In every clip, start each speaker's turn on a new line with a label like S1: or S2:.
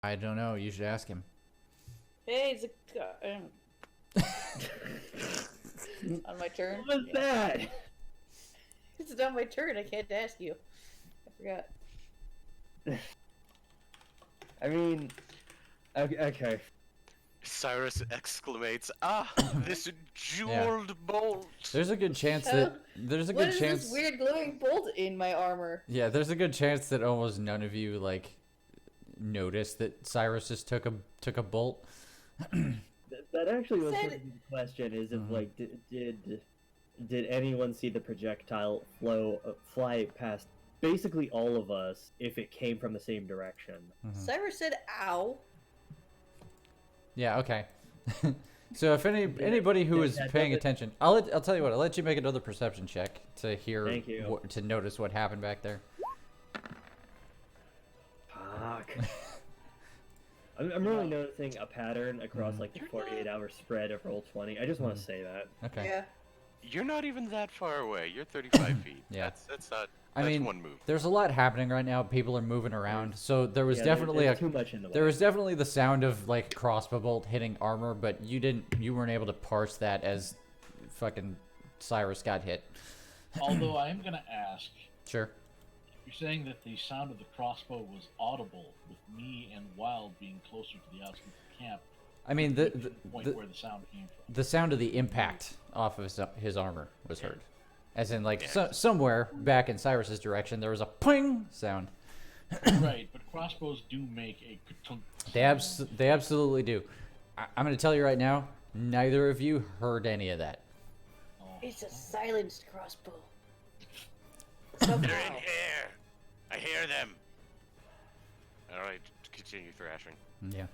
S1: I don't know. You should ask him.
S2: Hey, it's on my turn.
S3: What was that?
S2: It's on my turn. I can't ask you. I forgot.
S3: I mean, okay.
S4: Cyrus exclamates, this jeweled bolt.
S1: There's a good chance that there's a
S2: What
S1: good
S2: is
S1: chance.
S2: this weird glowing bolt in my armor?
S1: Yeah, there's a good chance that almost none of you like noticed that Cyrus just took a bolt.
S3: That actually was
S2: Said-
S3: sort of the question: is if like did anyone see the projectile fly past basically all of us if it came from the same direction?
S2: Cyrus said, "Ow."
S1: Yeah. Okay. So if anybody who is paying attention, I'll tell you what. I'll let you make another perception check to hear
S3: Thank you.
S1: to notice what happened back there.
S3: Fuck. I'm really noticing a pattern across like the 48-hour spread of Roll20. I just want to say that.
S1: Okay.
S2: Yeah.
S4: You're not even that far away. You're 35 feet.
S1: Yeah.
S4: That's not.
S1: I
S4: That's
S1: mean,
S4: one move.
S1: there's a lot happening right now. People are moving around, so there was
S3: Yeah,
S1: definitely
S3: there's too much in the way.
S1: there was definitely the sound of like crossbow bolt hitting armor, but you weren't able to parse that as fucking Cyrus got hit.
S5: Although I am gonna ask,
S1: Sure.
S5: you're saying that the sound of the crossbow was audible with me and Wild being closer to the outskirts of the camp.
S1: I mean
S5: to the point where the sound came from.
S1: the sound of the impact off of his armor was heard, as in like somewhere back in Cyrus's direction there was a ping sound.
S5: Right, but crossbows do make a ka-tunk
S1: They absolutely do. I'm gonna tell you right now, neither of you heard any of that.
S2: It's a silenced crossbow.
S4: They're
S2: Somehow.
S4: in here. I hear them. All right, continue thrashing.
S1: Yeah.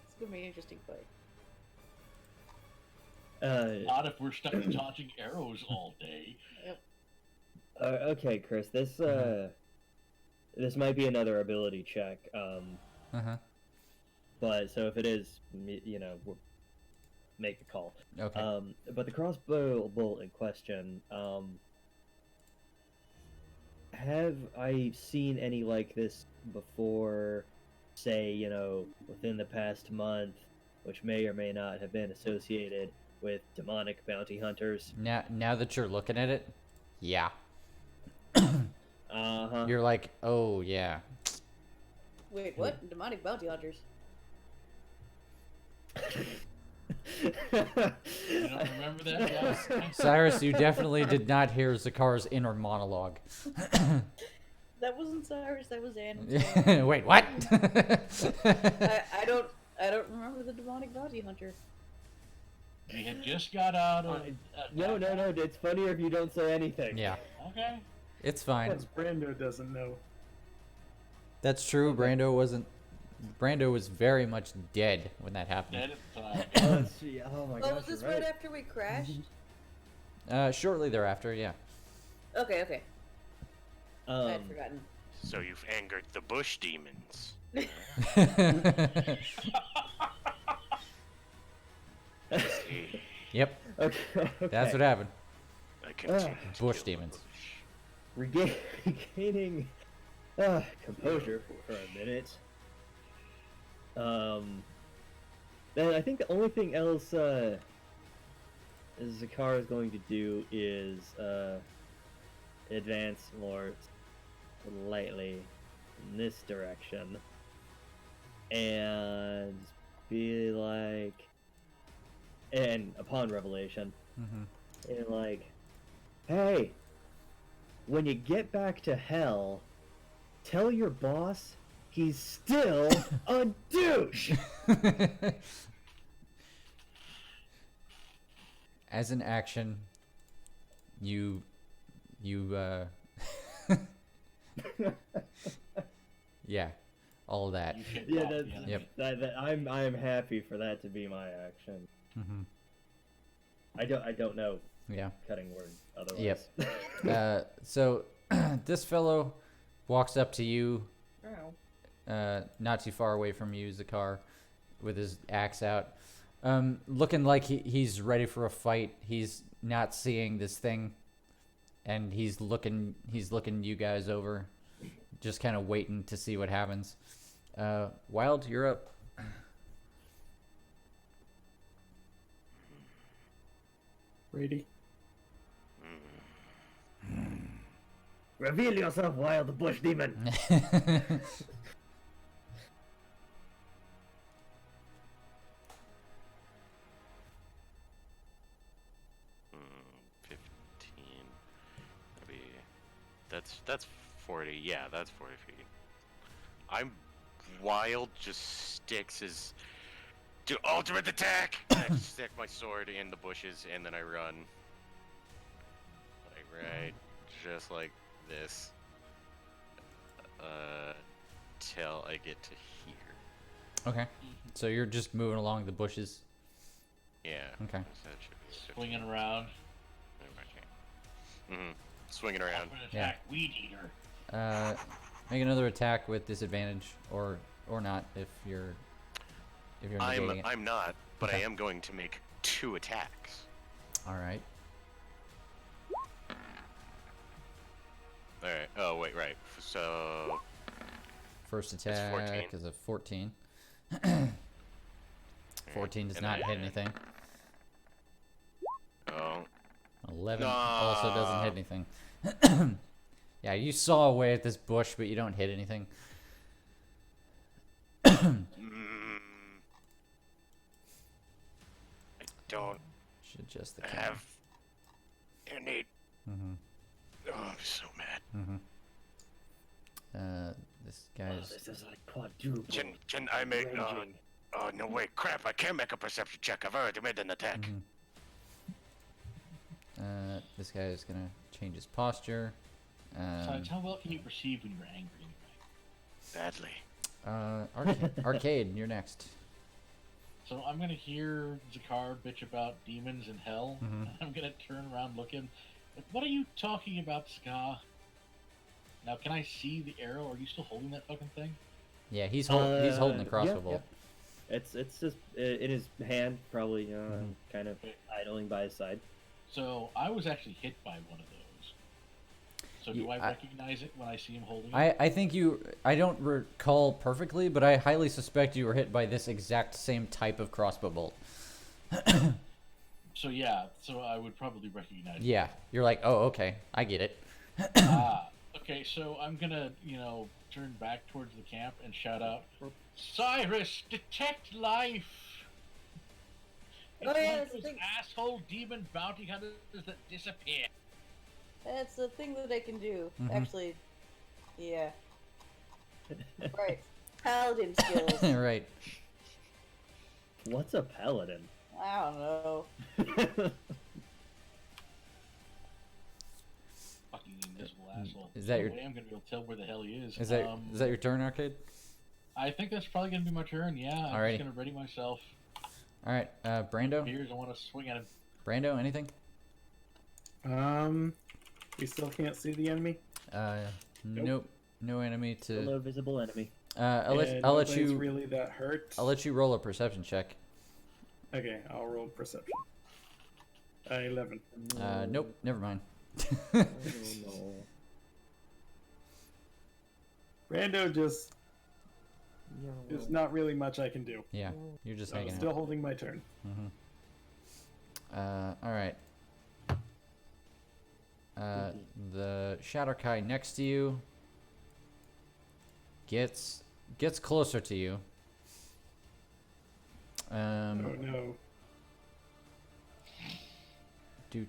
S2: It's gonna be an interesting fight.
S5: Not if we're stuck dodging arrows all day.
S3: Okay, Chris. This might be another ability check. But so if it is, we'll make the call.
S1: Okay.
S3: But the crossbow bolt in question, have I seen any like this before? Say, within the past month, which may or may not have been associated with demonic bounty hunters.
S1: Now that you're looking at it, yeah.
S3: Uh-huh.
S1: You're like, oh yeah.
S2: Wait, what? Demonic bounty hunters.
S5: You don't remember that, guys?
S1: Cyrus, you definitely did not hear Zakar's inner monologue.
S2: That wasn't Cyrus. That was Ann.
S1: Wait, what?
S2: I don't remember the demonic bounty hunter.
S5: We had just got out of.
S3: No, it's funnier if you don't say anything.
S1: Yeah,
S5: Okay.
S1: it's fine.
S6: Because Brando doesn't know.
S1: That's true. Brando was very much dead when that happened.
S5: Dead at the time.
S3: Oh my
S2: Oh,
S3: gosh,
S2: was this
S3: you're
S2: right
S3: right.
S2: after we crashed?
S1: Shortly thereafter, yeah.
S2: Okay. I had
S3: Um,
S2: forgotten.
S4: So you've angered the bush demons. See,
S1: Yep,
S3: okay.
S1: that's what happened.
S4: I continue to
S1: Bush
S4: kill the
S1: demons.
S4: bush.
S3: Regaining composure for a minute. Then I think the only thing else Zakar is going to do is advance more slightly in this direction and be like, and upon revelation, and like, hey, when you get back to hell, tell your boss he's still a douche.
S1: As an action, you yeah, all of that.
S5: You kicked
S3: Yeah,
S5: off the
S3: that's,
S5: enemy.
S1: Yep.
S3: I'm happy for that to be my action. I don't know
S1: Yeah.
S3: cutting words otherwise.
S1: Yep. So this fellow walks up to you, not too far away from you, Zakar, with his axe out, looking like he's ready for a fight. He's not seeing this thing and he's looking you guys over, just kind of waiting to see what happens. Wild, you're up.
S6: Ready?
S3: Reveal yourself, Wild, the bush demon.
S4: 15. Maybe that's 40. Yeah, that's 40 feet. I'm Wild. Just sticks his to ultimate attack. I just stick my sword in the bushes and then I run. Like right, just like this. Till I get to here.
S1: Okay. So you're just moving along the bushes.
S4: Yeah.
S1: Okay.
S4: So that should be 15.
S5: Swinging around.
S4: Swinging around.
S5: Attack Weed Eater.
S1: Make another attack with disadvantage, or not if you're negating it.
S4: I'm not, but
S1: Okay.
S4: I am going to make 2 attacks.
S1: All right.
S4: All right. Oh wait, right. So
S1: First
S4: That's 14.
S1: attack is a 14. 14 does
S4: and
S1: not
S4: then-
S1: hit anything.
S4: Oh.
S1: 11
S4: No.
S1: also doesn't hit anything. Yeah, you saw away at this bush, but you don't hit anything.
S4: I don't
S1: Should adjust the camera.
S4: have any.
S1: Mm-hmm.
S4: Oh, I'm so mad.
S1: Mm-hmm. This guy's.
S3: This is like quadruple.
S4: Can I make?
S3: ranging.
S4: Oh no! Wait, crap! I can't make a perception check. I've already made an attack.
S1: Mhm. This guy is gonna change his posture.
S5: Besides, how well can you perceive when you're angry anyway?
S4: Badly.
S1: Arcade, you're next.
S5: So I'm gonna hear Zakar bitch about demons in hell.
S1: Mhm.
S5: I'm gonna turn around, look him. Like, what are you talking about, Ska? Now, can I see the arrow? Are you still holding that fucking thing?
S1: Yeah, he's holding the crossbow
S3: yeah,
S1: bolt.
S3: yeah. It's just in his hand, probably kind of
S5: Okay.
S3: idling by his side.
S5: So I was actually hit by one of those. So do
S1: Yeah,
S5: I
S1: I-
S5: recognize it when I see him holding it?
S1: I think I don't recall perfectly, but I highly suspect you were hit by this exact same type of crossbow bolt.
S5: So yeah, so I would probably recognize it.
S1: Yeah, you're like, oh, okay, I get it.
S5: Okay, so I'm gonna, turn back towards the camp and shout out, Cyrus, detect life! It's
S2: Oh, yeah,
S5: one
S2: that's
S5: of
S2: the
S5: those
S2: thing.
S5: asshole demon bounty hunters that disappear.
S2: That's the thing that I can do.
S1: Mhm.
S2: Actually, yeah. Right. Paladin skills.
S1: Right.
S3: What's a paladin?
S2: I don't know.
S5: Fucking invisible asshole.
S1: Is that
S5: No
S1: your-
S5: way I'm gonna be able to tell where the hell he is.
S1: Is that your turn, Arcade?
S5: I think that's probably gonna be my turn, yeah. I'm
S1: Alrighty.
S5: just gonna ready myself.
S1: All right, Brando.
S5: Here's, I wanna swing at him.
S1: Brando, anything?
S6: You still can't see the enemy?
S1: Nope. No enemy to.
S3: No visible enemy.
S1: I'll let
S6: nobody's
S1: you.
S6: really that hurt.
S1: I'll let you roll a perception check.
S6: Okay, I'll roll perception. 11.
S1: Nope. Never mind.
S3: Oh, no.
S6: Brando just. There's not really much I can do.
S1: Yeah, you're just
S6: So I'm
S1: hanging
S6: still
S1: out.
S6: holding my turn.
S1: All right. The Shadowkai next to you gets closer to you.
S6: Oh no.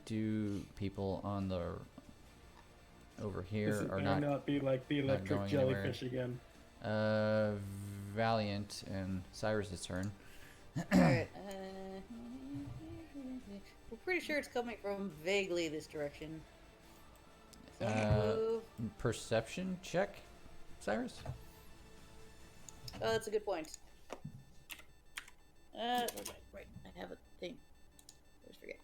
S1: Do people on the over
S6: This
S1: here
S6: is
S1: are
S6: better
S1: not
S6: not be like the electric
S1: going anywhere.
S6: jellyfish again.
S1: Valiant and Cyrus's turn.
S2: Alright. We're pretty sure it's coming from vaguely this direction. So I'm gonna move.
S1: Perception check, Cyrus.
S2: Oh, that's a good point. Right. I have a thing. I just forget.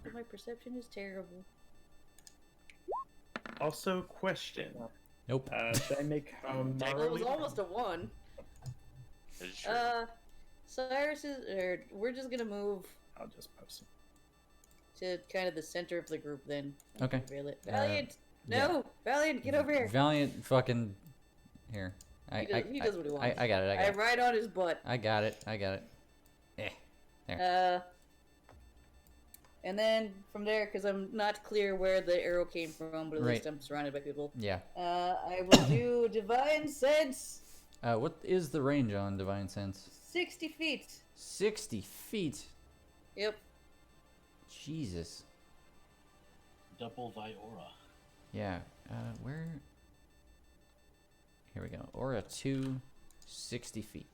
S2: But my perception is terrible.
S6: Also, question.
S1: Nope.
S6: Should I make
S2: Well, it was
S6: moderately?
S2: almost a 1.
S4: It's true.
S2: Cyrus is. We're just gonna move
S6: I'll just post it.
S2: to kind of the center of the group then.
S1: Okay.
S2: Valiant!
S1: yeah.
S2: No! Valiant, get over here!
S1: Valiant fucking here.
S2: He does what he wants.
S1: I got it. I got
S2: I
S1: it.
S2: ride on his butt.
S1: I got it. There.
S2: And then from there, because I'm not clear where the arrow came from, but at
S1: Right.
S2: least I'm surrounded by people.
S1: Yeah.
S2: I will do Divine Sense.
S1: What is the range on Divine Sense?
S2: 60 feet.
S1: 60 feet.
S2: Yep.
S1: Jesus.
S5: Double thy aura.
S1: Yeah. Where? Here we go. Aura 2, 60 feet.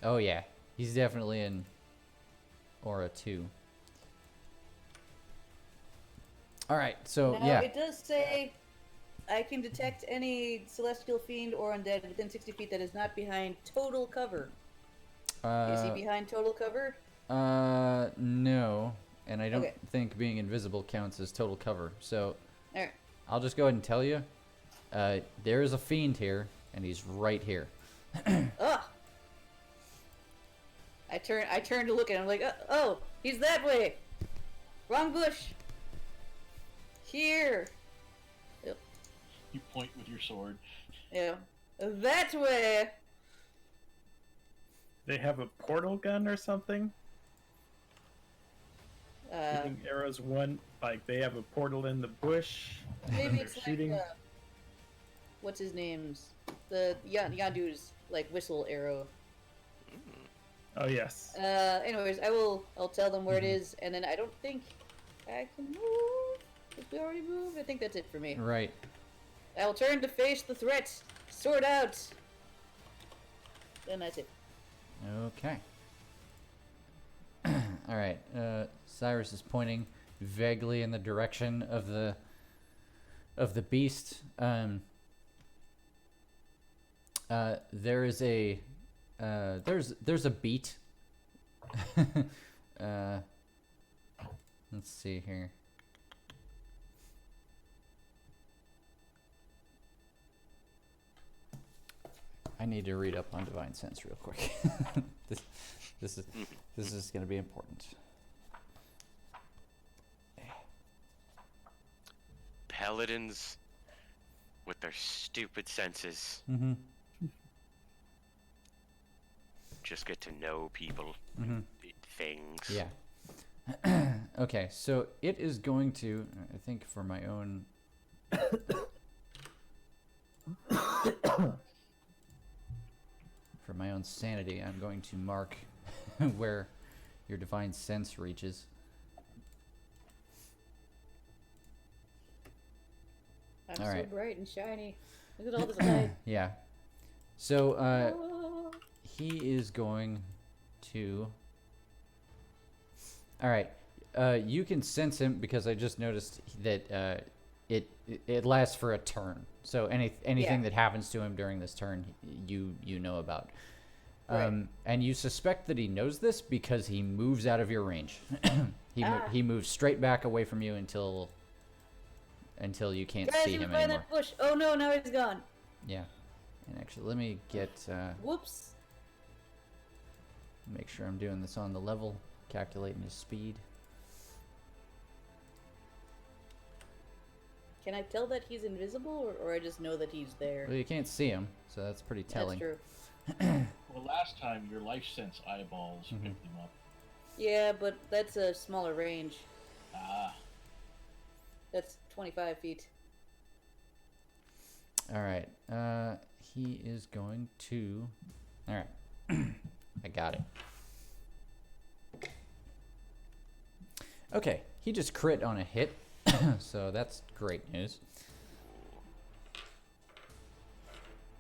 S1: Oh yeah, he's definitely in Aura 2. All right, so
S2: Now,
S1: yeah.
S2: it does say I can detect any celestial fiend or undead within 60 feet that is not behind total cover. Is he behind total cover?
S1: No, and I don't
S2: Okay.
S1: think being invisible counts as total cover. So
S2: Alright.
S1: I'll just go ahead and tell you, there is a fiend here, and he's right here.
S2: Ugh! I turn to look at him like, oh, he's that way! Wrong bush! Here! Yep.
S5: You point with your sword.
S2: Yeah. That way!
S6: They have a portal gun or something? Shooting arrows one, like they have a portal in the bush.
S2: Maybe
S6: they're
S2: it's
S6: shooting.
S2: like, what's his name's? The Yandu's, like, whistle arrow.
S6: Oh yes.
S2: Anyways, I'll tell them where it is, and then I don't think I can move. Did we already move? I think that's it for me.
S1: Right.
S2: I will turn to face the threat. Sword out. Then that's it.
S1: Okay. All right. Cyrus is pointing vaguely in the direction of the beast. There is a there's a beat. Let's see here. I need to read up on Divine Sense real quick. this is going to be important.
S4: Paladins with their stupid senses
S1: Mm-hmm.
S4: just get to know people,
S1: Mm-hmm.
S4: things.
S1: Yeah. Okay, so it is going to, I think for my own for my own sanity, I'm going to mark where your divine sense reaches.
S2: I'm
S1: All
S2: so
S1: right.
S2: bright and shiny. Look at all this light.
S1: Yeah. So
S2: Oh.
S1: he is going to. All right. You can sense him because I just noticed that it lasts for a turn. So anything
S2: Yeah.
S1: that happens to him during this turn, you know about.
S2: Right.
S1: And you suspect that he knows this because he moves out of your range.
S2: Ah.
S1: He moves straight back away from you until you can't
S2: Guys,
S1: see
S2: he was
S1: him
S2: by
S1: anymore.
S2: that bush. Oh no, now he's gone.
S1: Yeah. And actually, let me get
S2: Whoops.
S1: make sure I'm doing this on the level, calculating his speed.
S2: Can I tell that he's invisible, or I just know that he's there?
S1: Well, you can't see him, so that's pretty telling.
S2: That's true.
S5: Well, last time your life sense eyeballs
S1: Mhm.
S5: picked him up.
S2: Yeah, but that's a smaller range.
S5: Ah,
S2: That's 25 feet.
S1: All right. He is going to. All right. I got it. Okay. He just crit on a hit, so that's great news.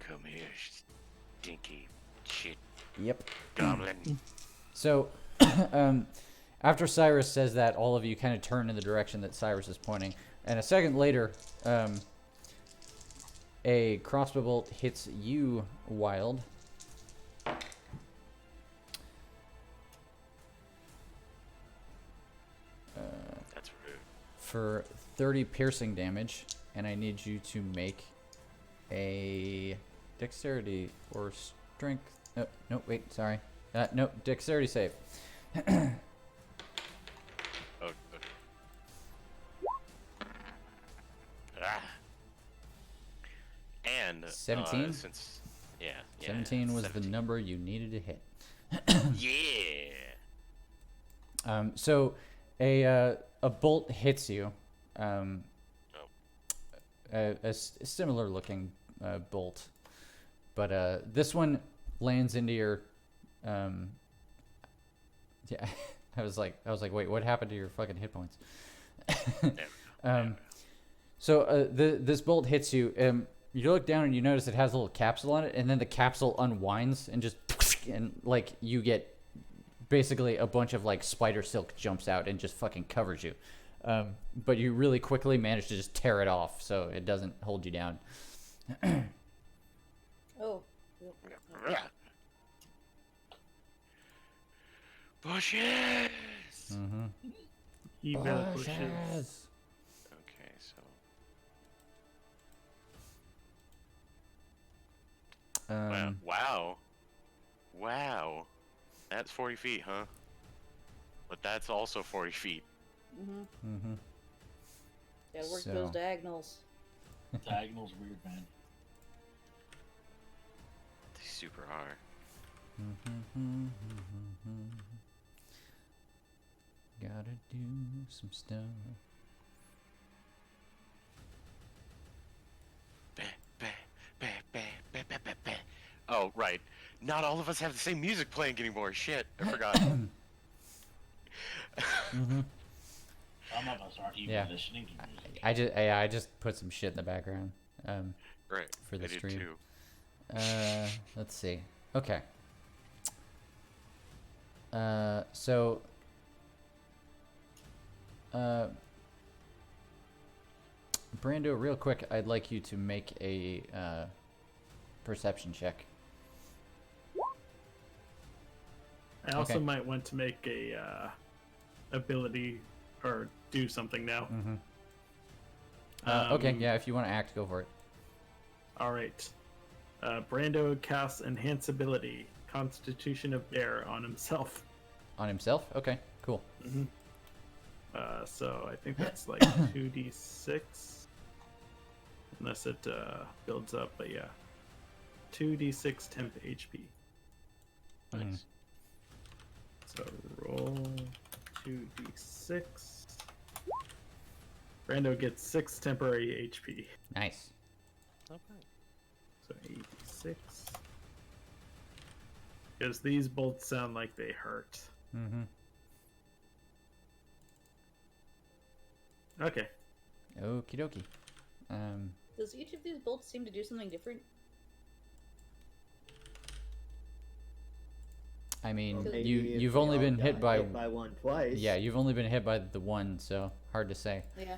S4: Come here, stinky shit
S1: Yep.
S4: goblin.
S1: So, after Cyrus says that, all of you kind of turn in the direction that Cyrus is pointing, and a second later, a crossbow bolt hits you, Wild.
S4: That's rude.
S1: For 30 piercing damage, and I need you to make a dexterity or strength. No, wait, sorry. No, dexterity save.
S4: And
S1: 17?
S4: Since yeah,
S1: 17 was
S4: 17.
S1: the number you needed to hit.
S4: Yeah.
S1: So a bolt hits you. A similar looking bolt, but this one lands into your. Yeah, I was like, wait, what happened to your fucking hit points? So this bolt hits you. You look down and you notice it has a little capsule on it, and then the capsule unwinds and just and like you get basically a bunch of like spider silk jumps out and just fucking covers you. But you really quickly manage to just tear it off so it doesn't hold you down.
S2: Oh.
S4: Bushes.
S1: Mm-hmm.
S7: Evil bushes.
S4: Okay, so wow, that's 40 feet, huh? But that's also 40 feet.
S1: Mm-hmm.
S2: Gotta work
S1: So-
S2: those diagonals.
S5: Diagonal's weird, man.
S4: They super are.
S1: Gotta do some stuff.
S4: Oh, right. Not all of us have the same music playing anymore. Shit, I forgot.
S5: Some of us aren't even
S1: Yeah.
S5: listening to music.
S1: I just put some shit in the background.
S4: Right.
S1: For the
S4: I did
S1: stream.
S4: too.
S1: Let's see. Okay. So. Brando, real quick, I'd like you to make a perception check.
S7: I also
S1: Okay.
S7: might want to make a ability or do something now.
S1: Mm-hmm. Okay, yeah, if you want to act, go for it.
S7: All right. Brando casts Enhance Ability, Constitution of Bear, on himself.
S1: On himself? Okay, cool.
S7: So I think that's like 2d6. Unless it builds up, but yeah. 2d6 temp HP.
S4: Nice.
S7: So roll 2d6. Brando gets 6 temporary HP.
S1: Nice.
S4: Okay.
S7: So 86. Because these bolts sound like they hurt.
S1: Mm-hmm.
S7: Okay.
S1: Okie dokie.
S2: Does each of these bolts seem to do something different?
S1: I mean,
S3: Well, maybe if
S1: you've
S3: they
S1: only
S3: all
S1: been
S3: got
S1: hit by
S3: one twice.
S1: yeah, you've only been hit by the one, so hard to say.
S2: Yeah.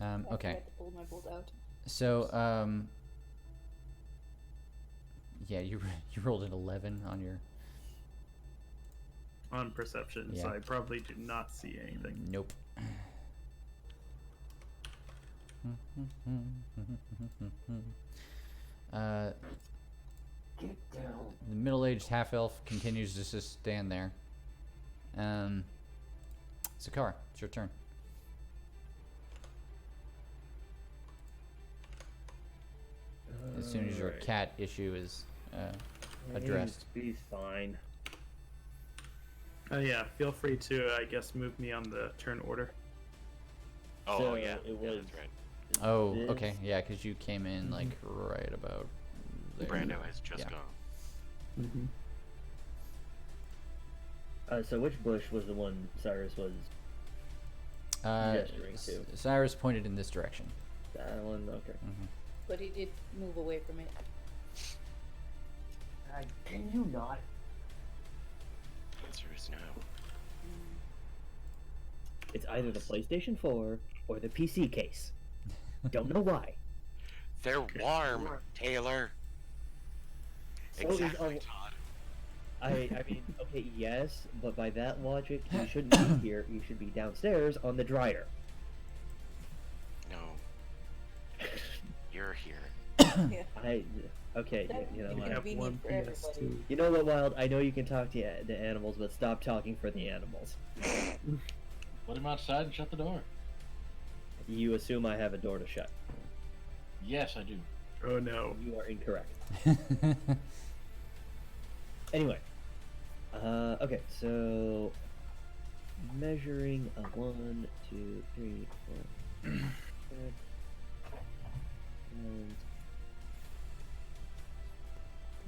S2: I
S1: Okay.
S2: forgot to pull my bolt out.
S1: So yeah, you rolled an 11 on your.
S7: On perception, so
S1: Yeah.
S7: I probably do not see anything.
S1: Nope.
S3: Get down.
S1: The middle-aged half-elf continues to just stand there. Sakara, it's your turn. As soon as your
S3: Alright.
S1: cat issue is addressed.
S3: He's fine.
S7: Yeah, feel free to, I guess, move me on the turn order.
S4: Oh,
S3: So
S4: yeah.
S3: it
S4: Yeah,
S3: was-
S4: that's right.
S1: Oh,
S3: This-
S1: okay, yeah, because you came in like right about there.
S4: Brando has just
S1: Yeah.
S4: gone.
S3: So which bush was the one Cyrus was? Gesturing to.
S1: Cyrus pointed in this direction.
S3: That one? Okay.
S2: But he did move away from it.
S3: Can you not?
S4: Answer is no.
S3: It's either the PlayStation 4 or the PC case. Don't know why.
S4: They're warm, Taylor.
S3: So is
S4: Exactly,
S3: a-
S4: Todd.
S3: I mean, okay, yes, but by that logic, you shouldn't be here. You should be downstairs on the dryer.
S4: No. You're here.
S2: Yeah.
S3: Okay,
S2: That
S3: you know
S2: would be
S3: what?
S7: Have
S2: convenient
S7: one
S2: for everybody.
S7: PS2.
S3: You know what, Wild? I know you can talk to the animals, but stop talking for the animals.
S5: Put him outside and shut the door.
S3: You assume I have a door to shut.
S5: Yes, I do.
S7: Oh no.
S3: You are incorrect. Anyway. Okay, so measuring a 1, 2, 3, 4, 5, and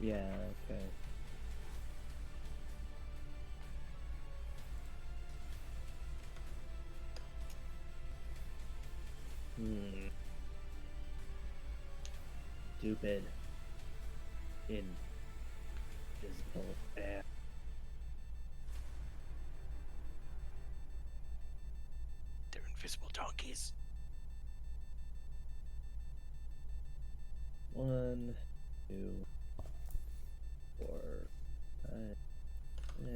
S3: yeah, okay. Stupid. Invisible air.
S4: They're invisible donkeys.
S3: 1, 2, 4, 5, 6,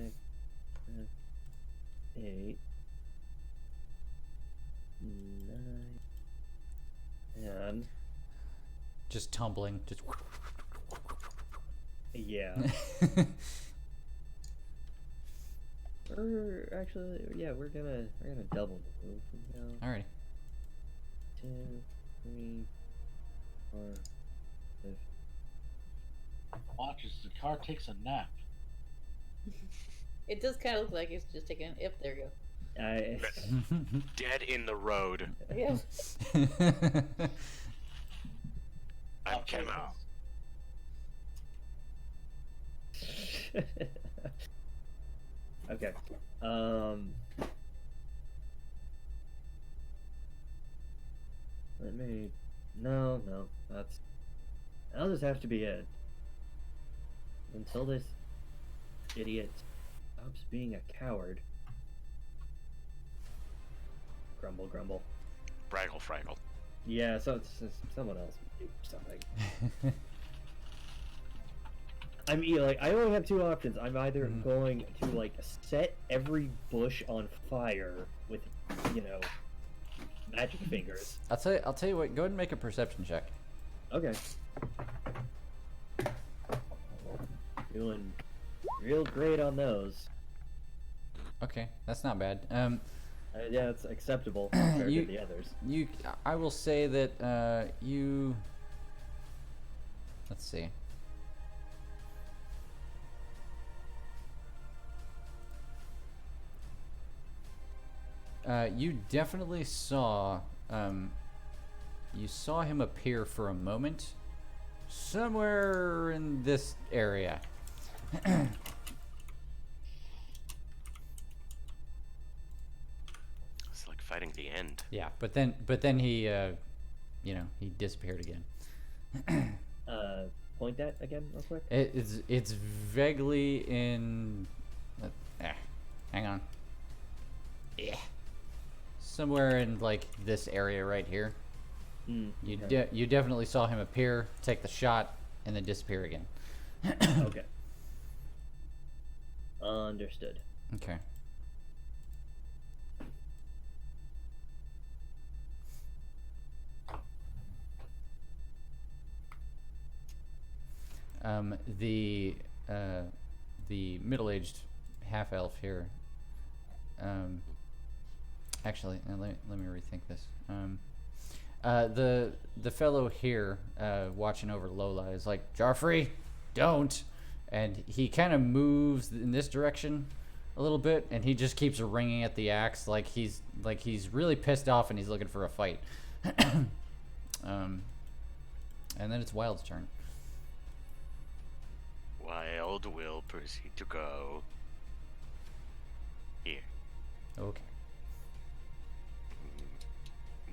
S3: 7, 8, 9, and
S1: Just tumbling. Just.
S3: yeah. Actually, yeah, we're gonna double the move.
S1: Alrighty.
S3: 2, 3, 4, 5.
S5: Watch as the car takes a nap.
S2: It does kind of look like it's just taking an if. There you go.
S4: Dead in the road.
S2: Yeah.
S4: I'm
S5: Okay.
S4: Kemo.
S3: Okay. Let me. No, that's. That'll just have to be it. Until this idiot stops being a coward. Grumble, grumble.
S4: Braggle fraggle.
S3: Yeah, so it's someone else would do something. I mean, like, I only have two options. I'm either going to, like, set every bush on fire with, magic fingers.
S1: I'll tell you what. Go ahead and make a perception check.
S3: Okay. Doing real great on those.
S1: Okay, that's not bad.
S3: Yeah, it's acceptable compared to the others.
S1: I will say that you. Let's see. You definitely saw. You saw him appear for a moment, somewhere in this area.
S4: It's like fighting the end.
S1: Yeah, but then he, he disappeared again.
S3: Point that again, real quick.
S1: It's vaguely in. Hang on. Yeah. Somewhere in like this area right here. You definitely saw him appear, take the shot, and then disappear again.
S3: Okay. Understood.
S1: Okay. The middle-aged half-elf here. Actually, let me rethink this. The fellow here, watching over Lola, is like, Joffrey, don't, and he kind of moves in this direction a little bit, and he just keeps ringing at the axe like he's really pissed off and he's looking for a fight. And then it's Wild's turn.
S4: Wild will proceed to go here.
S1: Okay.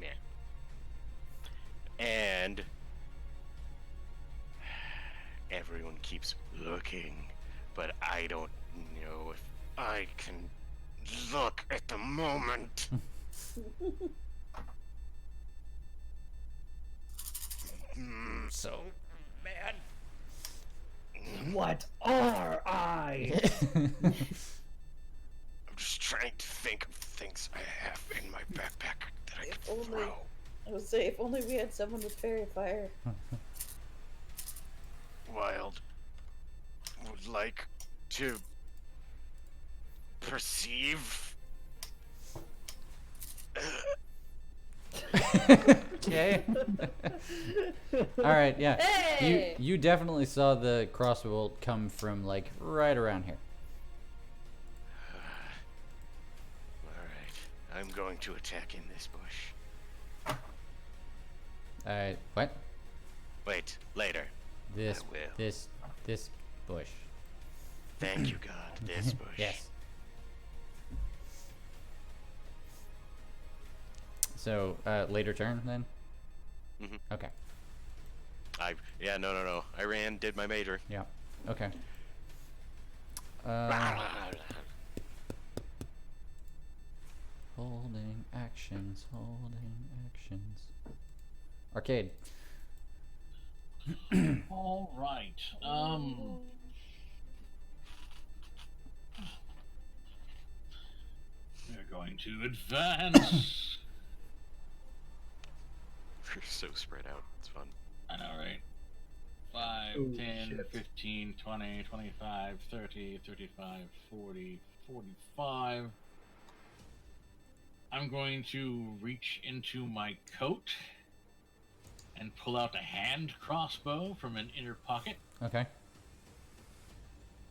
S4: Yeah. And everyone keeps looking, but I don't know if I can look at the moment.
S1: So mad.
S3: What are I?
S4: I'm just trying to think of things I have in my backpack that I
S2: If
S4: can
S2: only-
S4: throw.
S2: I would say, if only we had someone with fairy fire.
S4: Wild would like to perceive
S1: Okay. All right, yeah.
S2: Hey!
S1: You definitely saw the crossbow bolt come from like right around here.
S4: Alright. I'm going to attack in this bush.
S1: What?
S4: Wait, later.
S1: This
S4: I will.
S1: this bush.
S4: Thank you, God. This bush.
S1: Yes. So, later turn then?
S4: Mhm.
S1: Okay.
S4: No. I ran, did my major.
S1: Yeah. Okay. Holding actions. Arcade.
S5: All right. We're going to advance.
S4: We're so spread out. It's fun.
S5: I know, right? 5,
S3: Oh,
S5: 10,
S3: shit.
S5: 15, 20, 25, 30, 35, 40, 45. I'm going to reach into my coat and pull out a hand crossbow from an inner pocket.
S1: Okay.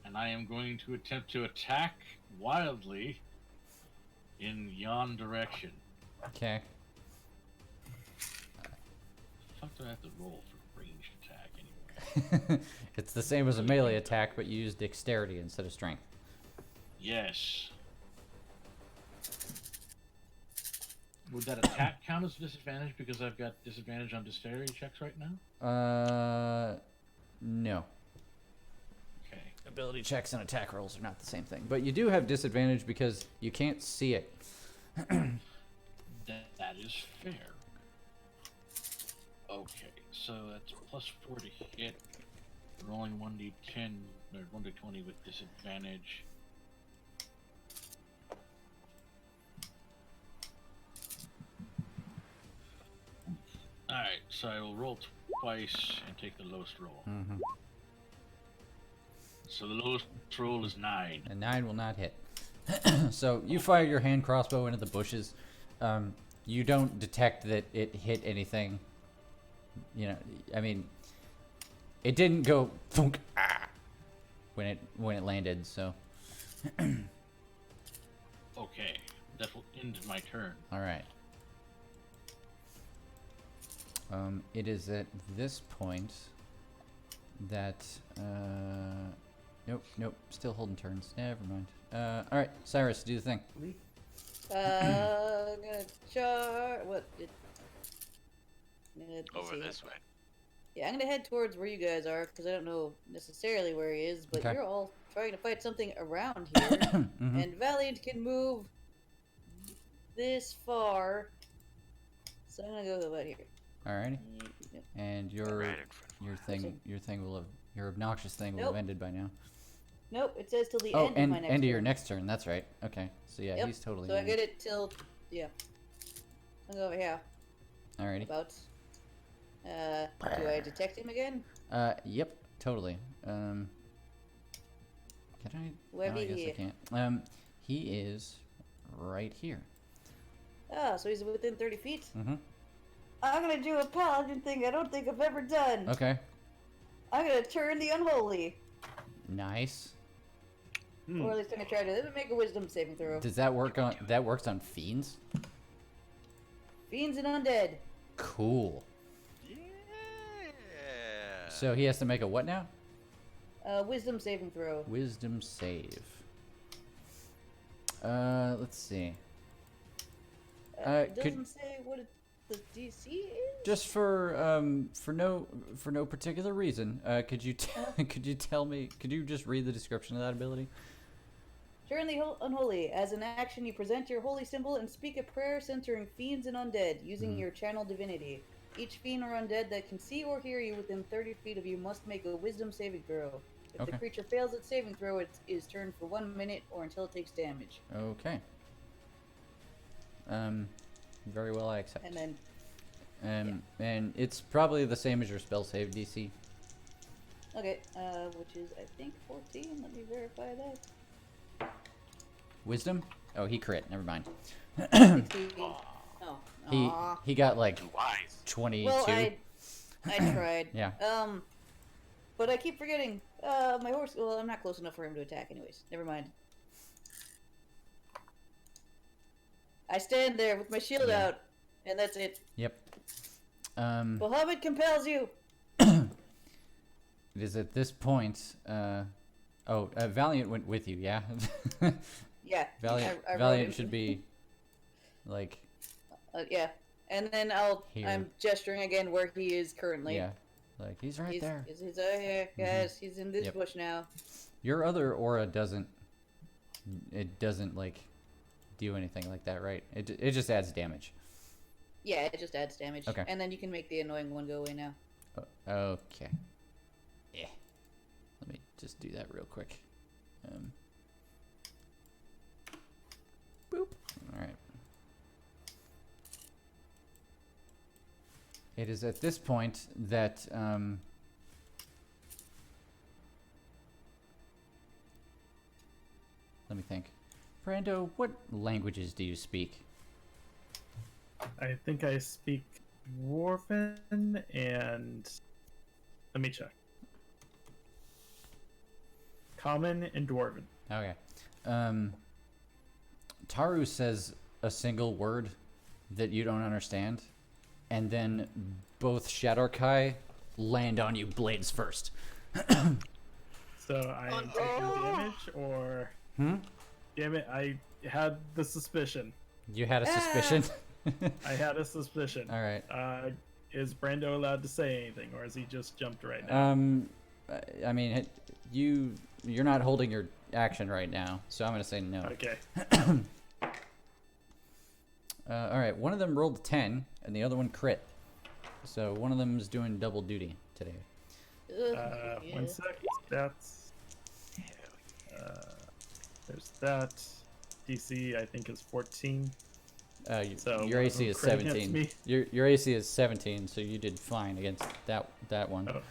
S5: And I am going to attempt to attack wildly in yon direction.
S1: Okay.
S5: Fuck do I have to roll for ranged attack anyway?
S1: It's the same as a melee attack, but you use dexterity instead of strength.
S5: Yes. Would that attack count as disadvantage because I've got disadvantage on dexterity checks right now?
S1: No.
S5: Okay.
S1: Ability checks and attack rolls are not the same thing, but you do have disadvantage because you can't see it.
S5: That is fair. Okay, so that's plus 4 to hit. Rolling 1d10 or 1d20 with disadvantage. Alright, so I will roll twice and take the lowest roll.
S1: Mm-hmm.
S5: So the lowest roll is 9.
S1: A 9 will not hit. So you fire your hand crossbow into the bushes. You don't detect that it hit anything. You know, I mean, it didn't go thunk when it landed. So,
S5: Okay, that will end my turn.
S1: all right. It is at this point that nope, still holding turns. Never mind. All right, Cyrus, do the thing.
S2: I'm gonna charge. What? Let's
S4: Over
S2: see.
S4: this way.
S2: Yeah, I'm gonna head towards where you guys are because I don't know necessarily where he is, but
S1: Okay.
S2: you're all trying to fight something around here,
S1: Mhm.
S2: and Valiant can move this far, so I'm gonna go about here.
S1: Alrighty.
S2: Yep.
S1: And your
S4: Right in front of
S1: your thing will have your obnoxious thing will
S2: Nope.
S1: have ended by now.
S2: Nope, it says till the
S1: Oh,
S2: end
S1: and
S2: of my next
S1: end of your
S2: turn.
S1: next turn. That's right. Okay. So yeah,
S2: Yep,
S1: he's totally.
S2: So I
S1: in.
S2: get it till I'll go over here.
S1: Alrighty.
S2: About. Do I detect him again?
S1: Yep, totally. Can I?
S2: Where
S1: no, I
S2: be
S1: guess
S2: he?
S1: I can't. He is right here.
S2: Ah, so he's within 30 feet.
S1: Mm-hmm.
S2: I'm gonna do a paladin thing I don't think I've ever done.
S1: Okay.
S2: I'm gonna turn the unholy.
S1: Nice.
S2: Or at least I'm gonna try to make a wisdom saving throw.
S1: Does that work on? That works on fiends.
S2: Fiends and undead.
S1: Cool.
S4: Yeah.
S1: So he has to make a what now?
S2: Wisdom saving throw.
S1: Wisdom save. Let's see.
S2: It
S1: could-
S2: doesn't say what the DC is.
S1: Just for no particular reason, could you could you tell me? Could you just read the description of that ability?
S2: Turn the unholy. As an action, you present your holy symbol and speak a prayer centering fiends and undead using your channel divinity. Each fiend or undead that can see or hear you within 30 feet of you must make a wisdom saving throw. If
S1: Okay.
S2: the creature fails its saving throw, it is turned for 1 minute or until it takes damage.
S1: Okay. Very well, I accept.
S2: And then
S1: And it's probably the same as your spell save DC.
S2: okay, which is I think 14. Let me verify that.
S1: Wisdom? Oh, he crit. Never mind.
S2: 16. Oh, Oh.
S1: He
S2: Aw.
S1: he got like
S4: Wise.
S1: 22.
S2: Well, I tried.
S1: Yeah.
S2: But I keep forgetting. My horse. Well, I'm not close enough for him to attack, anyways. Never mind. I stand there with my shield
S1: Yeah.
S2: out, and that's it.
S1: Yep.
S2: Bahamut compels you.
S1: It is at this point. Valiant went with you. Yeah.
S2: Yeah.
S1: Valiant.
S2: I rode
S1: Valiant
S2: him.
S1: should be like.
S2: Yeah. And then
S1: Here.
S2: I'm gesturing again where he is currently.
S1: Yeah. Like he's right
S2: He's
S1: there.
S2: here, guys. He's in this
S1: Yep.
S2: bush now.
S1: Your other aura doesn't. It doesn't like do anything like that, right? It just adds damage.
S2: Yeah, it just adds damage.
S1: Okay.
S2: And then you can make the annoying one go away now.
S1: Okay. Yeah. Let me just do that real quick. Boop. All right. It is at this point that let me think. Brando, what languages do you speak?
S7: I think I speak Dwarven and let me check. Common and Dwarven.
S1: Okay. Taru says a single word that you don't understand, and then both Shadowkai land on you blades first.
S7: So I am taking damage, or damn it, I had the suspicion.
S1: You had a suspicion?
S7: I had a suspicion.
S1: All right.
S7: Is Brando allowed to say anything, or is he just jumped right now?
S1: I mean, you're not holding your action right now, so I'm gonna say no.
S7: Okay.
S1: All right. One of them rolled a 10, and the other one crit. So one of them is doing double duty today.
S2: Ugh, yeah.
S7: 1 sec. That's. There's that. DC I think is 14. So
S1: your
S7: one of
S1: AC
S7: them
S1: is
S7: crit against
S1: 17.
S7: me.
S1: Your AC is 17, so you did fine against that one.
S7: Oh.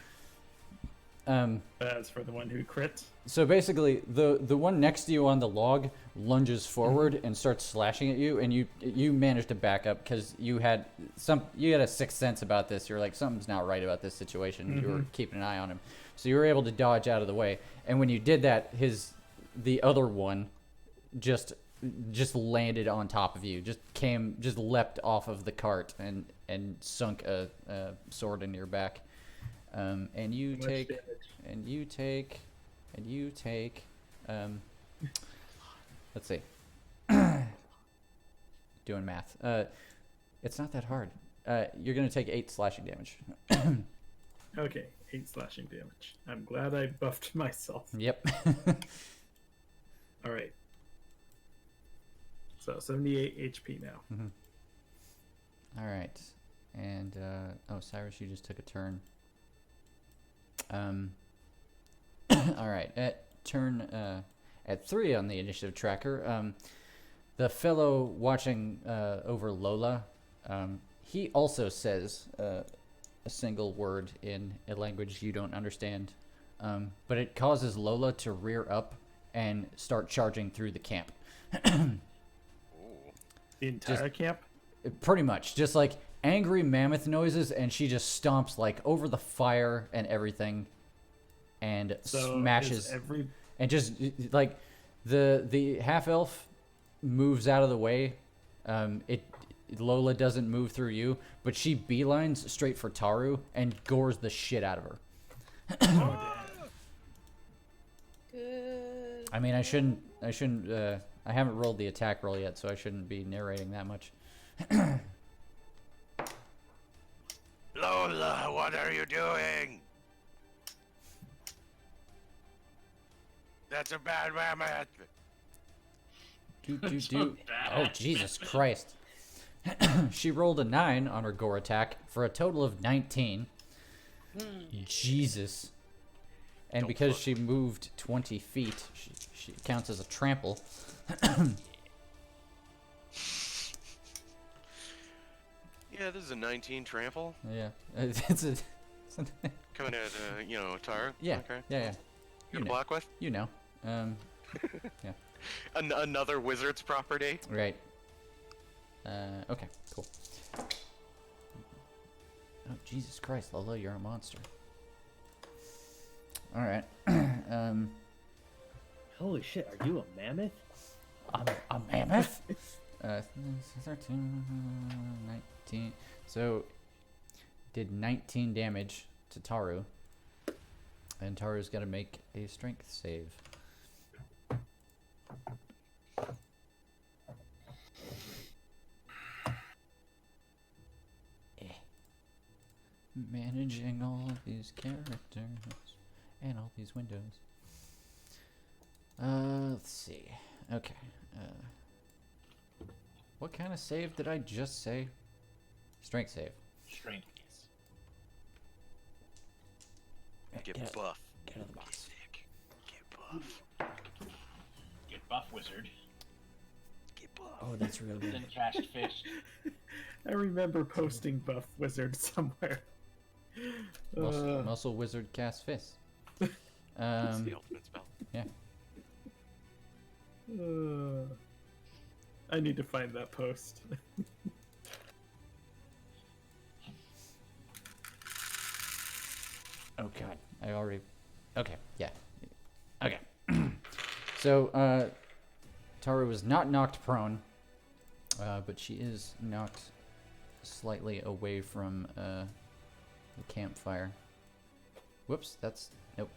S7: As for the one who crit.
S1: So basically, the one next to you on the log lunges forward and starts slashing at you, and you managed to back up because you had a sixth sense about this. You're like, something's not right about this situation. You were keeping an eye on him, so you were able to dodge out of the way. And when you did that, the other one just landed on top of you, just leapt off of the cart and sunk a sword into your back. And you
S7: Much
S1: take,
S7: damage.
S1: and you take, and you take, let's see, doing math. It's not that hard. You're gonna take 8 slashing damage.
S7: Okay, 8 slashing damage. I'm glad I buffed myself.
S1: Yep.
S7: All right. So 78 HP now.
S1: All right. And Cyrus, you just took a turn. All right. At 3 on the initiative tracker, the fellow watching over Lola, he also says a single word in a language you don't understand, but it causes Lola to rear up and start charging through the camp.
S7: The entire camp?
S1: Pretty much, just like angry mammoth noises, and she just stomps like over the fire and everything, and
S7: So
S1: smashes,
S7: is every
S1: and just like the half elf moves out of the way. Lola doesn't move through you, but she beelines straight for Taru and gores the shit out of her.
S2: Good.
S1: I mean, I shouldn't. I haven't rolled the attack roll yet, so I shouldn't be narrating that much.
S4: Lola, what are you doing? That's a bad mammoth.
S1: Do. Oh, Jesus Christ. She rolled a 9 on her gore attack for a total of 19. Jesus. And
S4: Don't
S1: because
S4: fuck.
S1: she moved 20 feet, she counts as a trample.
S4: Yeah, this is a 19 trample.
S1: Yeah. It's a...
S4: Coming at, Tar.
S1: Yeah.
S4: Okay.
S1: Yeah.
S4: You gonna block with?
S1: You know. Yeah.
S4: Another wizard's property.
S1: Right. Okay, cool. Oh, Jesus Christ, Lola, you're a monster. Alright.
S3: Holy shit, are you a mammoth?
S1: A mammoth? 13, 19. So, did 19 damage to Taru. And Taru's got to make a strength save. Managing all of these characters and all these windows. Let's see. Okay. What kind of save did I just say? Strength save.
S5: Strength.
S4: Get buff.
S1: Get out of the box.
S4: Sick. Get buff.
S5: Get buff, wizard.
S4: Get buff.
S1: Oh, that's real good.
S5: Then cast fist.
S7: I remember posting Buff Wizard somewhere.
S1: Muscle wizard cast fist.
S4: That's the ultimate spell.
S1: Yeah.
S7: I need to find that post.
S1: Oh god, I already. Okay, yeah. Okay. So, Taru was not knocked prone, but she is knocked slightly away from the campfire. Whoops, that's nope,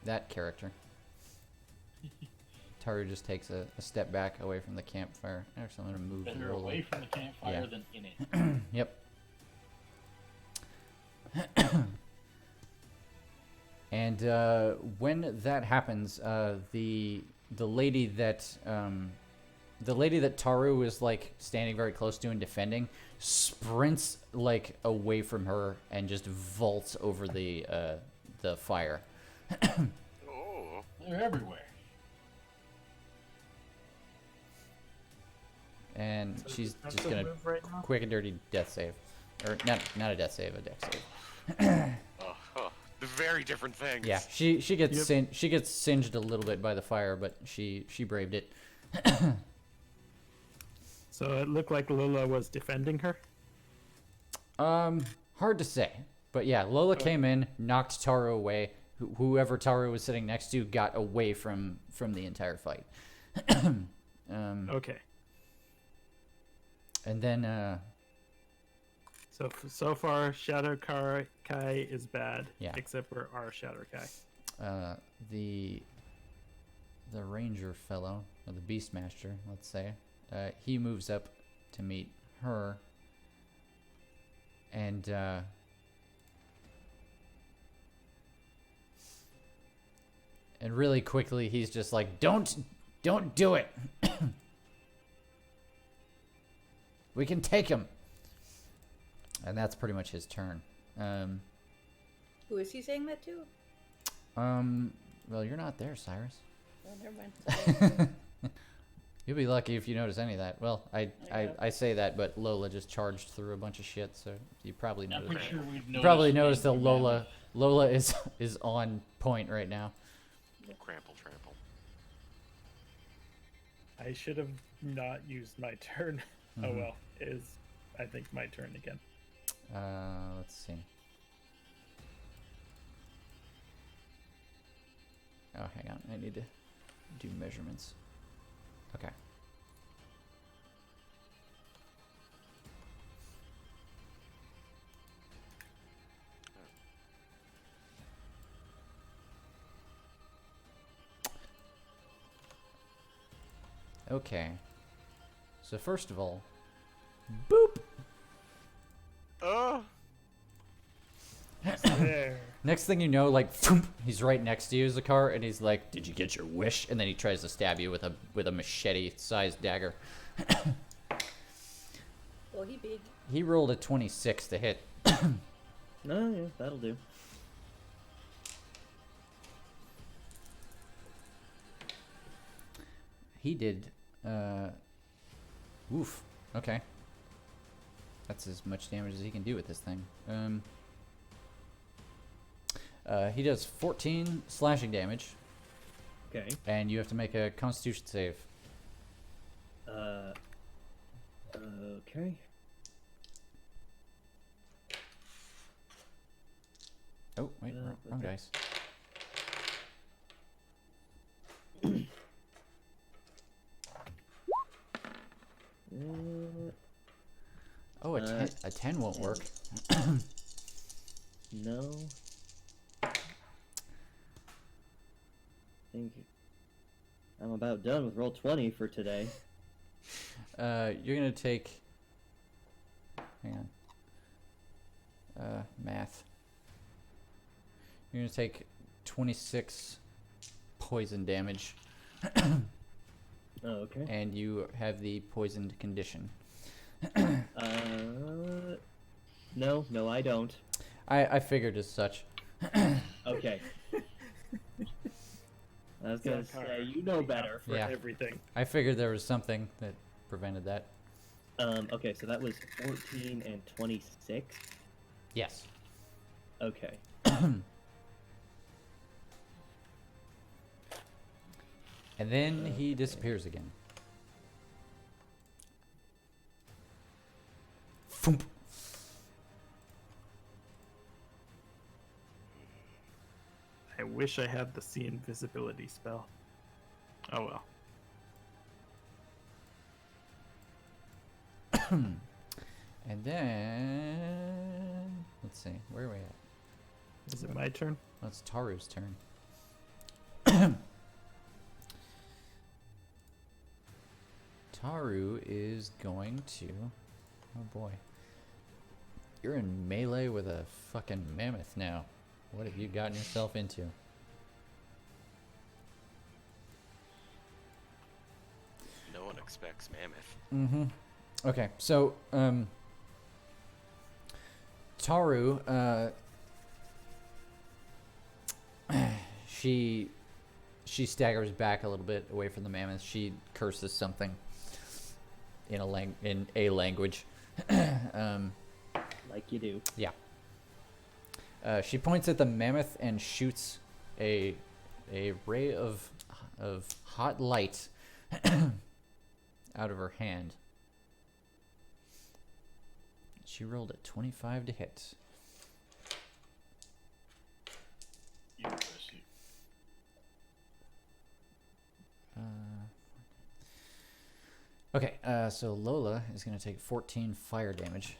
S1: that character. Taru just takes a step back away from the campfire. Actually, I'm gonna move
S5: Better
S1: Lola.
S5: away from the campfire
S1: Yeah.
S5: than in it.
S1: Yep. And when that happens, the lady that Taru is like standing very close to and defending sprints like away from her and just vaults over the fire.
S4: Oh.
S5: They're everywhere.
S1: And she's
S7: That's
S1: just
S7: the
S1: gonna
S7: move right now?
S1: quick and dirty death save, or not a death save, a dex save.
S4: Oh, the very different things.
S1: Yeah, she gets
S7: Yep.
S1: she gets singed a little bit by the fire, but she braved it.
S7: So it looked like Lola was defending her.
S1: Hard to say, but yeah, Lola came in, knocked Taru away. Whoever Taru was sitting next to got away from the entire fight.
S7: Okay.
S1: And then
S7: So far, Shadow Kai is bad.
S1: Yeah.
S7: Except for our Shadow Kai.
S1: the ranger fellow, or the beastmaster, let's say, he moves up to meet her, and really quickly he's just like, don't do it. We can take him. And that's pretty much his turn.
S2: Who is he saying that to?
S1: Well, you're not there, Cyrus.
S2: Oh, never mind.
S1: You'll be lucky if you notice any of that. Well, I say that, but Lola just charged through a bunch of shit, so you probably
S5: I'm
S1: noticed.
S5: pretty sure we'd
S1: You probably noticed that
S5: Lola.
S1: Lola is on point right now.
S4: Trample.
S7: I should have not used my turn. Oh well, it is I think my turn again.
S1: Let's see. Oh, hang on. I need to do measurements. Okay. Okay. So first of all, boop.
S7: There.
S1: Next thing you know, like thump, he's right next to you as a car, and he's like, "Did you get your wish?" And then he tries to stab you with a machete-sized dagger.
S2: Well, he big.
S1: He rolled a 26 to hit.
S3: No, yeah, that'll do.
S1: He did. Oof. Okay. That's as much damage as he can do with this thing. He does 14 slashing damage,
S3: Okay.
S1: and you have to make a Constitution save.
S3: Okay. Okay.
S1: Oh, wait, wrong dice. Oh, a 10 won't work.
S3: No. I think I'm about done with roll 20 for today.
S1: You're gonna take. Hang on. Math. You're gonna take 26 poison damage.
S3: Oh, okay.
S1: And you have the poisoned condition.
S3: No, I don't.
S1: I figured as such.
S3: Okay. I was gonna say, you know better.
S7: For
S1: Yeah.
S7: everything.
S1: I figured there was something that prevented that.
S3: Okay, so that was 14 and 26.
S1: Yes.
S3: Okay.
S1: And then he disappears again. Thump.
S7: I wish I had the see invisibility spell. Oh well.
S1: And then let's see, where are we at?
S7: Is it my turn?
S1: Well, it's Taru's turn. Taru is going to. Oh boy. You're in melee with a fucking mammoth now. What have you gotten yourself into?
S4: No one expects mammoth.
S1: Mm-hmm. Okay, so Taru, she staggers back a little bit away from the mammoth. She curses something in a language.
S3: Like you do.
S1: Yeah. She points at the mammoth and shoots a ray of hot light out of her hand. She rolled a 25 to hit. Okay, so Lola is going to take 14 fire damage.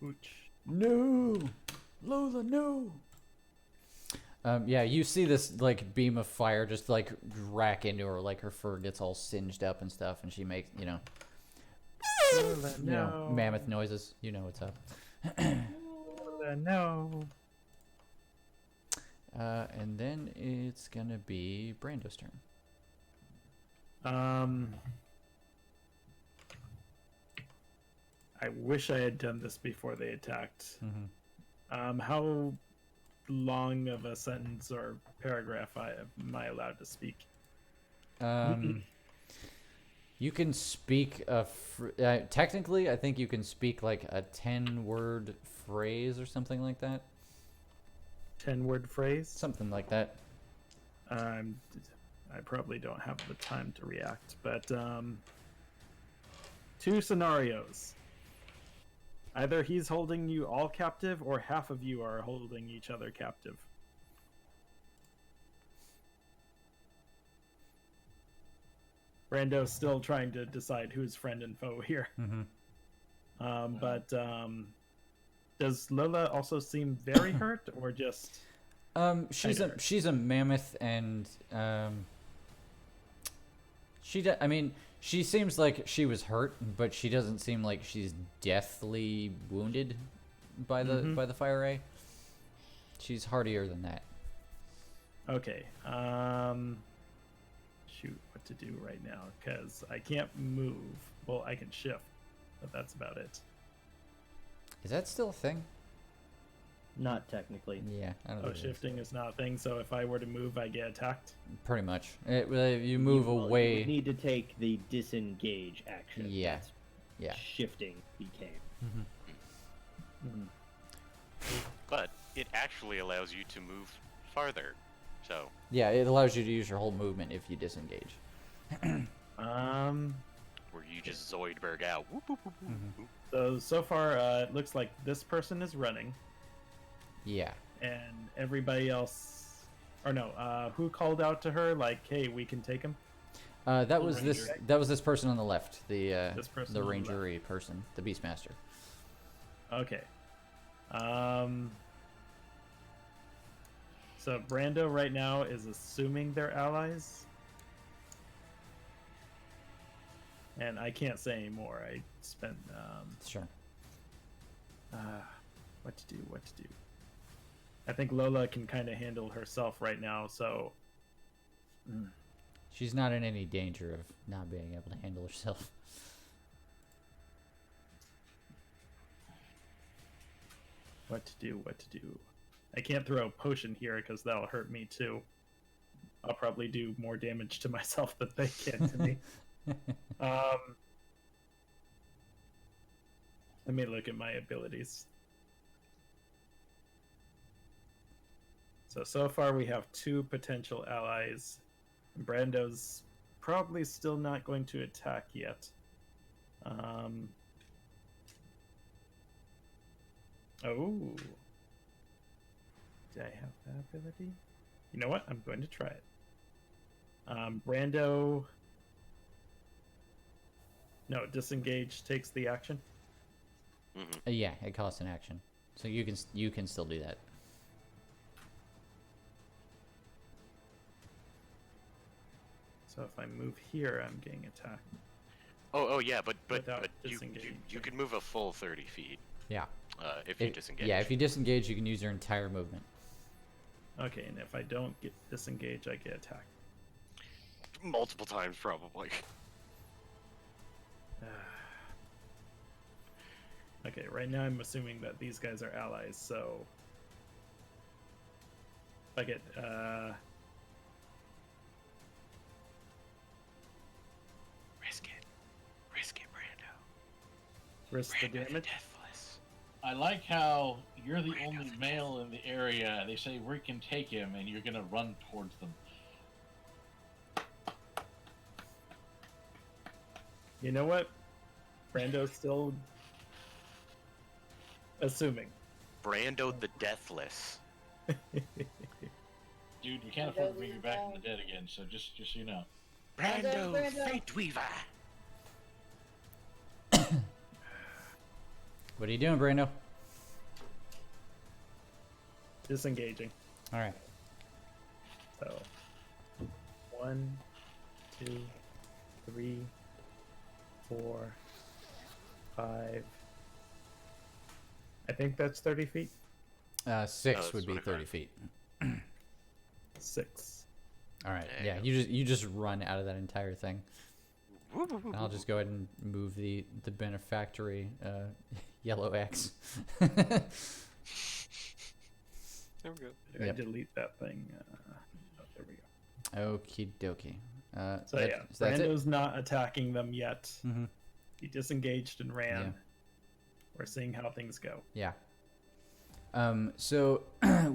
S7: Ouch.
S1: No! Lola, no! Yeah, you see this, like, beam of fire just, like, rack into her, like, her fur gets all singed up and stuff, and she makes, you know, mammoth noises. You know what's up.
S7: No.
S1: And then it's gonna be Brando's turn.
S7: I wish I had done this before they attacked.
S1: Mm-hmm.
S7: How long of a sentence or paragraph am I allowed to speak?
S1: You can speak technically, I think you can speak like a 10-word phrase or something like that.
S7: 10-word phrase?
S1: Something like that.
S7: I probably don't have the time to react, but 2 scenarios. Either he's holding you all captive, or half of you are holding each other captive. Brando's still trying to decide who's friend and foe here.
S1: Mm-hmm.
S7: Does Lola also seem very hurt, or just?
S1: She's a mammoth, and I mean, she seems like she was hurt, but she doesn't seem like she's deathly wounded by the fire ray. She's hardier than that.
S7: Okay. Shoot, what to do right now? Because I can't move. Well, I can shift, but that's about it.
S1: Is that still a thing?
S3: Not technically.
S1: Yeah, I don't
S7: Oh,
S1: think it is.
S7: shifting is not a thing. So if I were to move, I get attacked.
S1: Pretty much. You move
S3: You
S1: away.
S3: would need to take the disengage action.
S1: Yeah.
S3: That's
S1: Yeah.
S3: Shifting became.
S4: But it actually allows you to move farther. So
S1: Yeah, it allows you to use your whole movement if you disengage.
S4: where you just Zoidberg out. Whoop, whoop, whoop, whoop,
S1: Mhm.
S4: whoop.
S7: So far, it looks like this person is running,
S1: Yeah.
S7: and everybody else, or no, who called out to her like, "Hey, we can take him."
S1: That was this.
S5: ranger.
S1: That was this person on the left. The
S7: This person
S1: the
S7: on the left.
S1: rangery person, the Beastmaster.
S7: Okay. So Brando right now is assuming they're allies. And I can't say anymore. I spent
S1: Sure.
S7: what to do. I think Lola can kind of handle herself right now, so
S1: She's not in any danger of not being able to handle herself.
S7: what to do. I can't throw a potion here because that'll hurt me too. I'll probably do more damage to myself than they can to me. Let me look at my abilities. So far we have 2 potential allies. Brando's probably still not going to attack yet. Oh. Do I have that ability? You know what? I'm going to try it. Brando. No, disengage takes the action.
S1: Yeah, it costs an action, so you can still do that.
S7: So if I move here, I'm getting attacked.
S4: Oh yeah, but
S7: Without
S4: you
S7: disengaging.
S4: can move a full 30 feet
S1: Yeah.
S4: if you disengage.
S1: Yeah, if you disengage, you can use your entire movement.
S7: Okay, and if I don't get disengage, I get attacked.
S4: Multiple times probably.
S7: Okay, right now I'm assuming that these guys are allies, so if I get
S4: Risk it, Brando.
S7: risk the
S4: Brando the
S7: damage.
S4: Deathless.
S5: I like how you're the only male in the area. They say we can take him, and you're gonna run towards them.
S7: You know what? Brando's still assuming.
S4: Brando the Deathless.
S5: Dude, we can't afford to bring you back from the dead again. So just so you know.
S4: Brando
S2: Brando.
S4: Fate Weaver.
S1: What are you doing, Brando?
S7: Disengaging.
S1: All right.
S7: So 1, 2, 3, 4, 5. I think that's 30 feet.
S1: 6
S4: that's
S1: would be
S4: 25.
S1: 30 feet.
S7: 6.
S1: All right.
S4: Yeah,
S1: Yeah, you just run out of that entire thing. And I'll just go ahead and move the benefactory yellow X.
S4: There we go.
S7: Did I
S1: Yep.
S7: delete that thing? Oh, there we go.
S1: Okie dokie.
S7: So yeah,
S1: so that's it.
S7: Brando's not attacking them yet.
S1: Mhm.
S7: He disengaged and ran.
S1: Yeah.
S7: We're seeing how things go.
S1: Yeah. So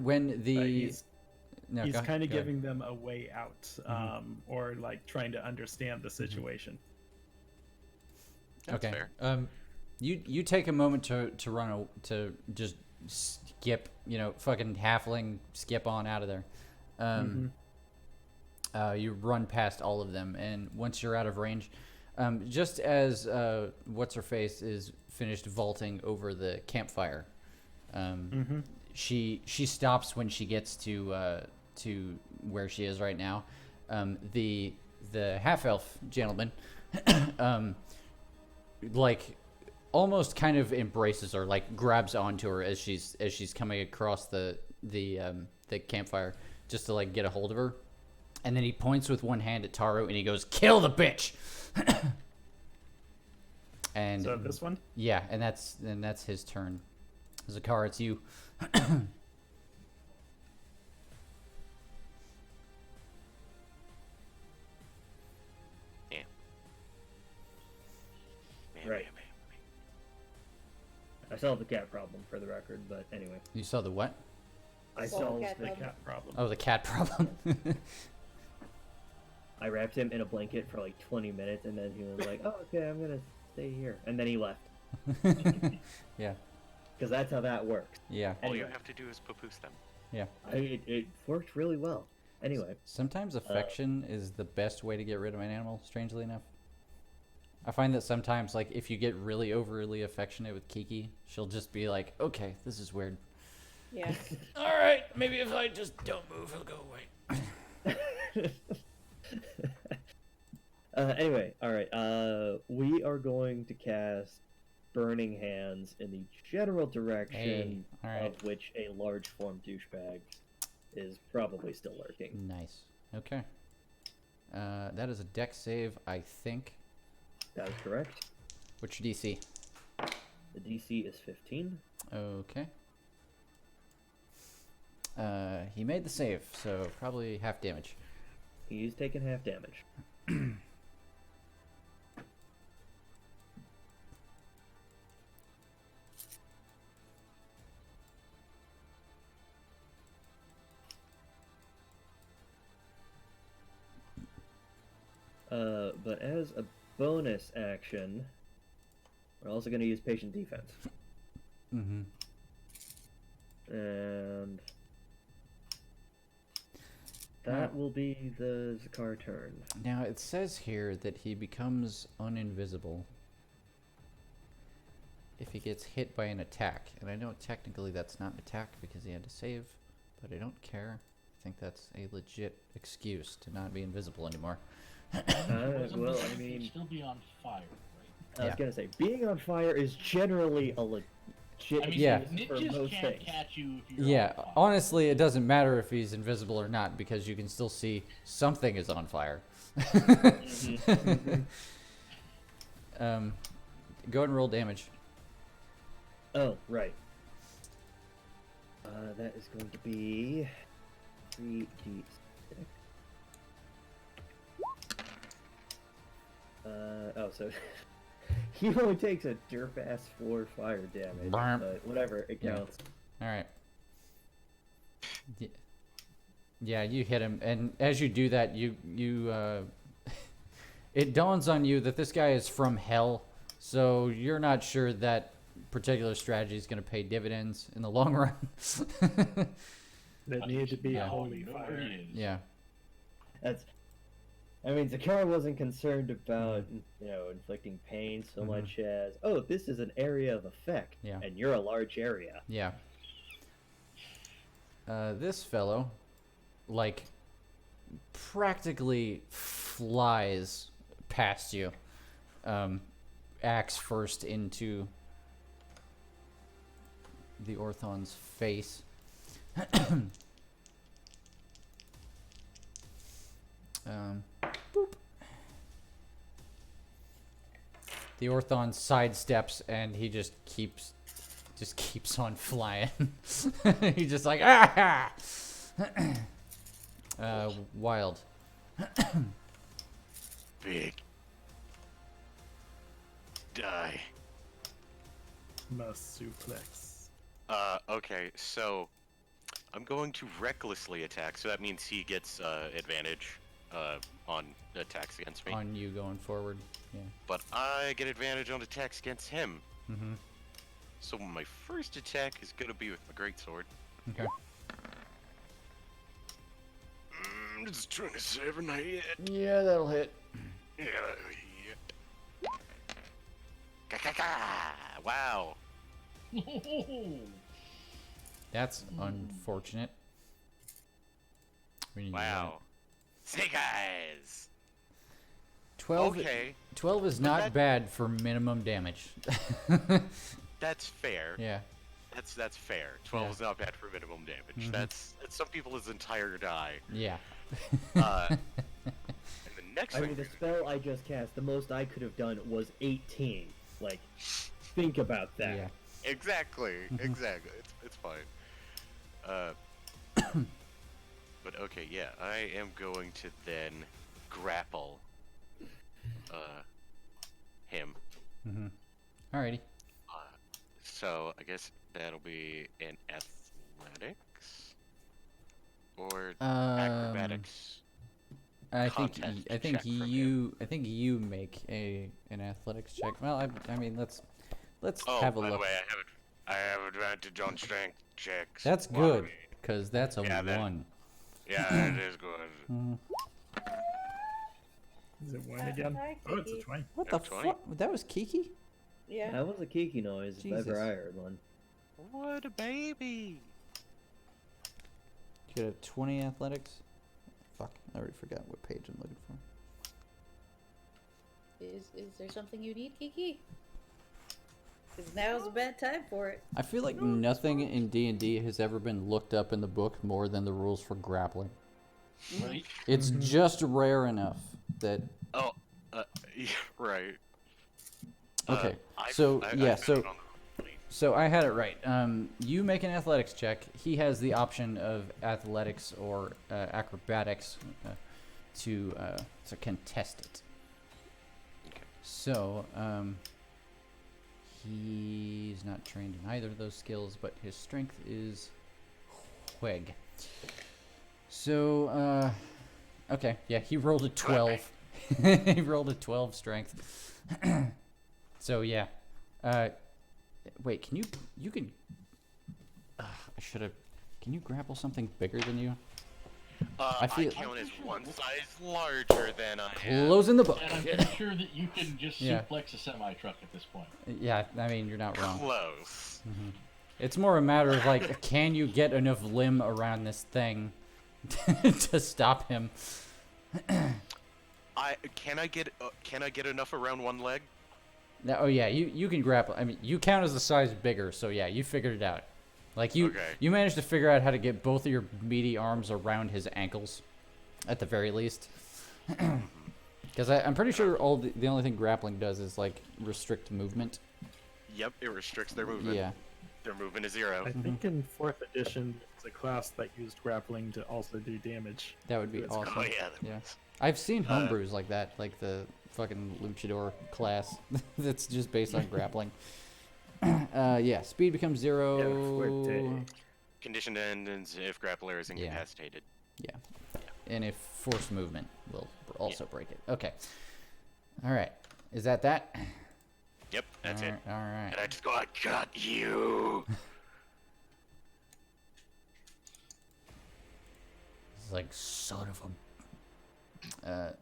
S1: when the
S7: He's
S1: no,
S7: he's
S1: go-
S7: kind of
S1: go ahead.
S7: giving them a way out, or like trying to understand the situation.
S4: That's
S1: Okay.
S4: fair.
S1: You take a moment to run to just skip, fucking halfling skip on out of there. You run past all of them, and once you're out of range, just as what's her face is finished vaulting over the campfire, she stops when she gets to where she is right now. The half elf gentleman, like almost kind of embraces her, like grabs onto her as she's coming across the campfire, just to like get a hold of her. And then he points with one hand at Taro and he goes, "Kill the bitch!" And
S7: So this one,
S1: yeah, and that's his turn. Zakar, it's you.
S4: Yeah. Man,
S3: Right.
S4: man, man.
S3: I solved the cat problem for the record, but anyway.
S1: You saw the what?
S3: I
S2: Solved
S3: solved
S2: cat
S3: the
S2: problem.
S3: cat problem.
S1: Oh, the cat problem.
S3: I wrapped him in a blanket for like 20 minutes, and then he was like, "Oh, okay, I'm gonna stay here. And then he left.
S1: Yeah.
S3: Because that's how that works.
S1: Yeah.
S4: All you
S3: Anyway.
S4: have to do is papoose them.
S1: Yeah.
S3: It worked really well. Anyway.
S1: Sometimes affection is the best way to get rid of an animal, strangely enough. I find that sometimes, like, if you get really overly affectionate with Kiki, she'll just be like, okay, this is weird.
S2: Yeah.
S1: All right, maybe if I just don't move, he'll go away.
S3: Anyway, alright. We are going to cast Burning Hands in the general direction
S1: alright.
S3: of which a large form douchebag is probably still lurking.
S1: Nice. Okay. That is a dex save, I think.
S3: That is correct.
S1: What's your DC?
S3: The DC is 15.
S1: Okay. He made the save, so probably half damage.
S3: He's taking half damage. But as a bonus action, we're also going to use patient defense.
S1: Mm-hmm.
S3: And that will be the Zakar turn.
S1: Now, it says here that he becomes uninvisible if he gets hit by an attack. And I know technically that's not an attack because he had to save, but I don't care. I think that's a legit excuse to not be invisible anymore.
S3: Well, I
S5: He'd
S3: mean,
S5: still be on fire, right?
S3: I was
S1: Yeah.
S3: going to say, being on fire is generally a legit
S5: I mean,
S1: Yeah.
S3: for
S5: ninjas
S3: most
S5: can't
S3: things.
S5: catch you if you're
S1: Yeah,
S5: on fire.
S1: honestly, it doesn't matter if he's invisible or not because you can still see something is on fire. Go ahead and roll damage.
S3: Oh, right. That is going to be 3d6. So he only takes a derp ass 4 fire damage,
S1: Blarm.
S3: but whatever, it
S1: Yeah.
S3: counts.
S1: All right. Yeah, you hit him, and as you do that, it dawns on you that this guy is from hell, so you're not sure that particular strategy is going to pay dividends in the long run.
S7: That needed to be
S1: Yeah.
S7: a holy
S5: You know where
S7: fire.
S5: he is.
S1: Yeah.
S3: I mean, Zakar wasn't concerned about, inflicting pain so
S1: Mhm.
S3: much as, oh, this is an area of effect,
S1: Yeah.
S3: and you're a large area.
S1: Yeah. This fellow, like, practically flies past you. Axe first into the Orthon's face. Boop. The Orthon sidesteps and he just keeps on flying. He's just like ah. Wild.
S4: Big. Die.
S7: Must suplex.
S4: Okay, so I'm going to recklessly attack, so that means he gets advantage on attacks against me.
S1: On you going forward. Yeah.
S4: But I get advantage on attacks against him.
S1: Mm-hmm.
S4: So my first attack is gonna be with my greatsword.
S1: Okay.
S4: This is 27, I hit.
S1: Yeah, that'll hit.
S4: Yeah, yeah. Wow.
S1: That's unfortunate. We need to
S4: Wow. Snake eyes.
S1: 12,
S4: Okay,
S1: 12 is
S4: But
S1: not
S4: that-
S1: bad for minimum damage.
S4: that's fair.
S1: Yeah.
S4: That's fair. 12
S1: Yeah.
S4: is not bad for minimum damage.
S1: Mhm.
S4: That's some people's entire die.
S1: Yeah.
S4: And the next
S3: I
S4: thing.
S3: mean, the spell I just cast, the most I could have done was 18. Like, think about that.
S1: Yeah.
S4: Exactly.
S1: Mhm.
S4: Exactly. It's fine. But okay, yeah, I am going to then grapple him.
S1: Mm-hmm. Alrighty.
S4: So I guess that'll be in athletics or acrobatics.
S1: I think
S4: contest
S1: I think
S4: check from
S1: you make an athletics check. Well, I mean let's
S4: Oh,
S1: have a
S4: by the
S1: look.
S4: way, I have advantage on strength checks.
S1: That's
S4: Wow.
S1: good, cause that's a
S4: Yeah, that-
S1: 1.
S4: Yeah, that is good.
S7: Is it one again?
S2: Hi,
S7: Oh, it's a
S2: Kiki.
S7: 20.
S1: What the
S4: 20.
S1: fuck? That was Kiki?
S2: Yeah.
S3: That was a Kiki noise if
S1: Jesus.
S3: ever I heard one.
S4: What a baby!
S1: You got a 20 athletics? Fuck, I already forgot what page I'm looking for.
S2: Is there something you need, Kiki? Because now's a bad time for it.
S1: I feel like nothing in D&D has ever been looked up in the book more than the rules for grappling.
S5: Right?
S1: It's just rare enough that
S4: Oh, yeah, right.
S1: okay.
S4: I
S1: So
S4: found
S1: yeah,
S4: it
S1: so
S4: on the plate.
S1: so I had it right. You make an athletics check. He has the option of athletics or acrobatics to contest it.
S4: Okay.
S1: So he's not trained in either of those skills, but his strength is Hweg. So okay, yeah, he rolled a 12. He rolled a 12 strength. So yeah. Wait, can you can I should have. Can you grapple something bigger than you?
S4: I
S1: feel-
S4: count as one size larger than I am.
S1: Close in the book.
S5: And I'm pretty sure that you can just
S1: Yeah.
S5: suplex a semi-truck at this point.
S1: Yeah, I mean you're not wrong.
S4: Close.
S1: It's more a matter of like, can you get enough limb around this thing to stop him?
S4: Can I get enough around one leg?
S1: Now, oh yeah, you can grapple. I mean, you count as the size bigger, so yeah, you figured it out. Like you
S4: Okay.
S1: managed to figure out how to get both of your meaty arms around his ankles, at the very least. Because I'm pretty sure the only thing grappling does is like restrict movement.
S4: Yep, it restricts their movement.
S1: Yeah.
S4: Their movement is 0.
S7: I think in 4th edition, it's a class that used grappling to also do damage.
S1: That would be
S7: That's
S1: awesome.
S4: Oh yeah.
S1: Yeah. I've seen homebrews like that, like the fucking luchador class that's just based on grappling. Yeah, speed becomes 0.
S7: Fuerte.
S4: Conditioned ends if grappler is incapacitated.
S1: And if force movement will also break it. Okay. All right. Is that?
S4: Yep, that's it.
S1: All right.
S4: And I just go, I got you.
S1: It's like son of a.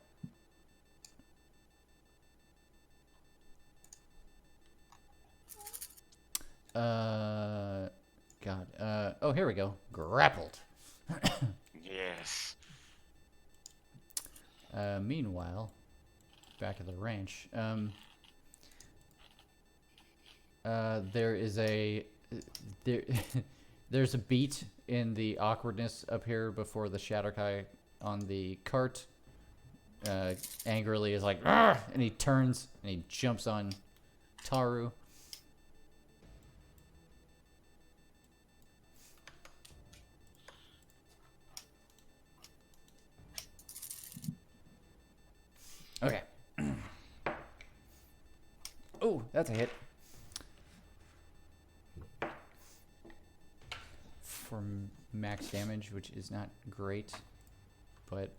S1: God. Oh, here we go. Grappled.
S4: Yes.
S1: Meanwhile, back at the ranch, there is there's a beat in the awkwardness up here before the Shadowkai on the cart. Angrily is like, "Argh!" And he turns and he jumps on Taru. Okay. Oh, that's a hit. For max damage, which is not great, but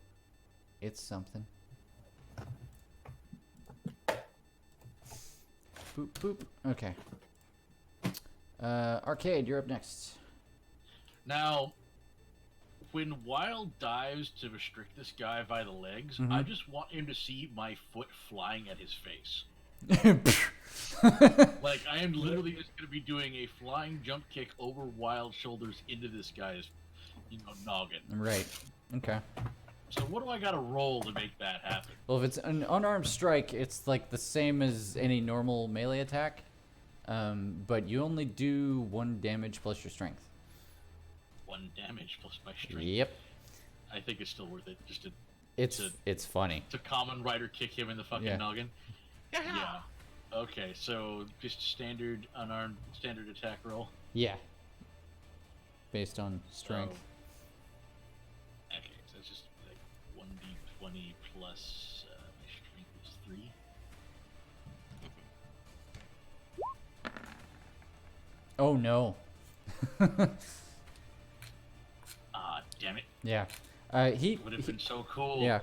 S1: it's something. Boop, boop. Okay. Arcade, you're up next.
S5: Now, when Wild dives to restrict this guy by the legs,
S1: Mhm.
S5: I just want him to see my foot flying at his face. Like, I am literally just going to be doing a flying jump kick over Wild's shoulders into this guy's, noggin.
S1: Right. Okay.
S5: So what do I got to roll to make that happen?
S1: Well, if it's an unarmed strike, it's like the same as any normal melee attack, but you only do 1 damage plus your strength.
S5: 1 damage plus my strength.
S1: Yep.
S5: I think it's still worth it just to
S1: It's funny.
S5: common rider kick him in the fucking
S1: Yeah.
S5: noggin. Yeah. Okay, so just standard unarmed standard attack roll.
S1: Yeah. Based on strength.
S5: Okay, so it's just like 1d20 plus my strength is 3.
S1: Oh no.
S5: Ah, damn it!
S1: Yeah. He
S5: Would have been so cool.
S1: yeah.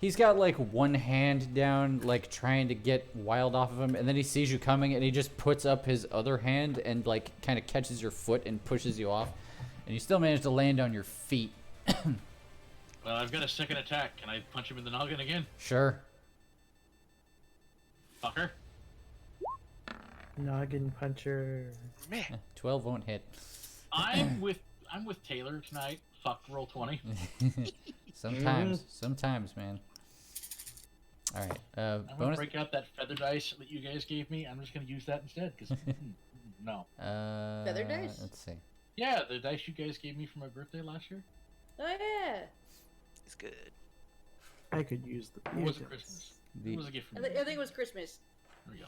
S1: he's got like one hand down, like trying to get Wild off of him, and then he sees you coming, and he just puts up his other hand and like kind of catches your foot and pushes you off, and you still manage to land on your feet.
S5: Well, I've got a second attack. Can I punch him in the noggin again?
S1: Sure.
S5: Fucker.
S8: Noggin puncher.
S4: Meh.
S1: 12 won't hit.
S5: I'm with Taylor tonight. Fuck, roll 20.
S1: Sometimes, man. All right.
S5: I'm gonna
S1: Bonus.
S5: break out that feather dice that you guys gave me. I'm just gonna use that instead. Because no.
S2: Feather dice?
S1: Let's see.
S5: Yeah, the dice you guys gave me for my birthday last year.
S2: Oh yeah.
S4: It's good.
S8: I could use the.
S5: Or was it Christmas? It was a gift from
S2: I
S5: you.
S2: think it was Christmas.
S5: There we go.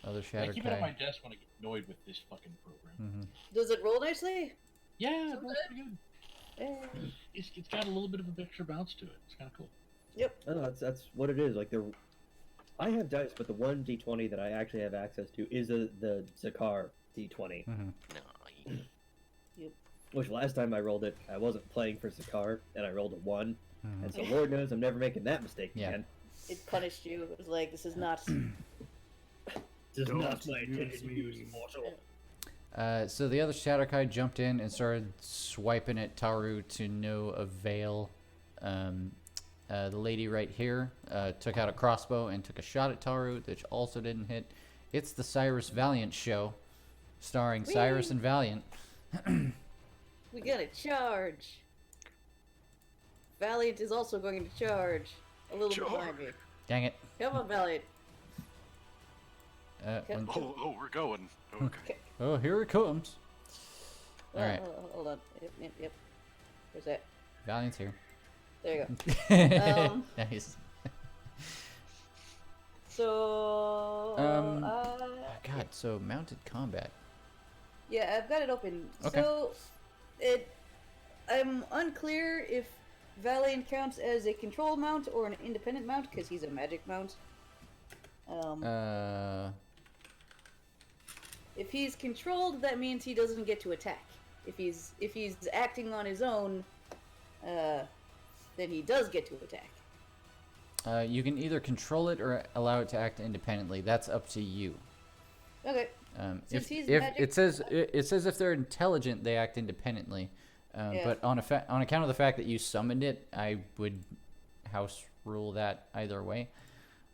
S1: Other
S5: I
S1: Shatter
S5: keep it on my
S1: Kai.
S5: desk when I get annoyed with this fucking program.
S2: Does it roll nicely?
S5: Yeah, it rolls pretty good.
S2: Yeah.
S5: It's got a little bit of a extra bounce to it. It's kind of cool.
S2: Yep.
S3: No, that's what it is. Like I have dice, but the one d20 that I actually have access to is the Zakar d20.
S4: No.
S3: Which last time I rolled it, I wasn't playing for Zakar, and I rolled a 1. And so Lord knows I'm never making that mistake
S1: Yeah.
S3: again.
S2: It punished you. It was like, this is not.
S3: This is
S7: Don't
S3: not my
S7: use
S3: intention to
S7: me.
S3: use mortal.
S1: So the other Shatter Kai jumped in and started swiping at Taru to no avail. The lady right here took out a crossbow and took a shot at Taru, which also didn't hit. It's the Cyrus Valiant show, starring
S2: Whee!
S1: Cyrus and Valiant.
S2: We gotta charge. Valiant is also going to charge. A little bit behind me.
S1: Dang it.
S2: Come on, Valiant.
S1: And-
S4: Oh, we're going. Okay.
S1: oh, here it comes. All right,
S2: Hold on. Yep. Where's that?
S1: Valiant's here.
S2: There you go.
S1: Nice.
S2: So.
S1: God, so mounted combat.
S2: Yeah, I've got it open.
S1: Okay.
S2: So, I'm unclear if Valiant counts as a control mount or an independent mount because he's a magic mount. If he's controlled, that means he doesn't get to attack. If he's acting on his own, then he does get to attack.
S1: You can either control it or allow it to act independently. That's up to you.
S2: Okay.
S1: If
S2: Since he's
S1: magic- it says if they're intelligent, they act independently.
S2: Yeah.
S1: But on account of the fact that you summoned it, I would house rule that either way.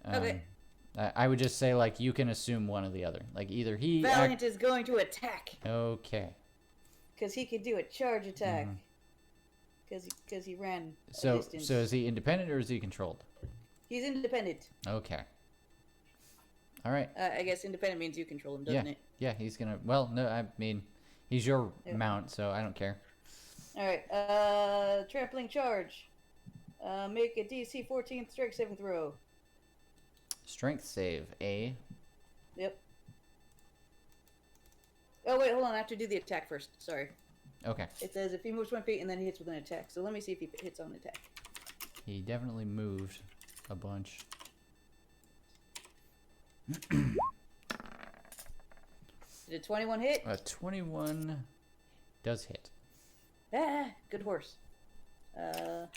S2: Okay.
S1: I would just say like you can assume one or the other. Like either he.
S2: Valiant is going to attack
S1: Okay.
S2: because he could do a charge attack. Because he ran a
S1: So
S2: distance.
S1: is he independent or is he controlled?
S2: He's independent.
S1: Okay. All right.
S2: I guess independent means you control him, doesn't
S1: Yeah.
S2: it?
S1: Yeah, he's gonna. Well, no, I mean, he's your
S2: Yeah.
S1: mount, so I don't care.
S2: All right. Trampling charge. Make a DC 14 strike saving throw.
S1: Strength save, A.
S2: Yep. Oh wait, hold on. I have to do the attack first. Sorry.
S1: Okay.
S2: It says if he moves 1 feet and then he hits with an attack. So let me see if he hits on attack.
S1: He definitely moved a bunch.
S2: Did a 21 hit?
S1: 21 does hit.
S2: Ah, good horse. 6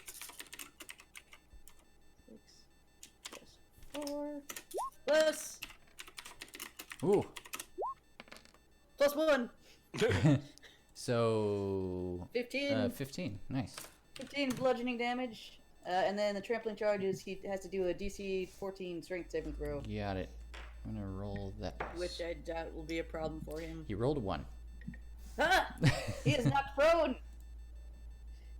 S2: plus 4 plus
S1: Ooh.
S2: plus 1.
S1: So
S2: 15.
S1: 15. Nice.
S2: 15 bludgeoning damage. And then the trampling charges, he has to do a DC 14 strength saving throw,
S1: Got it. I'm gonna roll that.
S2: which I doubt will be a problem for him.
S1: He rolled a 1.
S2: Ah! He is knocked prone!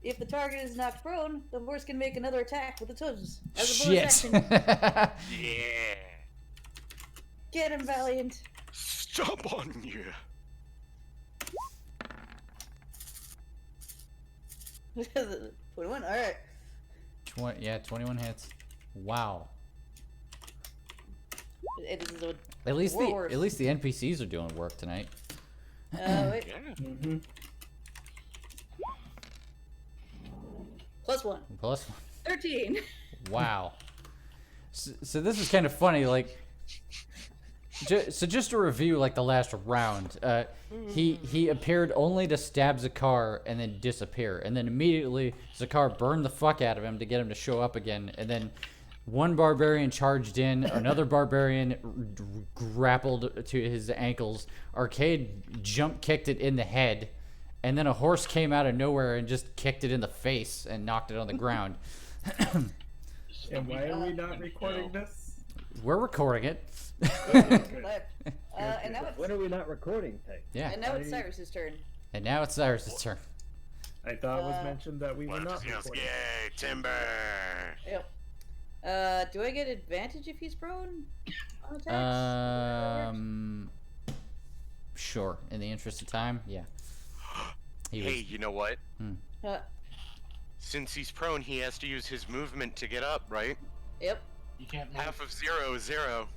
S2: If the target is knocked prone, the horse can make another attack with its hooves. As a bonus
S1: Shit.
S2: action.
S4: Yeah.
S2: Get him, Valiant!
S4: Stop on you.
S2: 21, alright.
S1: 21 hits. Wow.
S2: This is a...
S1: At least
S2: Warhorse.
S1: the NPCs are doing work tonight.
S2: wait.
S4: Yeah.
S2: Plus 1.
S1: Plus
S2: 13.
S1: Wow. So this is kind of funny. Like, So just to review, like the last round, he appeared only to stab Zakar and then disappear, and then immediately Zakar burned the fuck out of him to get him to show up again, and then one barbarian charged in, another barbarian grappled to his ankles, Arcade jump kicked it in the head, and then a horse came out of nowhere and just kicked it in the face and knocked it on the ground.
S6: And why are we not recording this?
S1: We're recording it.
S2: Left. And now it's
S3: When are we not recording things?
S1: Yeah.
S2: and now it's Cyrus's turn.
S1: And now it's Cyrus's turn.
S6: I thought it was mentioned that we were not recording.
S4: Yay, timber!
S2: Yep. Do I get advantage if he's prone on attacks?
S1: Sure. In the interest of time, yeah.
S4: Hey, you know what?
S2: Uh,
S4: Since he's prone, he has to use his movement to get up, right?
S2: yep.
S5: You can't move.
S4: Half of 0 is 0.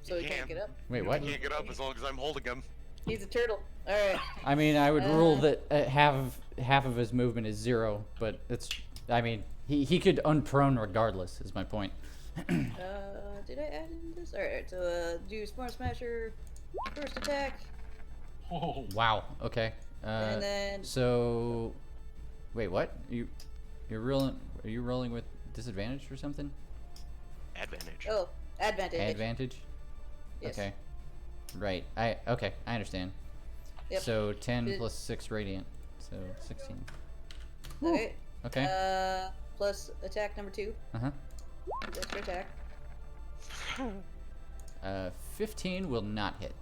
S2: So he can't get up.
S1: Wait, what?
S4: He can't get up as long as I'm holding him.
S2: He's a turtle. All right.
S1: I mean, I would rule that half of his movement is 0, but it's. I mean, he could unprone regardless. Is my point.
S2: Did I add in this? All right. So do Smart Smasher, first attack,
S5: Whoa.
S1: Wow. Okay.
S2: and then
S1: So, wait, what? You're rolling? Are you rolling with disadvantage or something?
S4: Advantage.
S2: advantage.
S1: Advantage.
S2: Yes.
S1: Okay. Right. I understand.
S2: Yep.
S1: So 10
S2: It-
S1: plus 6 radiant. So 16.
S2: Okay.
S1: Okay.
S2: Plus attack number 2.
S1: Uh-huh.
S2: Extra attack.
S1: 15 will not hit.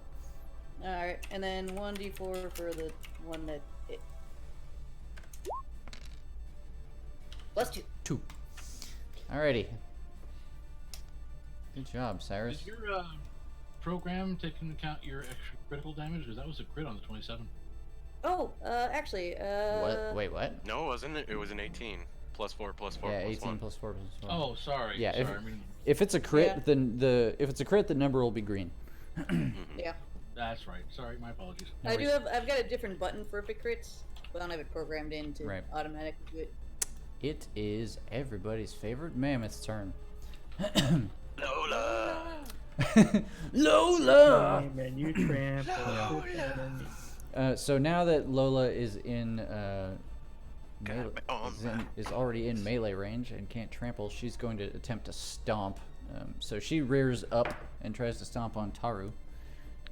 S2: All right, and then 1d4 for the one that hit. Plus 2.
S1: 2. Alrighty. Good job, Cyrus.
S5: Is your program take into account your extra critical damage? Because that was a crit on the 27.
S2: Oh, actually,
S1: What? Wait, what?
S4: No, it wasn't. It was an 18. Plus 4, plus 4,
S1: Yeah,
S4: plus
S1: 18
S4: 1.
S1: plus 4 plus 4.
S5: Oh, sorry.
S1: Yeah,
S5: Sorry. I mean,
S1: If it's a crit,
S2: Yeah.
S1: then the number will be green.
S2: Yeah.
S5: that's right. Sorry, my apologies.
S1: No
S2: I've
S1: worries.
S2: got a different button for epic crits, but I don't have it programmed in to
S1: Right.
S2: automatically do it.
S1: It is everybody's favorite mammoth's turn.
S4: Lola!
S1: Lola!
S8: And you trample.
S1: So now that Lola is in,
S4: Got my arm
S1: is already in melee range and can't trample, she's going to attempt to stomp. So she rears up and tries to stomp on Taru.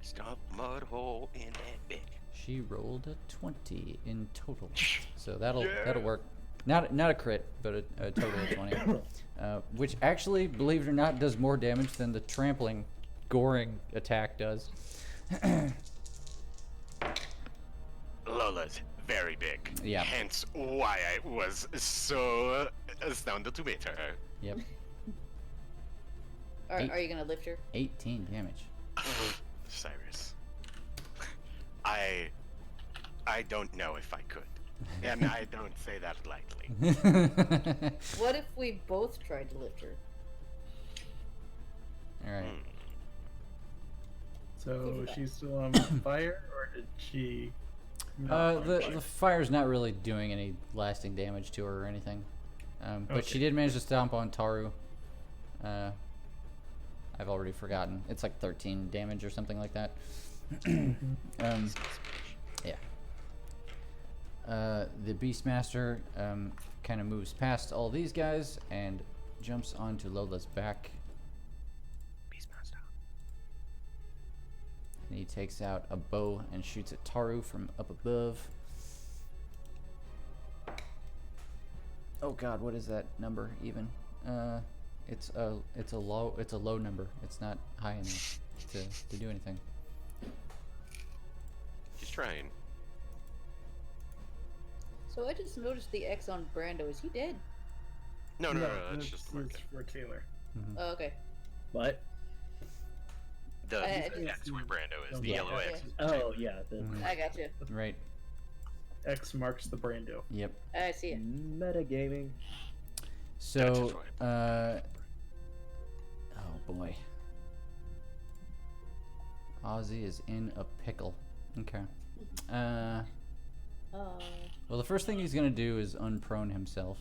S4: Stop mud hole in that bitch.
S1: She rolled a 20 in total, so that'll work. Not a crit, but a total of 20, which actually, believe it or not, does more damage than the trampling, goring attack does.
S4: Lola's very big.
S1: Yeah.
S4: Hence why I was so astounded to meet her.
S1: Yep,
S2: Are you gonna lift her?
S1: 18 damage.
S4: Cyrus. I don't know if I could. And I don't say that lightly.
S2: What if we both tried to lift her?
S1: All right.
S6: So she's still on fire, or did she? not on
S1: The
S6: fire?
S1: fire's not really doing any lasting damage to her or anything, but she
S6: Okay.
S1: did manage to stomp on Taru. I've already forgotten. It's like 13 damage or something like that. Yeah. The Beastmaster kind of moves past all these guys and jumps onto Lola's back.
S4: Beastmaster.
S1: And he takes out a bow and shoots at Taru from up above. Oh God, what is that number even? It's a low number. It's not high enough to do anything.
S4: He's trying.
S2: So I just noticed the X on Brando. Is he dead?
S4: No,
S6: No,
S4: it's
S6: it's
S4: just
S6: for Taylor.
S2: Oh, okay.
S3: What?
S4: the
S2: I
S4: X where Brando is. The
S6: Yeah.
S4: yellow X.
S3: Oh yeah, the
S1: Mhm.
S2: I got you.
S1: Right.
S6: X marks the Brando.
S1: Yep.
S2: I see it.
S3: metagaming.
S1: So,
S4: That's
S1: oh boy. Ozzy is in a pickle. Okay. Well, the first thing he's gonna do is unprone himself.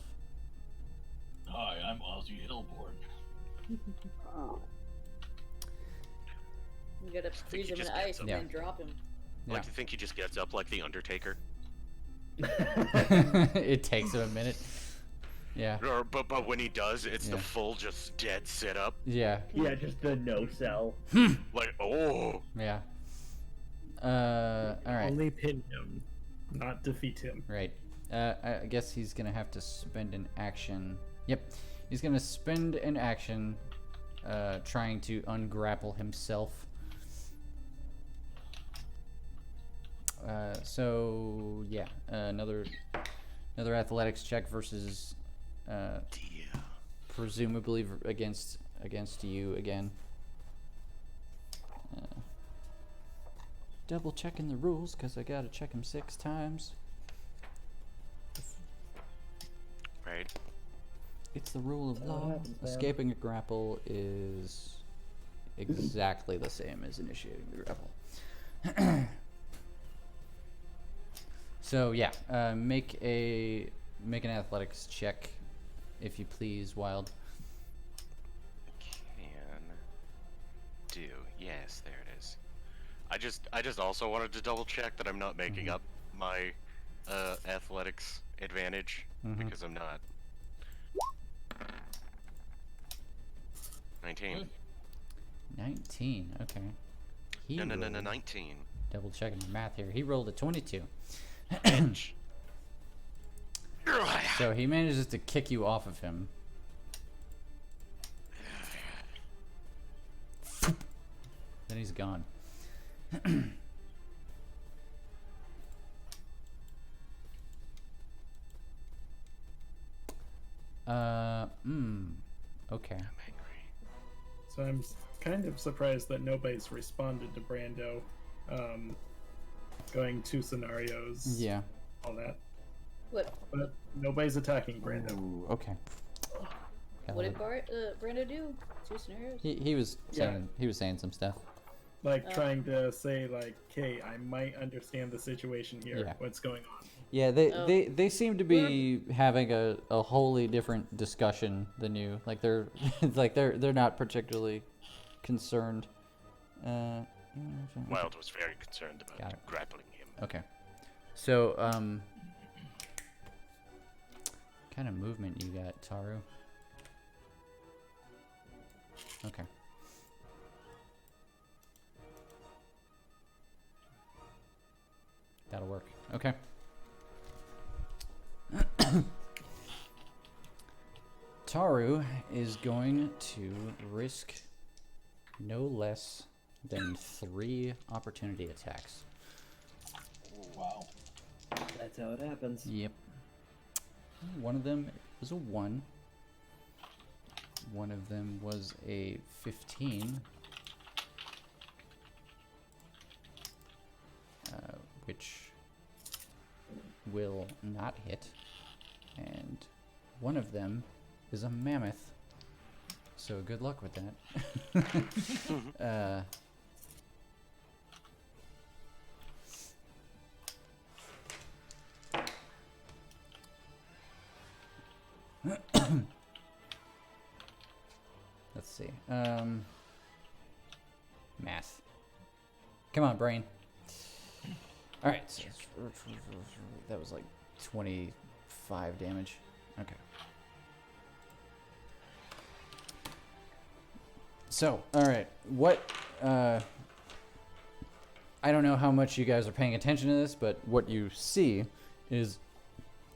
S5: Hi, I'm Ozzy Hillborn.
S2: You gotta
S4: think
S2: freeze
S4: he
S2: him in
S4: just
S2: ice
S4: gets
S2: and
S1: up.
S2: then drop him.
S4: I like to think he just gets up like the Undertaker.
S1: It takes him a minute. Yeah.
S4: But when he does, it's the
S1: Yeah.
S4: full just dead sit up.
S1: Yeah.
S3: Yeah, just the no sell.
S4: Like, oh.
S1: Yeah. All right.
S7: Only pin him, not defeat him.
S1: Right. I guess he's gonna have to spend an action. Yep. He's gonna spend an action trying to ungrapple himself. So yeah, another athletics check versus presumably against you again. Double checking the rules because I gotta check him 6 times.
S4: Right.
S1: It's the rule of
S3: That
S1: law.
S3: happens, man.
S1: Escaping a grapple is exactly the same as initiating the grapple. So yeah, make an athletics check, if you please, Wild.
S4: Can do. Yes, there it is. I just also wanted to double check that I'm not making up my athletics advantage because I'm not. 19.
S5: Good.
S1: 19. Okay. He
S4: No,
S1: rolled-
S4: 19.
S1: Double checking the math here. He rolled a 22.
S4: Bitch.
S1: So he manages to kick you off of him. Then he's gone. Okay.
S4: I'm angry.
S7: So I'm kind of surprised that nobody's responded to Brando. Going 2 scenarios.
S1: Yeah.
S7: All that.
S2: What?
S7: But nobody's attacking Brando.
S1: Ooh, okay.
S2: What did Brando do? 2 scenarios?
S1: He was saying some stuff.
S7: Like trying to say like, "Hey, I might understand the situation here.
S1: Yeah.
S7: What's going on?"
S1: Yeah,
S2: Oh.
S1: they seem to be having a wholly different discussion than you. Like they're they're not particularly concerned.
S4: Wild was very concerned
S1: Got
S4: about
S1: it.
S4: grappling him.
S1: Okay. So kind of movement you got, Taru? Okay. That'll work. Okay. Taru is going to risk no less than 3 opportunity attacks.
S5: Wow.
S3: That's how it happens.
S1: Yep. One of them was a 1. One of them was a 15. Which will not hit. And one of them is a mammoth. So good luck with that. Let's see. Math. Come on, brain. All right. So that was like 25 damage. Okay. So, all right. What? I don't know how much you guys are paying attention to this, but what you see is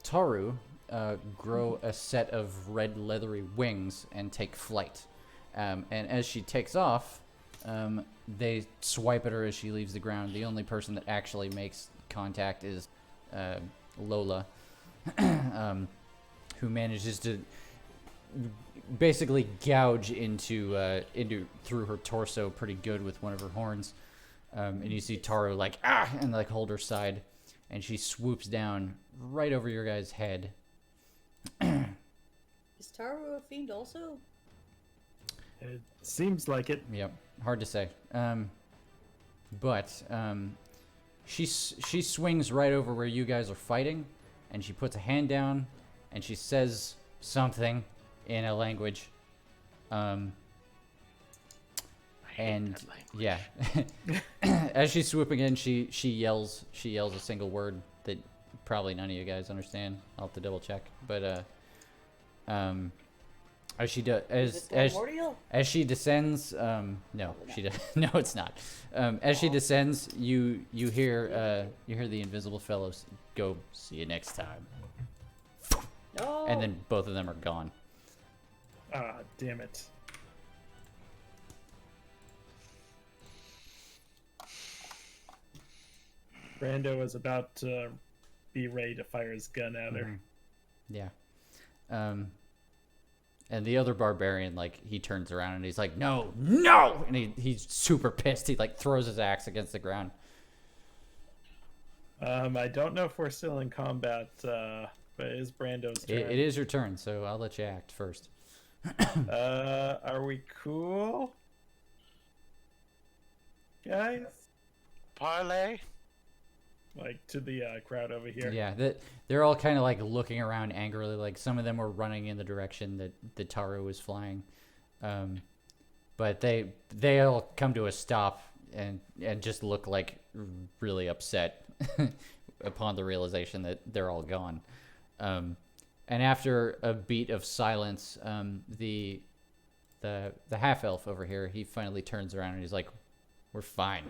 S1: Taru grow a set of red leathery wings and take flight. And as she takes off, they swipe at her as she leaves the ground. The only person that actually makes contact is Lola, who manages to basically gouge into through her torso pretty good with one of her horns. And you see Taru like and like hold her side, and she swoops down right over your guy's head.
S2: Is Taru a fiend also?
S7: It seems like it.
S1: Yep, hard to say. But she swings right over where you guys are fighting, and she puts a hand down, and she says something in a language,
S4: I hate
S1: And
S4: that language.
S1: yeah, as she's swooping in, she yells a single word that probably none of you guys understand. I'll have to double check, but as she does
S2: Is it primordial?
S1: as she descends, no, she does. No, it's not. As she descends, you hear the invisible fellows go. See you next time.
S2: No.
S1: And then both of them are gone.
S7: Ah, damn it. Brando was about to be ready to fire his gun at her.
S1: Yeah. And the other barbarian, like, he turns around and he's like, no, no! And he's super pissed. He, like, throws his axe against the ground.
S7: I don't know if we're still in combat, but it is Brando's turn.
S1: It is your turn, so I'll let you act first.
S7: Are we cool? Guys?
S4: Parlay.
S7: Like, to the crowd over here.
S1: Yeah, they're all kind of, like, looking around angrily. Like, some of them were running in the direction that Taru was flying. But they all come to a stop and just look, like, really upset upon the realization that they're all gone. And after a beat of silence, the half-elf over here, he finally turns around and he's like, we're fine.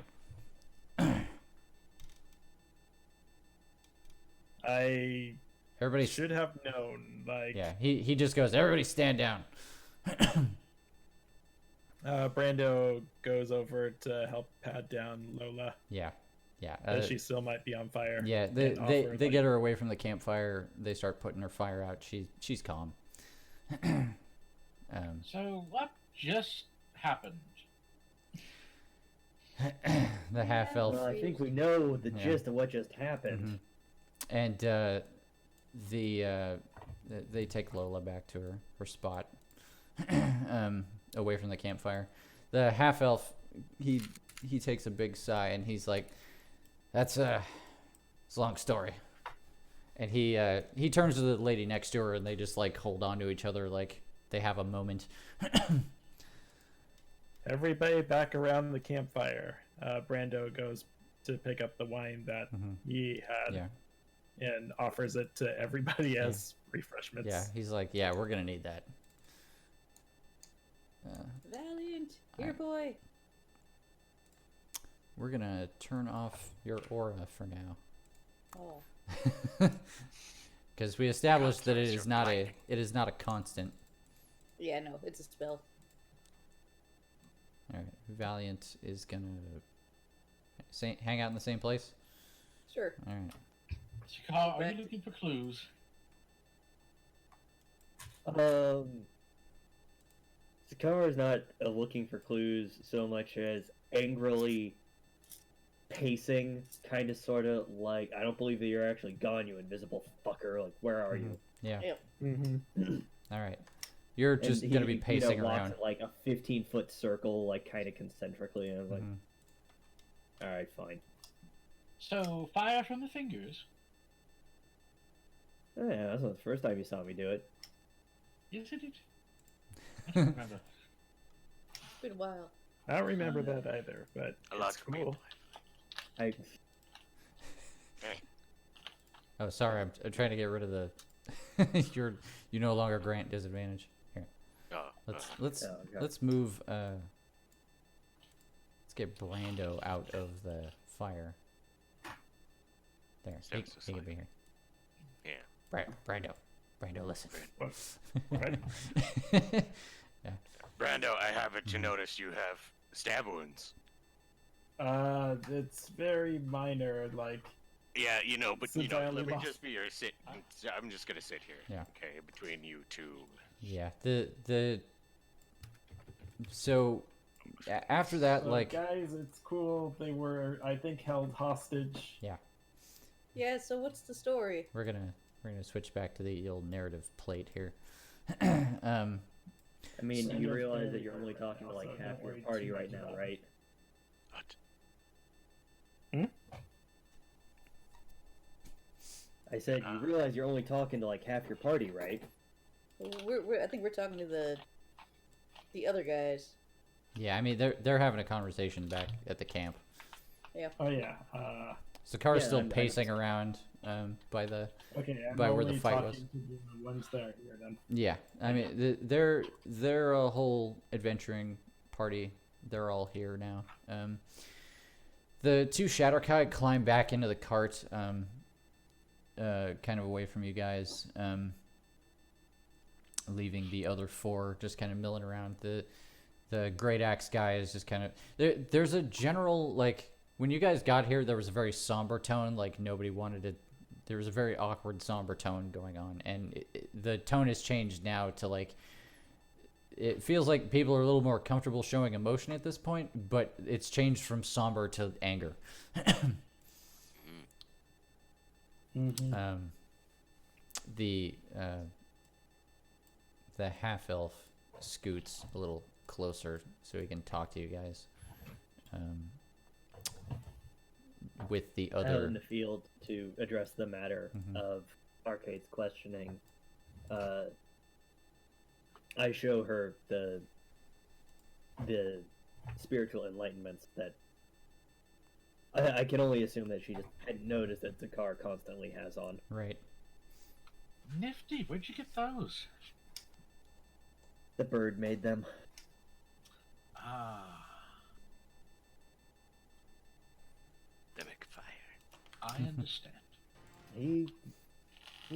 S7: I
S1: Everybody
S7: should have known, like...
S1: Yeah, he just goes, everybody stand down.
S7: Brando goes over to help pad down Lola,
S1: Yeah.
S7: as she still might be on fire.
S1: Yeah,
S7: and
S1: they
S7: offer, like,
S1: get her away from the campfire. They start putting her fire out. She's calm.
S5: So what just happened?
S1: The half elf
S3: Well, I think we know the
S1: Yeah.
S3: gist of what just happened.
S1: and they take Lola back to her spot, away from the campfire. The half elf he takes a big sigh and he's like, it's a long story. And he turns to the lady next to her and they just like hold on to each other like they have a moment.
S7: Everybody back around the campfire. Brando goes to pick up the wine that he had
S1: Yeah.
S7: and offers it to everybody as refreshments.
S1: Yeah, he's like, yeah, we're gonna need that.
S2: Valiant, here, boy.
S1: We're gonna turn off your aura for now,
S2: Oh,
S1: because we established that
S4: Gods, you're blinding.
S1: it is not a constant.
S2: yeah, no, it's a spell.
S1: All right, Valiant is gonna hang out in the same place.
S2: Sure.
S1: All right.
S5: Sakar, are you looking for clues?
S3: Sakara is not looking for clues so much as angrily pacing, kind of, sort of like, I don't believe that you're actually gone, you invisible fucker. Like, where are you?
S1: Yeah.
S2: Yep.
S6: Mm-hmm.
S1: All right. You're
S3: And
S1: just gonna be pacing
S3: walks
S1: around.
S3: in, like a 15-foot circle, like kind of concentrically, and I was like,
S1: Mhm.
S3: all right, fine.
S5: So fire from the fingers.
S3: Oh, yeah, that's not the first time you saw me do it.
S5: Isn't it? I don't remember.
S2: It's been a while.
S7: I don't remember that either, but
S4: A lot
S7: it's
S4: for me.
S7: cool.
S3: I
S1: Oh, sorry. I'm trying to get rid of the. You no longer grant disadvantage. Here. Let's
S3: Oh, okay.
S1: let's move. Let's get Brando out of the fire. There. He
S4: Steps
S1: can
S4: aside.
S1: be here.
S4: Yeah.
S1: Brando, listen.
S7: What? What?
S4: Brando, I happen to notice you have stab wounds.
S6: It's very minor, like,
S4: Yeah, you know, but
S6: Since I only
S4: let me
S6: lost-
S4: just be your sit. I'm just gonna sit here.
S1: Yeah.
S4: Okay, between you two.
S1: Yeah. The. So, after that,
S6: so
S1: like,
S6: guys, it's cool. They were, I think, held hostage.
S2: Yeah, so what's the story?
S1: we're gonna switch back to the old narrative plate here.
S3: I mean,
S6: So
S3: you
S6: that's
S3: realize
S6: very
S3: that you're only
S6: correct.
S3: talking to like
S6: Also,
S3: half
S6: don't
S3: your
S6: worry
S3: party
S6: too
S3: right
S6: much
S3: now,
S6: about
S3: right?
S4: What?
S3: I said you realize you're only talking to like half your party, right?
S2: I think we're talking to the the other guys.
S1: Yeah, I mean they're having a conversation back at the camp.
S7: Oh yeah.
S1: Zakar's
S3: Yeah,
S1: still
S3: I'm
S1: pacing around by the.
S7: Okay. I'm
S1: By where
S7: only
S1: the fight
S7: talking
S1: was.
S7: to the ones that are here then.
S1: Yeah, I mean they're a whole adventuring party. They're all here now. The two Shadowkai climb back into the cart, kind of away from you guys, leaving the other four just kind of milling around. The Great Axe guy is just kind of there's a general, like, when you guys got here there was a very somber tone, like nobody wanted to. There was a very awkward, somber tone going on, and the tone has changed now to, like, it feels like people are a little more comfortable showing emotion at this point, but it's changed from somber to anger. The half-elf scoots a little closer so he can talk to you guys. With the
S3: Out
S1: other
S3: in the field to address the matter
S1: Mhm.
S3: of Arcade's questioning. I show her the spiritual enlightenments that I can only assume that she just hadn't noticed that Zakar constantly has on.
S1: right.
S5: Nifty. Where'd you get those?
S3: The bird made them.
S5: Ah,
S4: Mimic fire.
S5: I understand.
S3: He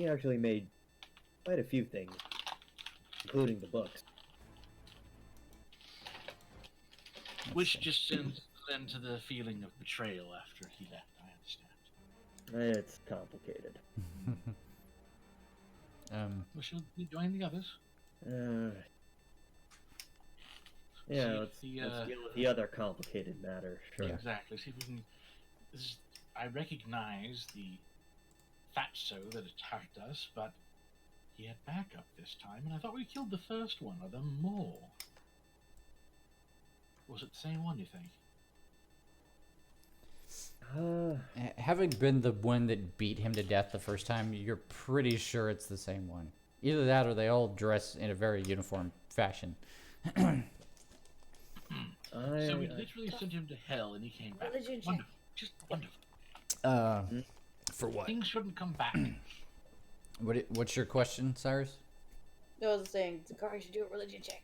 S3: actually made quite a few things, including the books.
S5: Which just sends to the feeling of betrayal after he left. I understand.
S3: It's complicated.
S5: We should be joining the others.
S3: Yeah,
S5: See if
S3: let's
S5: the,
S3: deal with the other complicated matter. Sure.
S1: Yeah.
S5: Exactly. See if we can. I recognize the fatso that attacked us, but he had backup this time, and I thought we killed the first one. Are there more? Was it the same one, you think?
S1: Having been the one that beat him to death the first time, you're pretty sure it's the same one. Either that or they all dress in a very uniform fashion.
S5: So we literally sent him to hell, and he came back.
S2: Religion check.
S5: Wonderful. Just wonderful.
S1: For what?
S5: Things shouldn't come back.
S1: What's your question, Cyrus?
S2: No, I was saying, Zakari should do a religion check.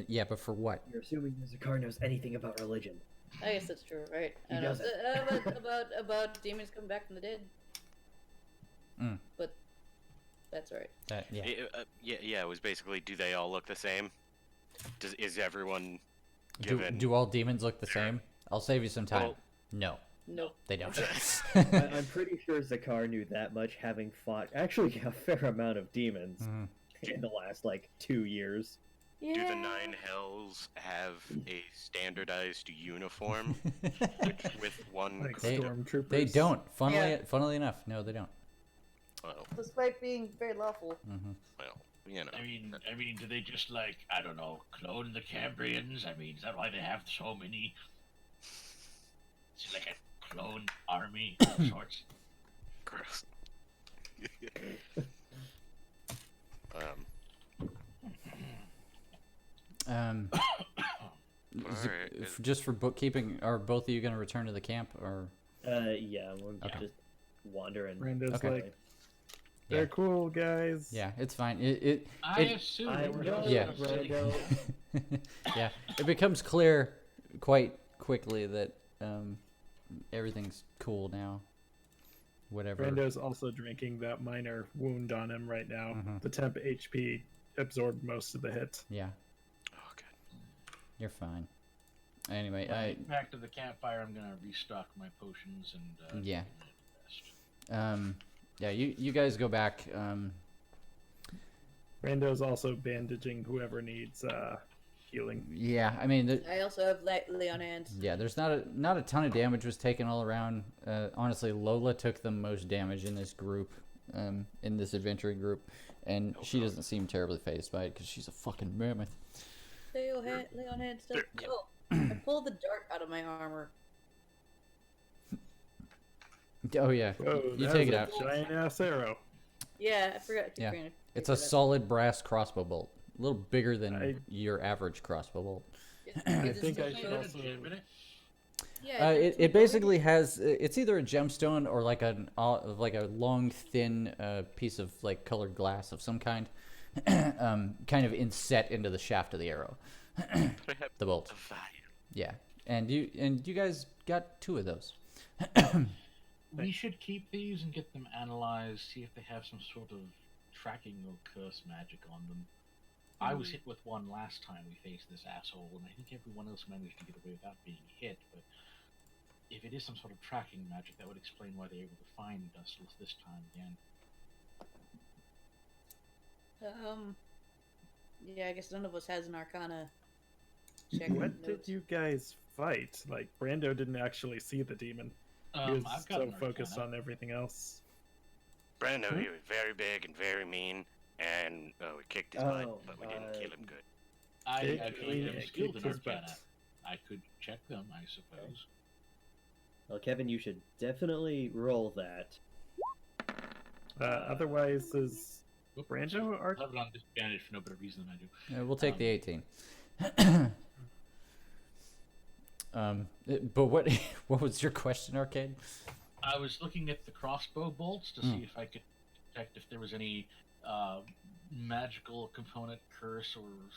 S1: Yeah, but for what?
S3: You're assuming Zakar knows anything about religion.
S2: I guess that's true, right?
S3: He
S2: I don't know.
S3: doesn't.
S2: About demons coming back from the dead.
S1: Mm.
S2: But that's right.
S1: That, yeah.
S4: Yeah. It was basically, do they all look the same? Is everyone
S1: Do,
S4: given?
S1: do all demons look the same? I'll save you some time.
S4: Well-
S1: No,
S2: No.
S1: they don't.
S3: I'm pretty sure Zakar knew that much, having fought actually a fair amount of demons
S1: Mhm.
S3: in the last, 2 years.
S2: Yeah.
S4: Do the Nine Hells have a standardized uniform with one?
S6: Like
S1: They-
S6: stormtroopers.
S1: They don't.
S2: Yeah.
S1: Funnily enough, no, they don't.
S4: Well,
S2: Despite being very lawful.
S4: you know.
S5: I mean, do they just I don't know, clone the Cambrians? I mean, is that why they have so many? Is it like a clone army of sorts?
S4: Gross. Alright,
S1: Just for bookkeeping, are both of you going to return to the camp, or?
S3: Yeah, we're
S1: Okay.
S3: just wandering.
S6: Brando's
S1: Okay.
S6: like, they're
S1: Yeah.
S6: cool, guys.
S1: Yeah, it's fine. It
S5: I
S1: It-
S5: assume
S3: I
S5: they were
S3: know,
S1: Yeah.
S3: Brando.
S1: yeah, it becomes clear quite quickly that everything's cool now. Whatever.
S6: Brando's also drinking that minor wound on him right now.
S1: Mhm.
S6: The temp HP absorbed most of the hit.
S1: Yeah,
S4: Oh, good.
S1: you're fine. Anyway,
S5: Back to the campfire. I'm gonna restock my potions and
S1: Yeah.
S5: rest.
S1: Yeah, you guys go back.
S6: Brando's also bandaging whoever needs healing.
S1: Yeah, I mean,
S2: I also have lay on hands.
S1: yeah, there's not a ton of damage was taken all around. Honestly, Lola took the most damage in this group, in this adventuring group, and she doesn't seem terribly phased by it because she's a fucking mammoth.
S2: Lay on hands. Stuff. Oh, I pulled the dart out of my armor.
S1: Oh yeah,
S6: Whoa,
S1: you
S6: that
S1: take
S6: was
S1: it
S6: a
S1: out.
S6: giant ass arrow.
S2: Yeah, I forgot.
S1: Yeah.
S2: Granted,
S1: It's a solid brass crossbow bolt. A little bigger than
S7: I-
S1: your average crossbow bolt.
S7: I think I should also.
S2: Yeah.
S1: It basically has it's either a gemstone or like like a long thin piece of like colored glass of some kind, kind of inset into the shaft of the arrow, the bolt.
S4: The value.
S1: Yeah, and you guys got 2 of those.
S5: We should keep these and get them analyzed, see if they have some sort of tracking or curse magic on them. I was hit with one last time we faced this asshole, and I think everyone else managed to get away without being hit, but if it is some sort of tracking magic, that would explain why they're able to find us this time again.
S2: Yeah, I guess none of us has an Arcana check.
S7: What did you guys fight? Like, Brando didn't actually see the demon. He was
S5: I've got
S7: so
S5: an
S7: focused
S5: Arcana.
S7: on everything else.
S4: Brando, he was very big and very mean, and we kicked his butt, but we didn't kill him good.
S5: I
S7: Big,
S5: actually am
S7: clean,
S5: skilled in
S7: kicked his butt.
S5: Arcana. I could check them, I suppose.
S3: Well, Kevin, you should definitely roll that.
S7: Otherwise, is
S5: Whoop,
S7: Brando
S5: I have it on disadvantage for no better reason than I do.
S1: We'll take the 18. But what was your question, Arcade?
S5: I was looking at the crossbow bolts to see if I could detect if there was any magical component, curse,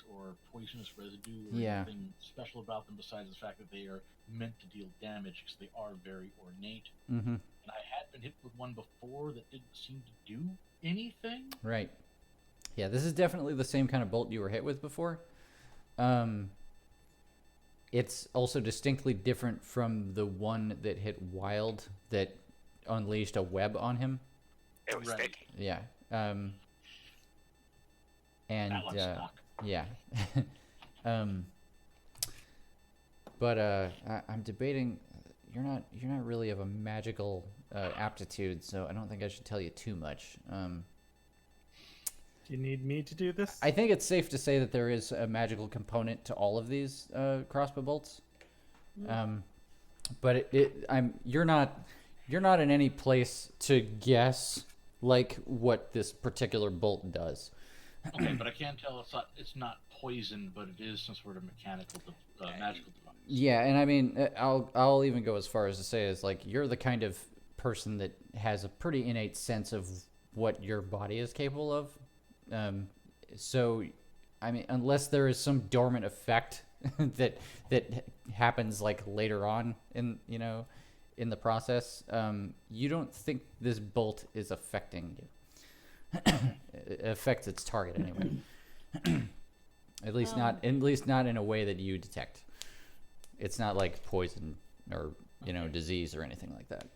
S5: or poisonous residue, or
S1: Yeah.
S5: anything special about them besides the fact that they are meant to deal damage because they are very ornate.
S1: Mm-hmm.
S5: And I had been hit with one before that didn't seem to do anything.
S1: Right. Yeah, this is definitely the same kind of bolt you were hit with before. It's also distinctly different from the one that hit Wild that unleashed a web on him.
S4: It was
S5: Right.
S4: sticky.
S1: Yeah. And
S5: That one stuck.
S1: yeah. But I'm debating. You're not really of a magical aptitude, so I don't think I should tell you too much.
S7: Do you need me to do this?
S1: I think it's safe to say that there is a magical component to all of these crossbow bolts. But you're not in any place to guess like what this particular bolt does.
S5: Okay, but I can tell it's not poison, but it is some sort of mechanical, magical device.
S1: Yeah, and I mean, I'll even go as far as to say is like you're the kind of person that has a pretty innate sense of what your body is capable of. So, I mean, unless there is some dormant effect that happens like later on in the process, you don't think this bolt is affecting you. It affects its target anyway. At least not in a way that you detect. It's not like poison or disease or anything like that.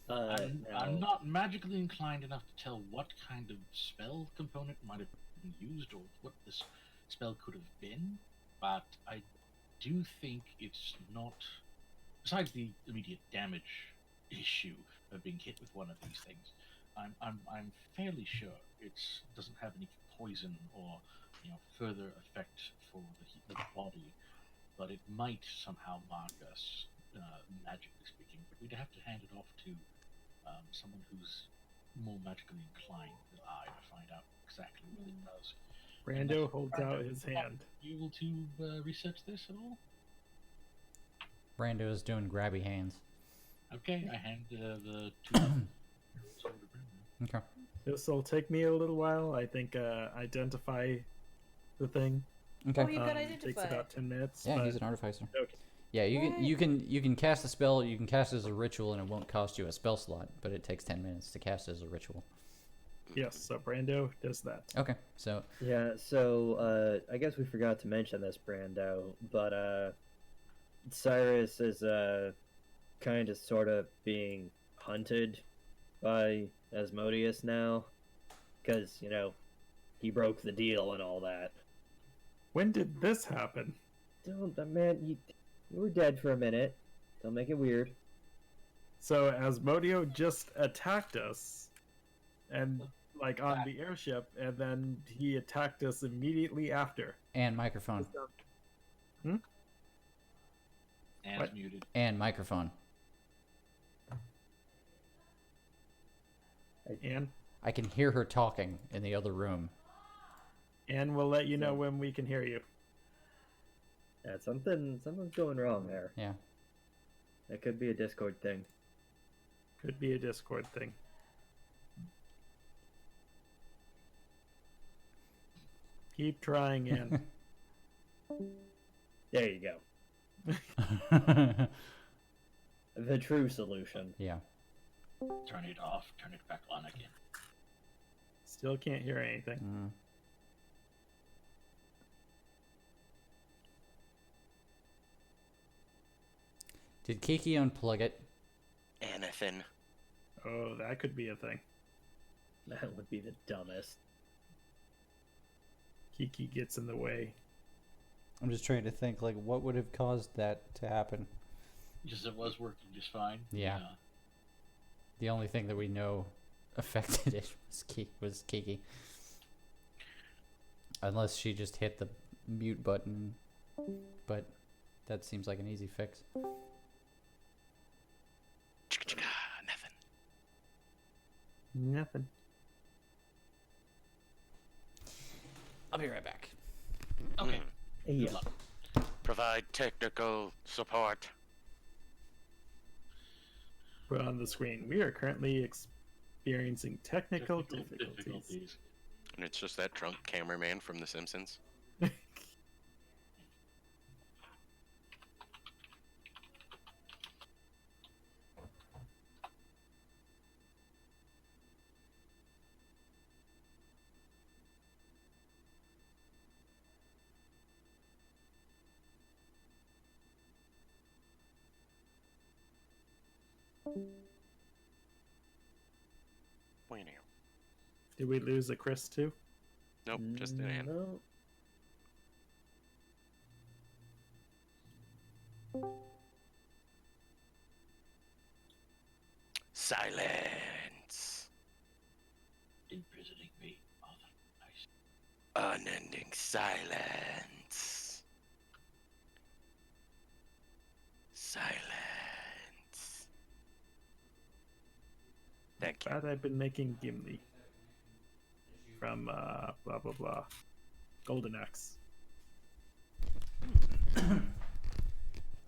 S5: I'm not magically inclined enough to tell what kind of spell component might have been used or what this spell could have been, but I do think it's not. Besides the immediate damage issue of being hit with one of these things, I'm fairly sure it doesn't have any poison or further effect for the body, but it might somehow mark us, magically speaking. But we'd have to hand it off to someone who's more magically inclined than I to find out exactly what it does.
S7: Brando holds out his hand.
S5: Are you able to research this at all?
S1: Brando is doing grabby hands.
S5: Okay, I hand the two. Sword to Brando.
S1: Okay.
S7: This will take me a little while. I think identify the thing.
S1: Okay.
S2: Oh, you got
S7: Takes
S2: identify.
S7: about 10 minutes.
S1: Yeah,
S7: but...
S1: he's an artificer.
S7: Okay.
S1: Yeah, you can cast a spell. You can cast it as a ritual, and it won't cost you a spell slot, but it takes 10 minutes to cast it as a ritual.
S7: Yes, so Brando does that.
S1: Okay, so
S3: Yeah, so I guess we forgot to mention this, Brando, but Cyrus is kind of sort of being hunted by Asmodeus now, because he broke the deal and all that.
S7: When did this happen?
S3: Don't, man, you were dead for a minute. Don't make it weird.
S7: So Asmodeus just attacked us, and on the airship, and then he attacked us immediately after.
S1: and microphone
S5: And
S7: What?
S5: it's muted.
S1: and microphone.
S7: And
S1: I can hear her talking in the other room.
S7: And we'll let you know
S3: So-
S7: when we can hear you.
S3: Yeah, something's going wrong there.
S1: Yeah.
S3: That could be a Discord thing.
S7: Could be a Discord thing. Keep trying, Ann.
S3: There you go. The true solution.
S1: Yeah.
S5: Turn it off, turn it back on again.
S7: Still can't hear anything.
S1: Mm. Did Kiki unplug it?
S4: Anything.
S7: Oh, that could be a thing.
S3: That would be the dumbest.
S7: Kiki gets in the way.
S1: I'm just trying to think, like, what would have caused that to happen?
S5: Just it was working just fine.
S1: Yeah. The only thing that we know affected it was Kiki. Unless she just hit the mute button, but that seems like an easy fix.
S4: Nothing.
S7: Nothing.
S1: I'll be right back.
S5: Okay.
S3: Yeah.
S5: Good luck.
S4: Provide technical support.
S7: Put on the screen. We are currently experiencing technical difficulties.
S4: And it's just that drunk cameraman from The Simpsons. Wait now.
S7: Did we lose a Chris too?
S4: Nope, just an Ann.
S3: No.
S4: Silence.
S5: Imprisoning me. Oh, nice.
S4: Unending silence. Silence. Thank you.
S7: Glad I've been making Gimli. From blah blah blah. Golden Axe.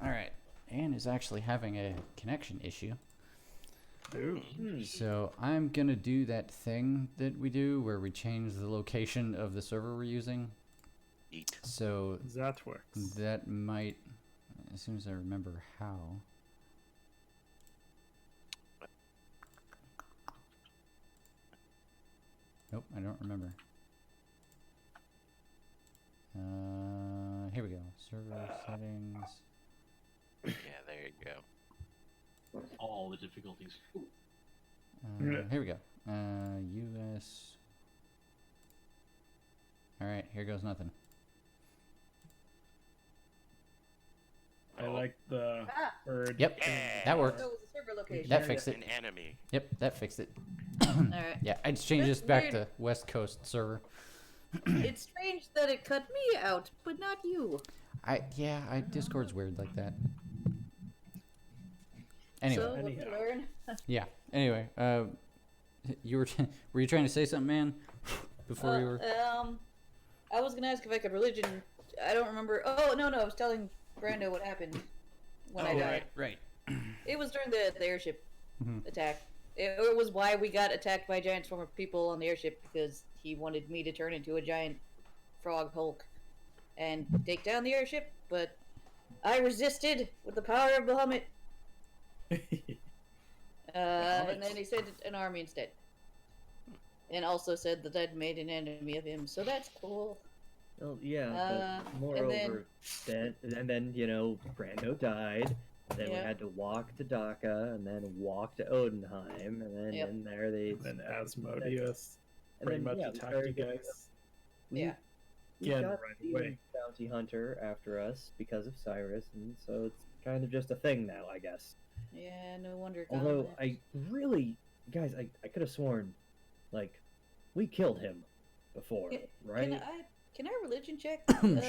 S1: Alright. Anne is actually having a connection issue.
S7: Ooh.
S1: So I'm gonna do that thing that we do where we change the location of the server we're using.
S4: Eat.
S1: So
S7: That works.
S1: that might, as soon as I remember how. Nope, I don't remember. Here we go. Server settings.
S4: Yeah, there you go.
S5: All the difficulties.
S7: Yeah.
S1: Here we go. US. Alright, here goes nothing.
S7: I like the
S2: Ah,
S7: bird.
S1: Yep, that worked.
S2: that was a server location.
S1: That fixed it.
S4: An enemy.
S1: Yep, that fixed it.
S2: Alright.
S1: Yeah, I just changed
S2: That's
S1: this back
S2: weird.
S1: to West Coast server.
S2: It's strange that it cut me out, but not you.
S1: Discord's weird like that. Anyway,
S2: So, what we
S7: Anyhow.
S2: learn.
S1: yeah. Anyway, you were were you trying to say something, man? Before you were.
S2: I was gonna ask if I could religion. I don't remember. Oh no, I was telling Brando what happened when I died.
S1: right.
S2: It was during the airship
S1: Mhm.
S2: attack. It was why we got attacked by a giant swarm of people on the airship, because he wanted me to turn into a giant frog Hulk and take down the airship, but I resisted with the power of Bahamut. And then he sent an army instead. And also said that I'd made an enemy of him, so that's cool.
S3: Well, yeah, but
S2: and
S3: moreover, then you know, Brando died. Then we
S2: Yeah.
S3: had to walk to Dhaka, and then walk to Odenheim, and then
S2: Yep.
S3: in there they.
S7: Then Asmodeus
S3: and
S7: pretty much
S3: we
S7: attacked
S3: started
S7: you
S3: getting-
S7: guys.
S3: We,
S2: Yeah.
S3: we
S7: Again,
S3: got
S7: right
S3: the
S7: away.
S3: bounty hunter after us because of Cyrus, and so it's kind of just a thing now, I guess.
S2: Yeah, no wonder.
S3: Although
S2: Colin
S3: I really, guys, I could have sworn, like, we killed him before,
S2: Can-
S3: right?
S2: Can Can I religion check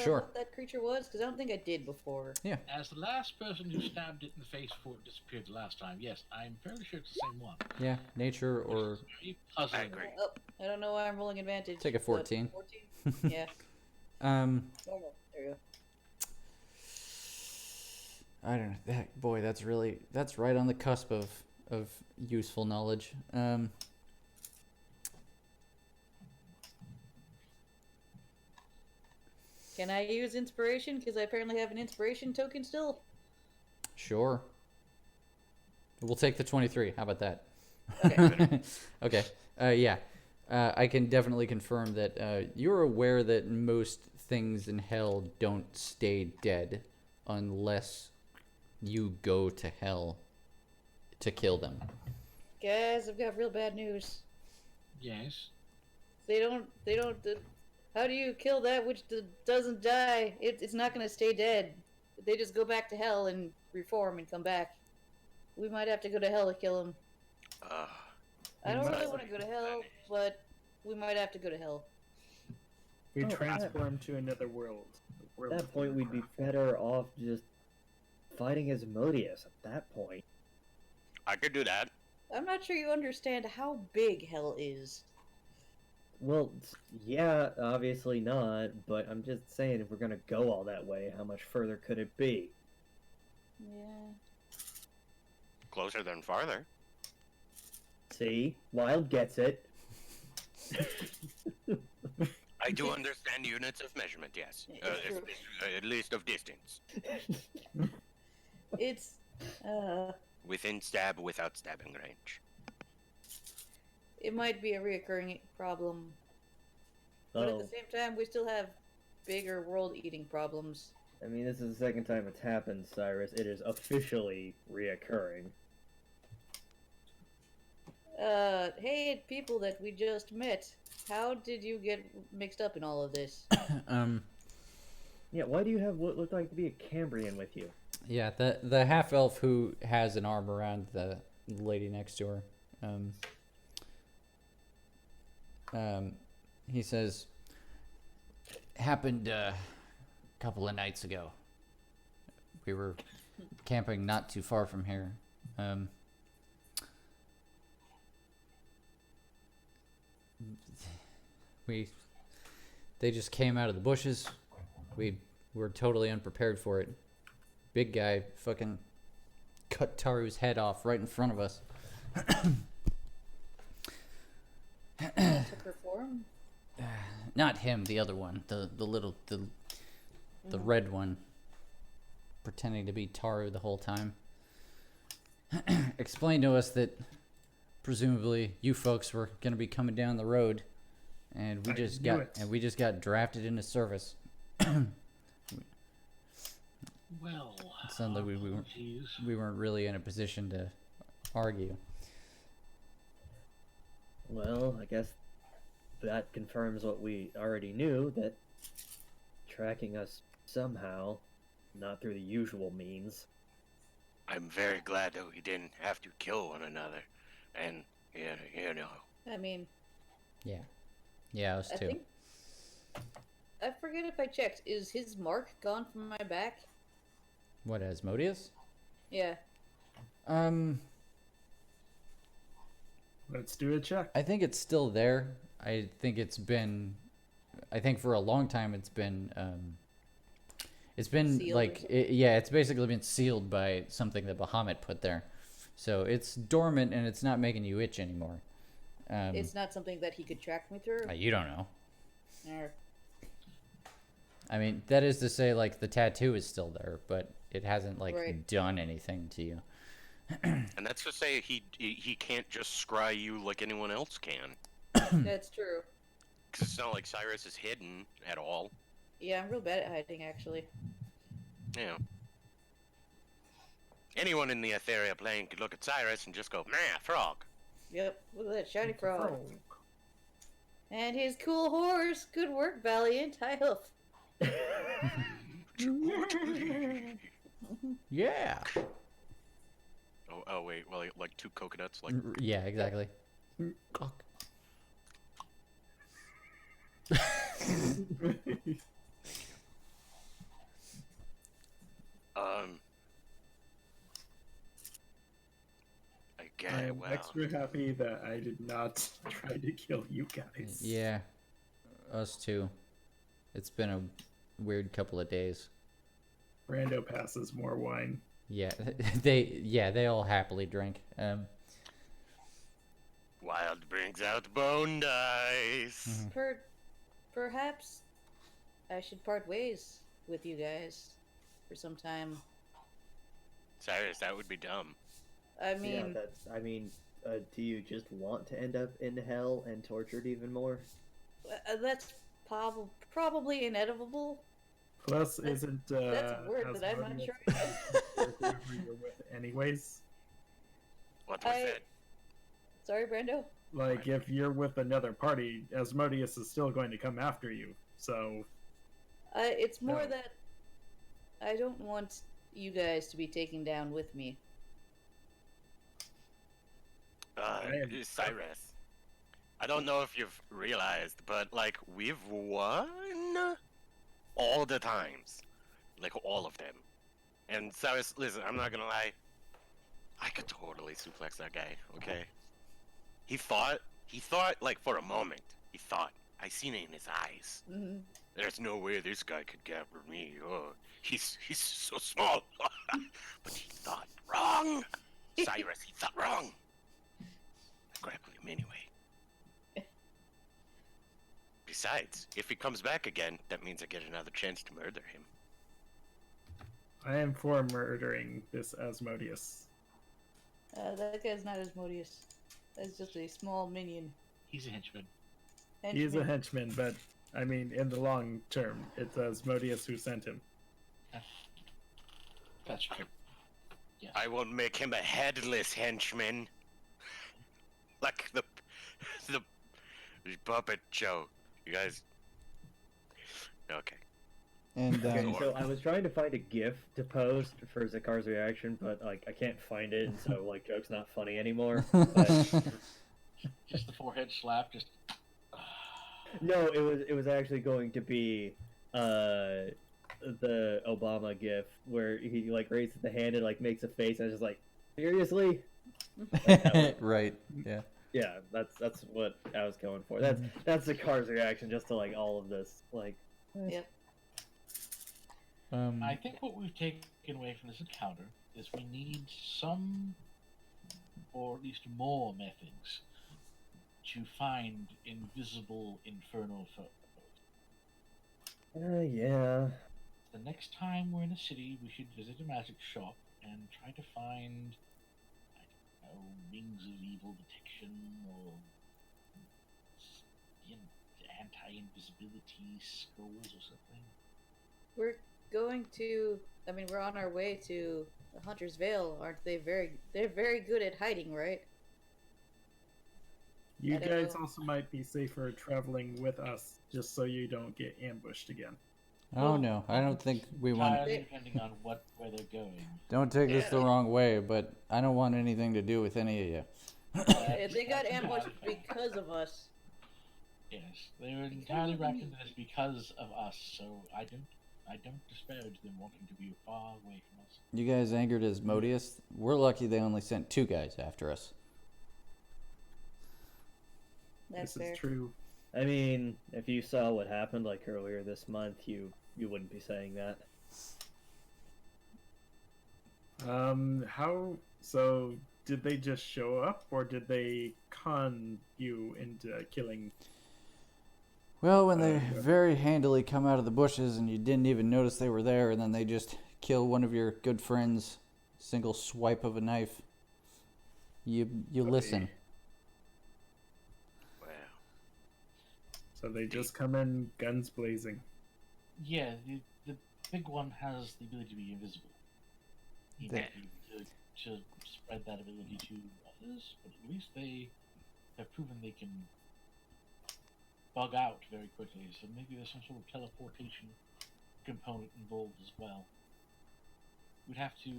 S1: Sure.
S2: what that creature was? Because I don't think I did before.
S5: As the last person who stabbed it in the face before it disappeared the last time, yes, I'm fairly sure it's the same one.
S1: Yeah, nature or
S5: Very puzzling.
S4: I agree.
S2: Oh, I don't know why I'm rolling advantage.
S1: take a 14.
S2: 14? Yeah.
S1: Um,
S2: Normal. There you go.
S1: I don't know. That's right on the cusp of useful knowledge.
S2: Can I use inspiration? Because I apparently have an inspiration token still.
S1: Sure. We'll take the 23. How about that?
S2: Okay.
S1: Okay. Yeah. I can definitely confirm that you're aware that most things in hell don't stay dead unless you go to hell to kill them.
S2: Guys, I've got real bad news.
S5: Yes.
S2: They don't. How do you kill that which doesn't die? It's not gonna stay dead. They just go back to hell and reform and come back. We might have to go to hell to kill them. I don't really want to go to hell, but we might have to go to hell.
S7: We
S3: Oh,
S7: transform to another world. The world
S3: At that
S7: of
S3: point, we'd be
S7: Warcraft.
S3: better off just fighting as Modius at that point.
S4: I could do that.
S2: I'm not sure you understand how big hell is.
S3: Well, yeah, obviously not, but I'm just saying if we're gonna go all that way, how much further could it be?
S2: Yeah.
S4: Closer than farther.
S3: See? Wild gets it.
S4: I do understand units of measurement, yes.
S2: It's true.
S4: At least of distance.
S2: It's
S4: Within stab, without stabbing range.
S2: it might be a reoccurring problem, but at the
S3: Oh,
S2: same time, we still have bigger world-eating problems.
S3: I mean, this is the second time it's happened, Cyrus. It is officially reoccurring.
S2: Hey, people that we just met, how did you get mixed up in all of this?
S3: Yeah, why do you have what looked like to be a Cambrian with you?
S1: Yeah, the half elf who has an arm around the lady next to her. He says, happened a couple of nights ago. We were camping not too far from here. They just came out of the bushes. We were totally unprepared for it. Big guy fucking cut Taru's head off right in front of us.
S2: Took her form?
S1: Not him, the other one, the red one, pretending to be Taru the whole time. Explained to us that presumably you folks were gonna be coming down the road, and we just got drafted into service.
S5: Well,
S1: It sounded like we weren't really in a position to argue.
S3: Well, I guess that confirms what we already knew, that tracking us somehow, not through the usual means.
S4: I'm very glad that we didn't have to kill one another. And, you know.
S2: I mean,
S1: Yeah, us
S2: I
S1: too.
S2: think. I forget if I checked. Is his mark gone from my back?
S1: What, Asmodeus?
S2: Yeah.
S7: Let's do a check.
S1: I think it's still there. I think for a long time it's been
S2: Sealed or
S1: like, it's basically been sealed by something that Bahamut put there. So it's dormant and it's not making you itch anymore.
S2: It's not something that he could track me through.
S1: You don't know.
S2: Or,
S1: I mean, that is to say, like, the tattoo is still there, but it hasn't, like,
S2: Right.
S1: done anything to you.
S4: And that's to say he can't just scry you like anyone else can.
S2: that's true.
S4: 'Cause it's not like Cyrus is hidden at all.
S2: Yeah, I'm real bad at hiding, actually.
S4: Yeah. Anyone in the Etheria plane could look at Cyrus and just go, "Nah, frog."
S2: Yep, look at that shiny frog. And his cool horse. Good work, Valiant. High hoof.
S1: Yeah.
S4: Oh wait, well, like two coconuts, like.
S1: Yeah, exactly.
S7: I am
S4: Well,
S7: extra happy that I did not try to kill you guys.
S1: Yeah, us too. It's been a weird couple of days.
S7: Brando passes more wine.
S1: Yeah, they all happily drink.
S4: wild brings out bone dice.
S2: Perhaps I should part ways with you guys for some time.
S4: Cyrus, that would be dumb.
S2: I
S3: Yeah,
S2: mean,
S3: that's. I mean, do you just want to end up in hell and tortured even more?
S2: that's probably inevitable.
S7: Plus, isn't
S2: That's a word that I'm not
S7: Asmodeus
S2: sure.
S7: whoever you're with anyways?
S4: What was it?
S2: Sorry, Brando.
S7: Like, if you're with another party, Asmodeus is still going to come after you. So,
S2: It's more
S7: No.
S2: that I don't want you guys to be taken down with me.
S4: Cyrus, I don't know if you've realized, but like we've won all the times, like all of them. And Cyrus, listen, I'm not gonna lie, I could totally suplex that guy. Okay, he thought like for a moment, I seen it in his eyes.
S2: Mm-hmm.
S4: There's no way this guy could capture me. Oh, he's so small. But he thought wrong. Cyrus, he thought wrong. I grappled him anyway. Besides, if he comes back again, that means I get another chance to murder him.
S7: I am for murdering this Asmodeus.
S2: That guy's not Asmodeus. That's just a small minion.
S5: He's a henchman.
S7: He is a henchman, but I mean, in the long term, it's Asmodeus who sent him.
S5: That's true. Yes.
S4: I will make him a headless henchman. Like the puppet show. You guys. Okay.
S1: And
S3: Okay, so I was trying to find a GIF to post for Zakar's reaction, but like I can't find it, and so like joke's not funny anymore. But...
S5: Just the forehead slap, just.
S3: No, it was actually going to be the Obama GIF where he like raises the hand and like makes a face and it's just like, seriously?
S1: right. Yeah.
S3: Yeah, that's what I was going for. That's the car's reaction just to like all of this. Like,
S2: Yep.
S5: I think what we've taken away from this encounter is we need some, or at least more methods, to find invisible infernal foes.
S3: yeah.
S5: The next time we're in a city, we should visit a magic shop and try to find, I don't know, rings of evil detection or anti-invisibility scrolls or something.
S2: We're going to. I mean, we're on our way to the Hunter's Vale, aren't they? They're very good at hiding, right?
S7: You
S2: I don't
S7: guys
S2: know.
S7: also might be safer traveling with us, just so you don't get ambushed again.
S1: Oh no, I don't think we want.
S5: Entirely depending on where they're going.
S1: Don't take this the wrong way, but I don't want anything to do with any of you.
S2: They got ambushed because of us.
S5: Yes, they were entirely wrapped into this because of us, so I don't disparage them wanting to be far away from us.
S1: You guys angered Asmodeus. We're lucky they only sent 2 guys after us.
S2: That's
S7: This
S2: fair.
S7: is true.
S3: I mean, if you saw what happened like earlier this month, you wouldn't be saying that.
S7: How so? Did they just show up, or did they con you into killing?
S1: Well, when they
S7: Yeah.
S1: very handily come out of the bushes and you didn't even notice they were there, and then they just kill one of your good friends, single swipe of a knife. You listen.
S4: Wow.
S7: So they just come in guns blazing.
S5: Yeah, the big one has the ability to be invisible. He might be able to spread that ability to others, but at least they have proven they can bug out very quickly, so maybe there's some sort of teleportation component involved as well. We'd have to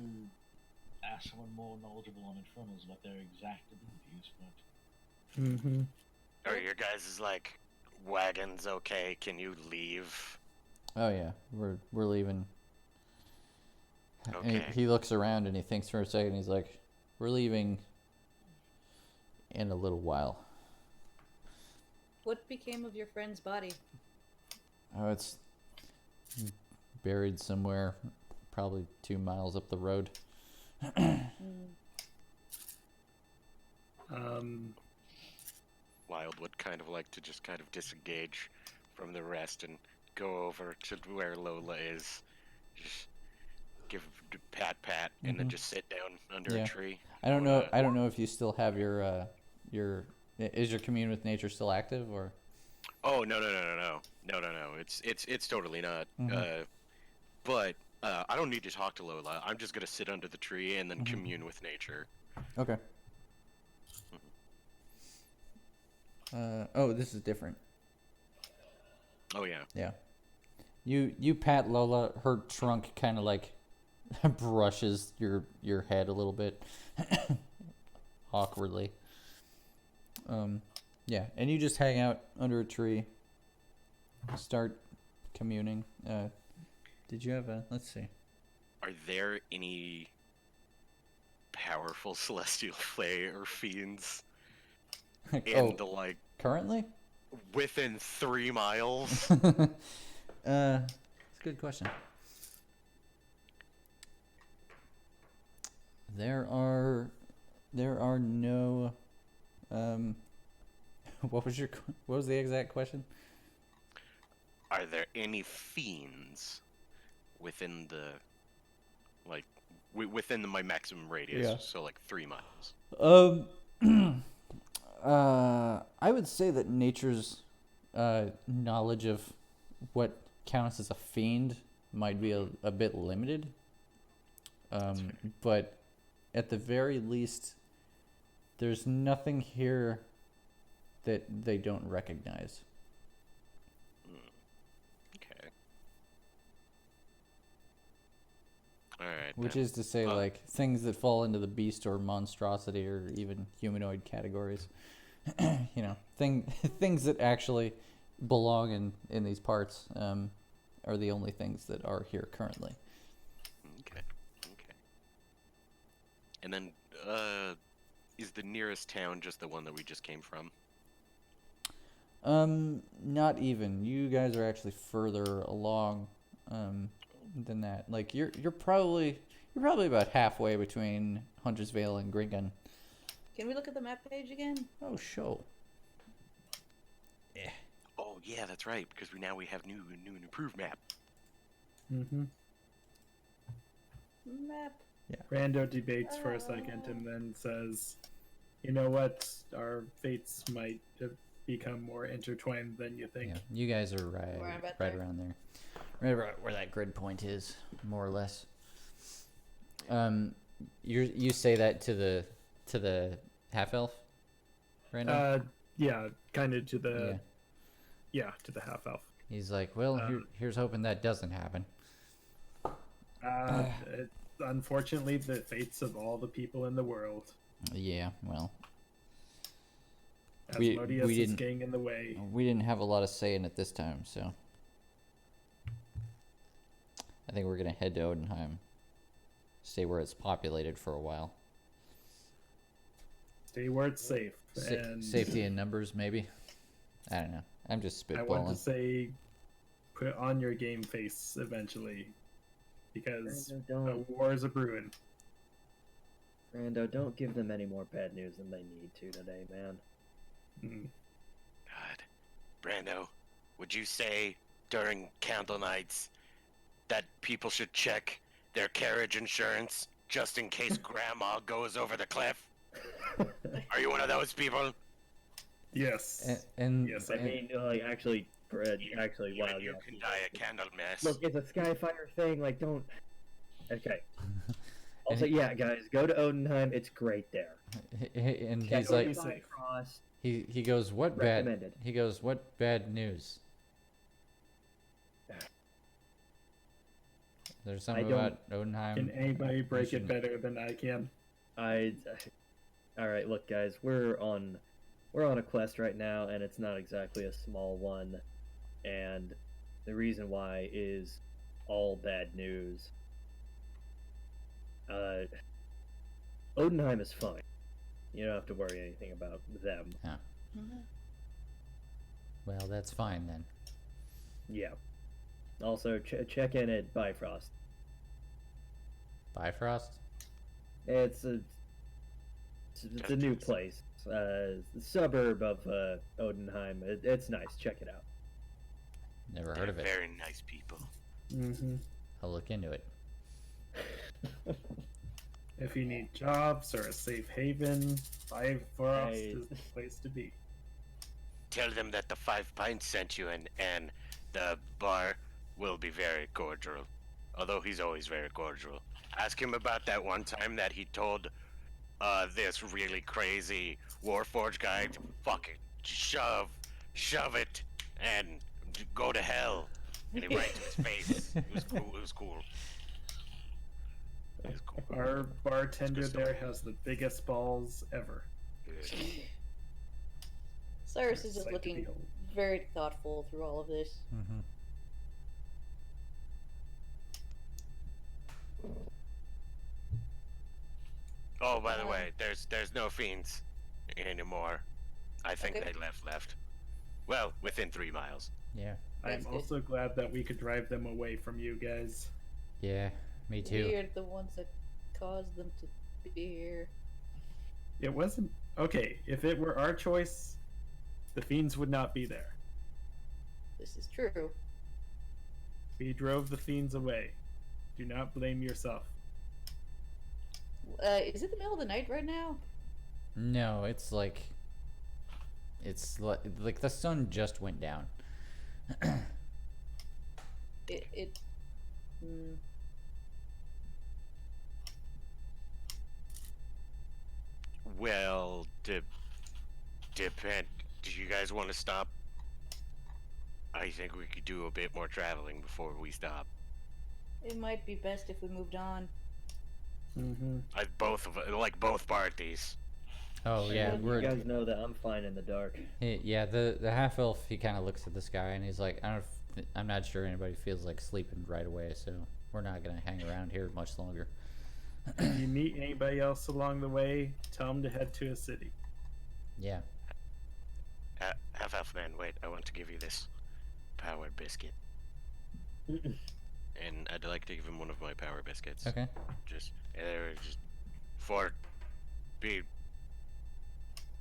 S5: ask someone more knowledgeable on Infernals about their exact abilities, but
S7: Mm-hmm.
S4: Or your guys is like wagon's okay, can you leave?
S1: Oh yeah, we're leaving. And
S4: Okay.
S1: he looks around and he thinks for a second. He's like, "We're leaving in a little while."
S2: What became of your friend's body?
S1: Oh, it's buried somewhere, probably 2 miles up the road.
S4: Wild would kind of like to just kind of disengage from the rest and go over to where Lola is. Just give a pat, and then just sit down under
S1: Yeah.
S4: a tree.
S1: I don't know. I don't know if you still have your. Is your commune with nature still active or?
S4: Oh no. It's totally not. But I don't need to talk to Lola. I'm just gonna sit under the tree and then commune with nature.
S1: Okay. Oh, this is different.
S4: Oh yeah.
S1: Yeah. You pat Lola. Her trunk kind of like brushes your head a little bit, awkwardly. Yeah, and you just hang out under a tree. Start communing. Did you have a? Let's see.
S4: Are there any powerful celestial flay or fiends in the like
S1: currently?
S4: within 3 miles?
S1: It's a good question. There are no. What was the exact question?
S4: Are there any fiends within the like within my maximum radius?
S1: Yeah.
S4: So like 3 miles.
S1: I would say that nature's knowledge of what counts as a fiend might be a bit limited. But at the very least, there's nothing here that they don't recognize.
S4: Okay. All right.
S1: Which
S4: then.
S1: is to say, like, things that fall into the beast or monstrosity or even humanoid categories. You know, things that actually belong in these parts are the only things that are here currently.
S4: Okay. And then, is the nearest town just the one that we just came from?
S1: Not even. You guys are actually further along than that. Like you're probably about halfway between Hunter's Vale and Gringon.
S2: Can we look at the map page again?
S1: Oh, sure.
S4: Yeah. Oh yeah, that's right. Because we have new and improved map.
S7: Mm-hmm.
S2: Map.
S7: Rando debates for a second and then says, "You know what? Our fates might have become more intertwined than you think."
S1: Yeah, you guys are
S2: Right about
S1: right
S2: there.
S1: around there, right about where that grid point is, more or less. You say that to the half elf, Brandon?
S7: Yeah, kind of to the to the half elf.
S1: He's like, well, here's hoping that doesn't happen.
S7: Unfortunately, the fates of all the people in the world.
S1: Yeah, well,
S7: Asmodeus is
S1: didn't
S7: getting in the way.
S1: we didn't have a lot of say in it this time, so I think we're gonna head to Odenheim, stay where it's populated for a while.
S7: Stay where it's safe. And
S1: Safety in numbers, maybe. I don't know. I'm just
S7: I want to
S1: spitballing.
S7: say, put on your game face eventually, because war is a brewing.
S3: Rando, don't give them any more bad news than they need to today, man.
S4: God, Brando, would you say during candle nights that people should check their carriage insurance just in case Grandma goes over the cliff? Are you one of those people?
S7: Yes.
S1: And
S7: Yes,
S3: I mean, like, actually, Fred, actually,
S4: You,
S3: wow,
S4: you
S3: yeah.
S4: can die a candle mess.
S3: Look, it's a Skyfire thing, like, don't... Okay. Also, yeah, guys, go to Odenheim, it's great there.
S1: and
S3: Check
S1: he's like,
S3: Side Cross.
S1: he goes, what bad?
S3: Recommended.
S1: He goes, what bad news? There's something about Odenheim.
S7: Can anybody break it
S1: shouldn't-
S7: better than I can?
S3: Alright, look, guys, we're on we're on a quest right now, and it's not exactly a small one. And the reason why is all bad news. Odenheim is fine. You don't have to worry anything about them.
S1: Well, that's fine then.
S3: Yeah. Also, check in at Bifrost.
S1: Bifrost?
S3: It's a new place. Suburb of Odenheim. It's nice. Check it out.
S1: Never
S4: They're
S1: heard of it.
S4: very nice people.
S6: Mm-hmm.
S1: I'll look into it.
S7: If you need jobs or a safe haven, Bifrost
S3: Hey.
S7: is the place to be.
S4: Tell them that the 5 Pints sent you, and the bar will be very cordial. Although he's always very cordial. Ask him about that one time that he told this really crazy Warforged guy to fucking shove it and go to hell. And he right to his face. It was cool. It was cool. It was cool.
S7: Our bartender
S4: Just
S7: there has the biggest balls ever.
S2: Cyrus is just
S7: Sight to
S2: looking
S7: behold.
S2: very thoughtful through all of this.
S1: Mm-hmm.
S4: Oh, by the way, there's no fiends anymore. I think
S2: Okay.
S4: they left. Well, within 3 miles.
S1: Yeah.
S7: I'm
S2: That's good.
S7: also glad that we could drive them away from you guys.
S1: Yeah, me too.
S2: We're the ones that caused them to be here.
S7: It wasn't okay. If it were our choice, the fiends would not be there.
S2: This is true.
S7: We drove the fiends away. Do not blame yourself.
S2: Is it the middle of the night right now?
S1: No, it's like the sun just went down.
S2: It. Hmm.
S4: Well, depend. Do you guys want to stop? I think we could do a bit more traveling before we stop.
S2: It might be best if we moved on.
S7: Mm-hmm.
S4: Both parties.
S1: Oh yeah,
S2: Well,
S1: we're
S3: You guys know that I'm fine in the dark.
S1: yeah. The half elf, he kind of looks at this guy and he's like, I'm not sure anybody feels like sleeping right away, so we're not gonna hang around here much longer.
S7: If you meet anybody else along the way, tell them to head to a city.
S1: Yeah.
S4: Half man, wait, I want to give you this power biscuit. And I'd like to give him one of my power biscuits.
S1: Okay.
S4: Just for the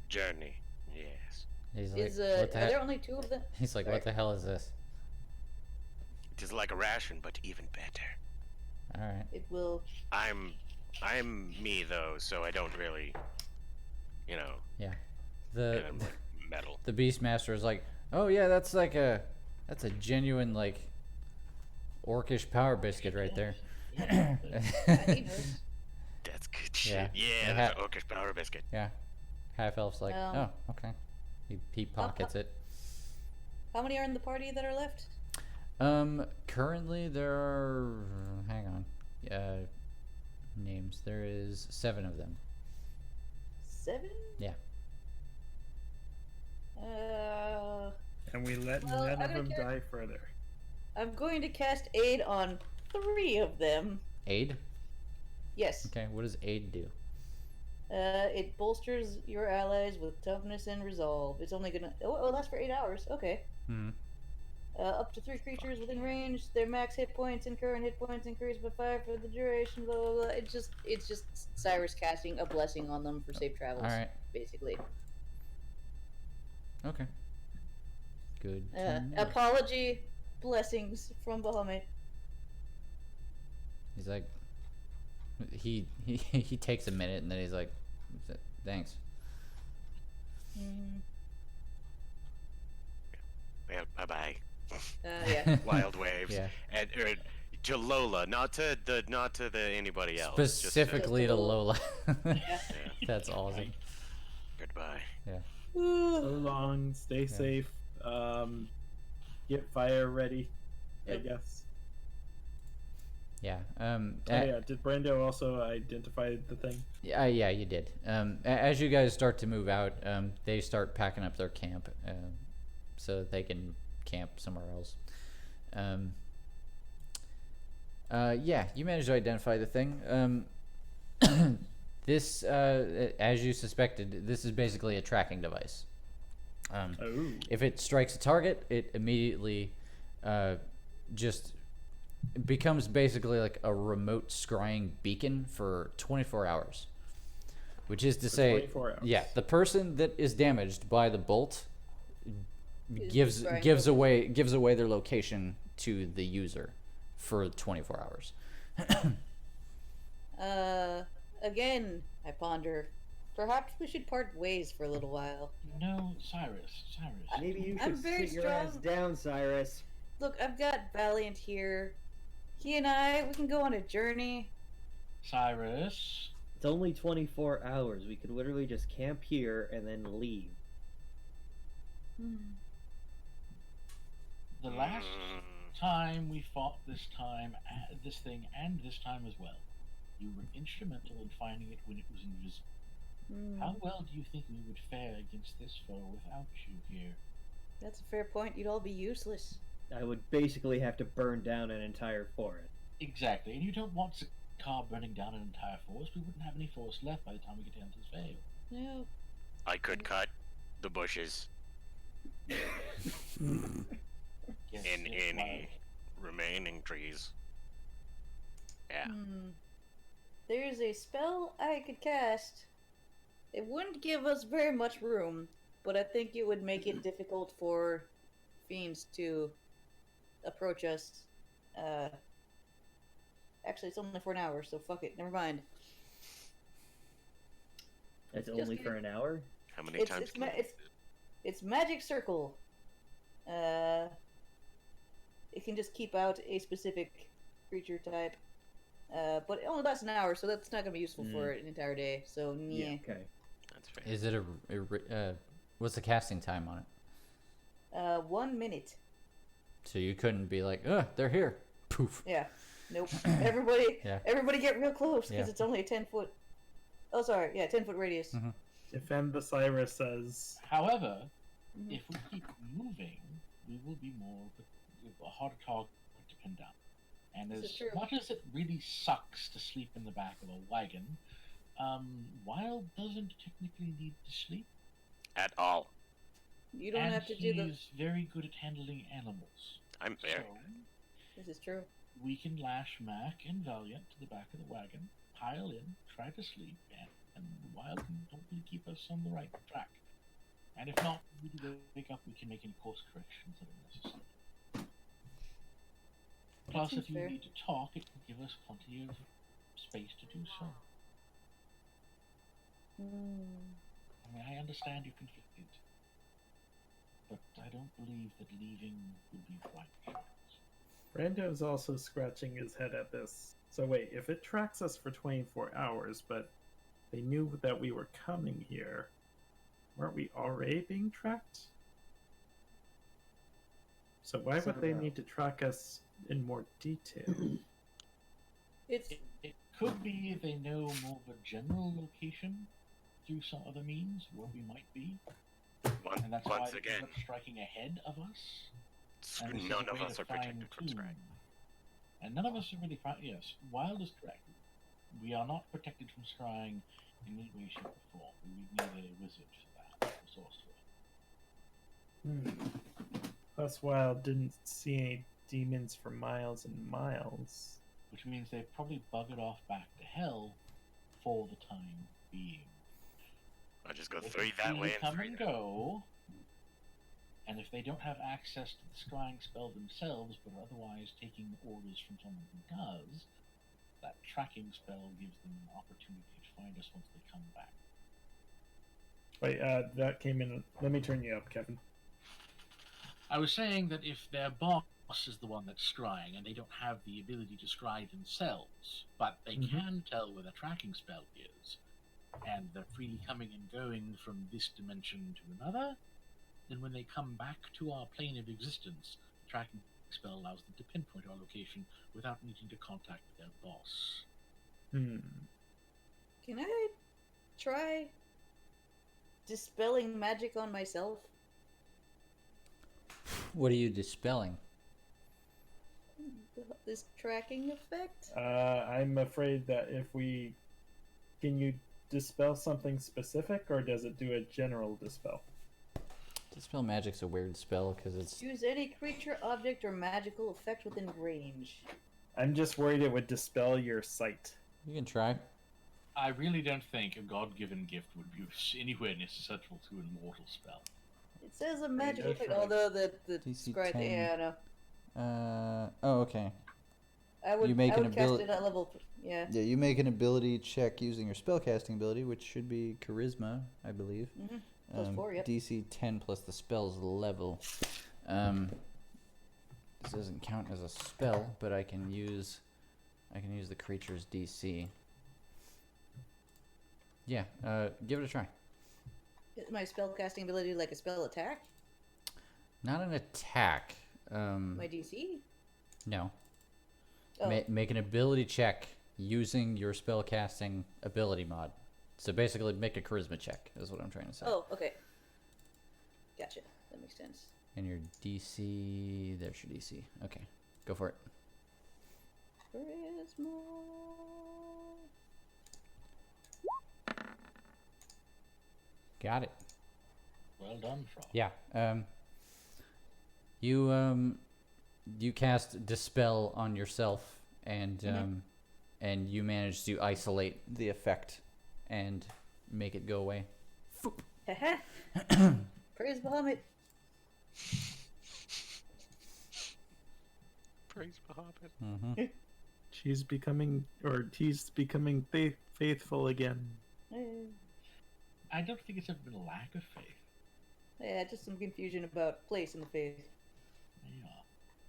S4: journey. Yes.
S1: He's like,
S2: Is
S1: what the
S2: are
S1: heck?
S2: there only 2 of them?
S1: He's like, what the hell is this?
S4: It is like a ration, but even better.
S1: All right.
S2: It will.
S4: I'm me though, so I don't really, you know,
S1: Yeah. The
S4: I'm like metal.
S1: the Beastmaster is like, oh yeah, that's a genuine like orcish power biscuit right there.
S2: He knows.
S4: That's good
S1: Yeah.
S4: shit. Yeah,
S1: They
S4: that's
S1: ha-
S4: an orcish power biscuit.
S1: Yeah. Half elf's like, oh okay. He pockets it.
S2: How many are in the party that are left?
S1: Currently there are, hang on, names. There is 7 of them.
S2: 7?
S1: Yeah.
S7: And we let
S2: Well,
S7: none
S2: I
S7: of
S2: don't
S7: them
S2: care.
S7: die further.
S2: I'm going to cast aid on 3 of them.
S1: Aid?
S2: Yes.
S1: Okay, what does aid do?
S2: It bolsters your allies with toughness and resolve. It's only gonna. Oh, that's for 8 hours. Okay.
S1: Hmm.
S2: Up to 3 creatures within range. Their max hit points and current hit points increase by 5 for the duration. Blah blah blah. It's just Cyrus casting a blessing on them for safe travels.
S1: All right.
S2: Basically.
S1: Okay. Good. to know.
S2: Apology, blessings from Bahamut.
S1: He's like, he takes a minute and then he's like, thanks.
S2: Mm,
S4: Well, bye bye.
S2: yeah.
S4: Wild waves.
S1: Yeah.
S4: And to Lola, not to the anybody else.
S1: Specifically to Lola.
S2: Yeah.
S1: That's awesome.
S4: Goodbye.
S7: So long, stay safe. Get fire ready, I
S2: Yep.
S7: guess.
S1: Yeah.
S7: Yeah. Did Brando also identify the thing?
S1: Yeah, you did. As you guys start to move out, they start packing up their camp, so that they can camp somewhere else. Yeah, you managed to identify the thing. This, as you suspected, this is basically a tracking device.
S7: Oh.
S1: If it strikes a target, it immediately just becomes basically like a remote scrying beacon for 24 hours. Which is to say,
S7: 24 hours.
S1: yeah, the person that is damaged by the bolt gives
S2: scrying
S1: away their location to the user for 24 hours.
S2: Again, I ponder. Perhaps we should part ways for a little while.
S5: No, Cyrus.
S3: Maybe you
S2: I'm
S3: should
S2: very
S3: sit your ass
S2: strong.
S3: down, Cyrus.
S2: Look, I've got Valiant here. He and I, we can go on a journey.
S5: Cyrus.
S3: It's only 24 hours. We could literally just camp here and then leave.
S5: The last time we fought this thing, and this time as well, you were instrumental in finding it when it was invisible. How well do you think we would fare against this foe without you here?
S2: That's a fair point. You'd all be useless.
S3: I would basically have to burn down an entire forest.
S5: Exactly, and you don't want Zakar burning down an entire forest. We wouldn't have any forest left by the time we get down to this vale.
S2: No.
S4: I could cut the bushes
S5: Yes,
S4: in
S5: yes,
S4: any remaining trees. Yeah.
S2: There's a spell I could cast. It wouldn't give us very much room, but I think it would make it difficult for fiends to approach us. Actually, it's only for an hour, so fuck it. Never mind.
S3: It's
S2: Just
S3: only
S2: kidding.
S3: for an hour?
S4: How many times can
S2: It's magic circle. It can just keep out a specific creature type. But it only lasts an hour, so that's not gonna be useful for an entire day. So yeah.
S3: Okay.
S4: That's fair.
S1: Is it what's the casting time on it?
S2: 1 minute.
S1: So you couldn't be like, they're here. Poof.
S2: Yeah. Nope. Everybody.
S1: Yeah.
S2: Everybody get real close because
S1: Yeah.
S2: it's only a 10-foot. Oh, sorry. Yeah, 10-foot radius.
S7: Defend the Cyrus says.
S5: However, if we keep moving, we will be a harder target to pin down. And
S2: This is
S5: as
S2: true.
S5: much as it really sucks to sleep in the back of a wagon, Wild doesn't technically need to sleep.
S4: At all.
S2: You don't
S5: and
S2: have to do the.
S5: he's very good at handling animals.
S4: I'm
S5: So
S4: there.
S2: This is true.
S5: we can lash Mac and Valiant to the back of the wagon, pile in, try to sleep, and Wild can hopefully keep us on the right track. And if not, we do wake up, we can make any course corrections that are necessary. Plus,
S2: seems
S5: if you
S2: fair.
S5: need to talk, it can give us plenty of space to do so. I mean, I understand you're conflicted, but I don't believe that leaving would be the right choice.
S7: Brando's also scratching his head at this. So wait, if it tracks us for 24 hours, but they knew that we were coming here, weren't we already being tracked? So why would they need to track us in more detail?
S2: It's
S5: It could be they know more of a general location through some other means where we might be, and that's why
S4: Once
S5: they
S4: again,
S5: end up striking ahead of us. And this is
S4: none
S5: a
S4: of
S5: way
S4: us
S5: to
S4: are protected from
S5: fine-tune.
S4: scrying.
S5: And none of us are really yes, Wild is correct. We are not protected from scrying in any way, shape, or form. We would need a wizard for that, a sorcerer.
S7: Plus, Wild didn't see any demons for miles and miles.
S5: Which means they've probably buggered off back to hell for the time being.
S4: I'll just go
S5: They
S4: 3
S5: can
S4: that
S5: freely
S4: way and
S5: come
S4: 3
S5: and
S4: that.
S5: go, and if they don't have access to the scrying spell themselves, but are otherwise taking orders from someone who does, that tracking spell gives them an opportunity to find us once they come back.
S7: Wait, that came in. Let me turn you up, Kevin.
S5: I was saying that if their boss is the one that's scrying, and they don't have the ability to scry themselves, but they can tell where the tracking spell is, and they're freely coming and going from this dimension to another, then when they come back to our plane of existence, the tracking spell allows them to pinpoint our location without needing to contact their boss.
S7: Hmm.
S2: Can I try dispelling magic on myself?
S1: What are you dispelling?
S2: This tracking effect?
S7: I'm afraid that if we... Can you dispel something specific, or does it do a general dispel?
S1: Dispel magic's a weird spell because it's
S2: Use any creature, object, or magical effect within range.
S7: I'm just worried it would dispel your sight.
S1: you can try.
S5: I really don't think a god-given gift would be anywhere near susceptible to a mortal spell.
S2: It says a magical
S7: that's
S2: effect,
S7: right.
S2: although the
S1: DC
S2: scry
S1: 10.
S2: yeah, no.
S1: Oh, okay.
S2: I would,
S1: You make
S2: I
S1: an
S2: would cast
S1: abili-
S2: it at level 3. Yeah.
S1: Yeah, you make an ability check using your spellcasting ability, which should be charisma, I believe.
S2: Mm-hmm. Plus 4, yep.
S1: DC 10 plus the spell's level. This doesn't count as a spell, but I can use the creature's DC. Yeah, give it a try.
S2: Is my spellcasting ability like a spell attack?
S1: Not an attack.
S2: My DC?
S1: No.
S2: Oh.
S1: Make an ability check using your spellcasting ability mod. So basically, make a charisma check is what I'm trying to say.
S2: Oh, okay. Gotcha. That makes sense.
S1: And your DC, there's your DC. Okay, go for it.
S2: Charisma.
S1: Got it.
S5: Well done, Frog.
S1: Yeah. You cast dispel on yourself, and and you manage to isolate the effect and make it go away.
S2: Haha. Praise Bahamut.
S4: Praise Bahamut.
S1: Mm-hmm.
S7: She's becoming, or he's becoming faithful again.
S5: I don't think it's ever been a lack of faith.
S2: Yeah, just some confusion about place in the faith.
S5: Yeah.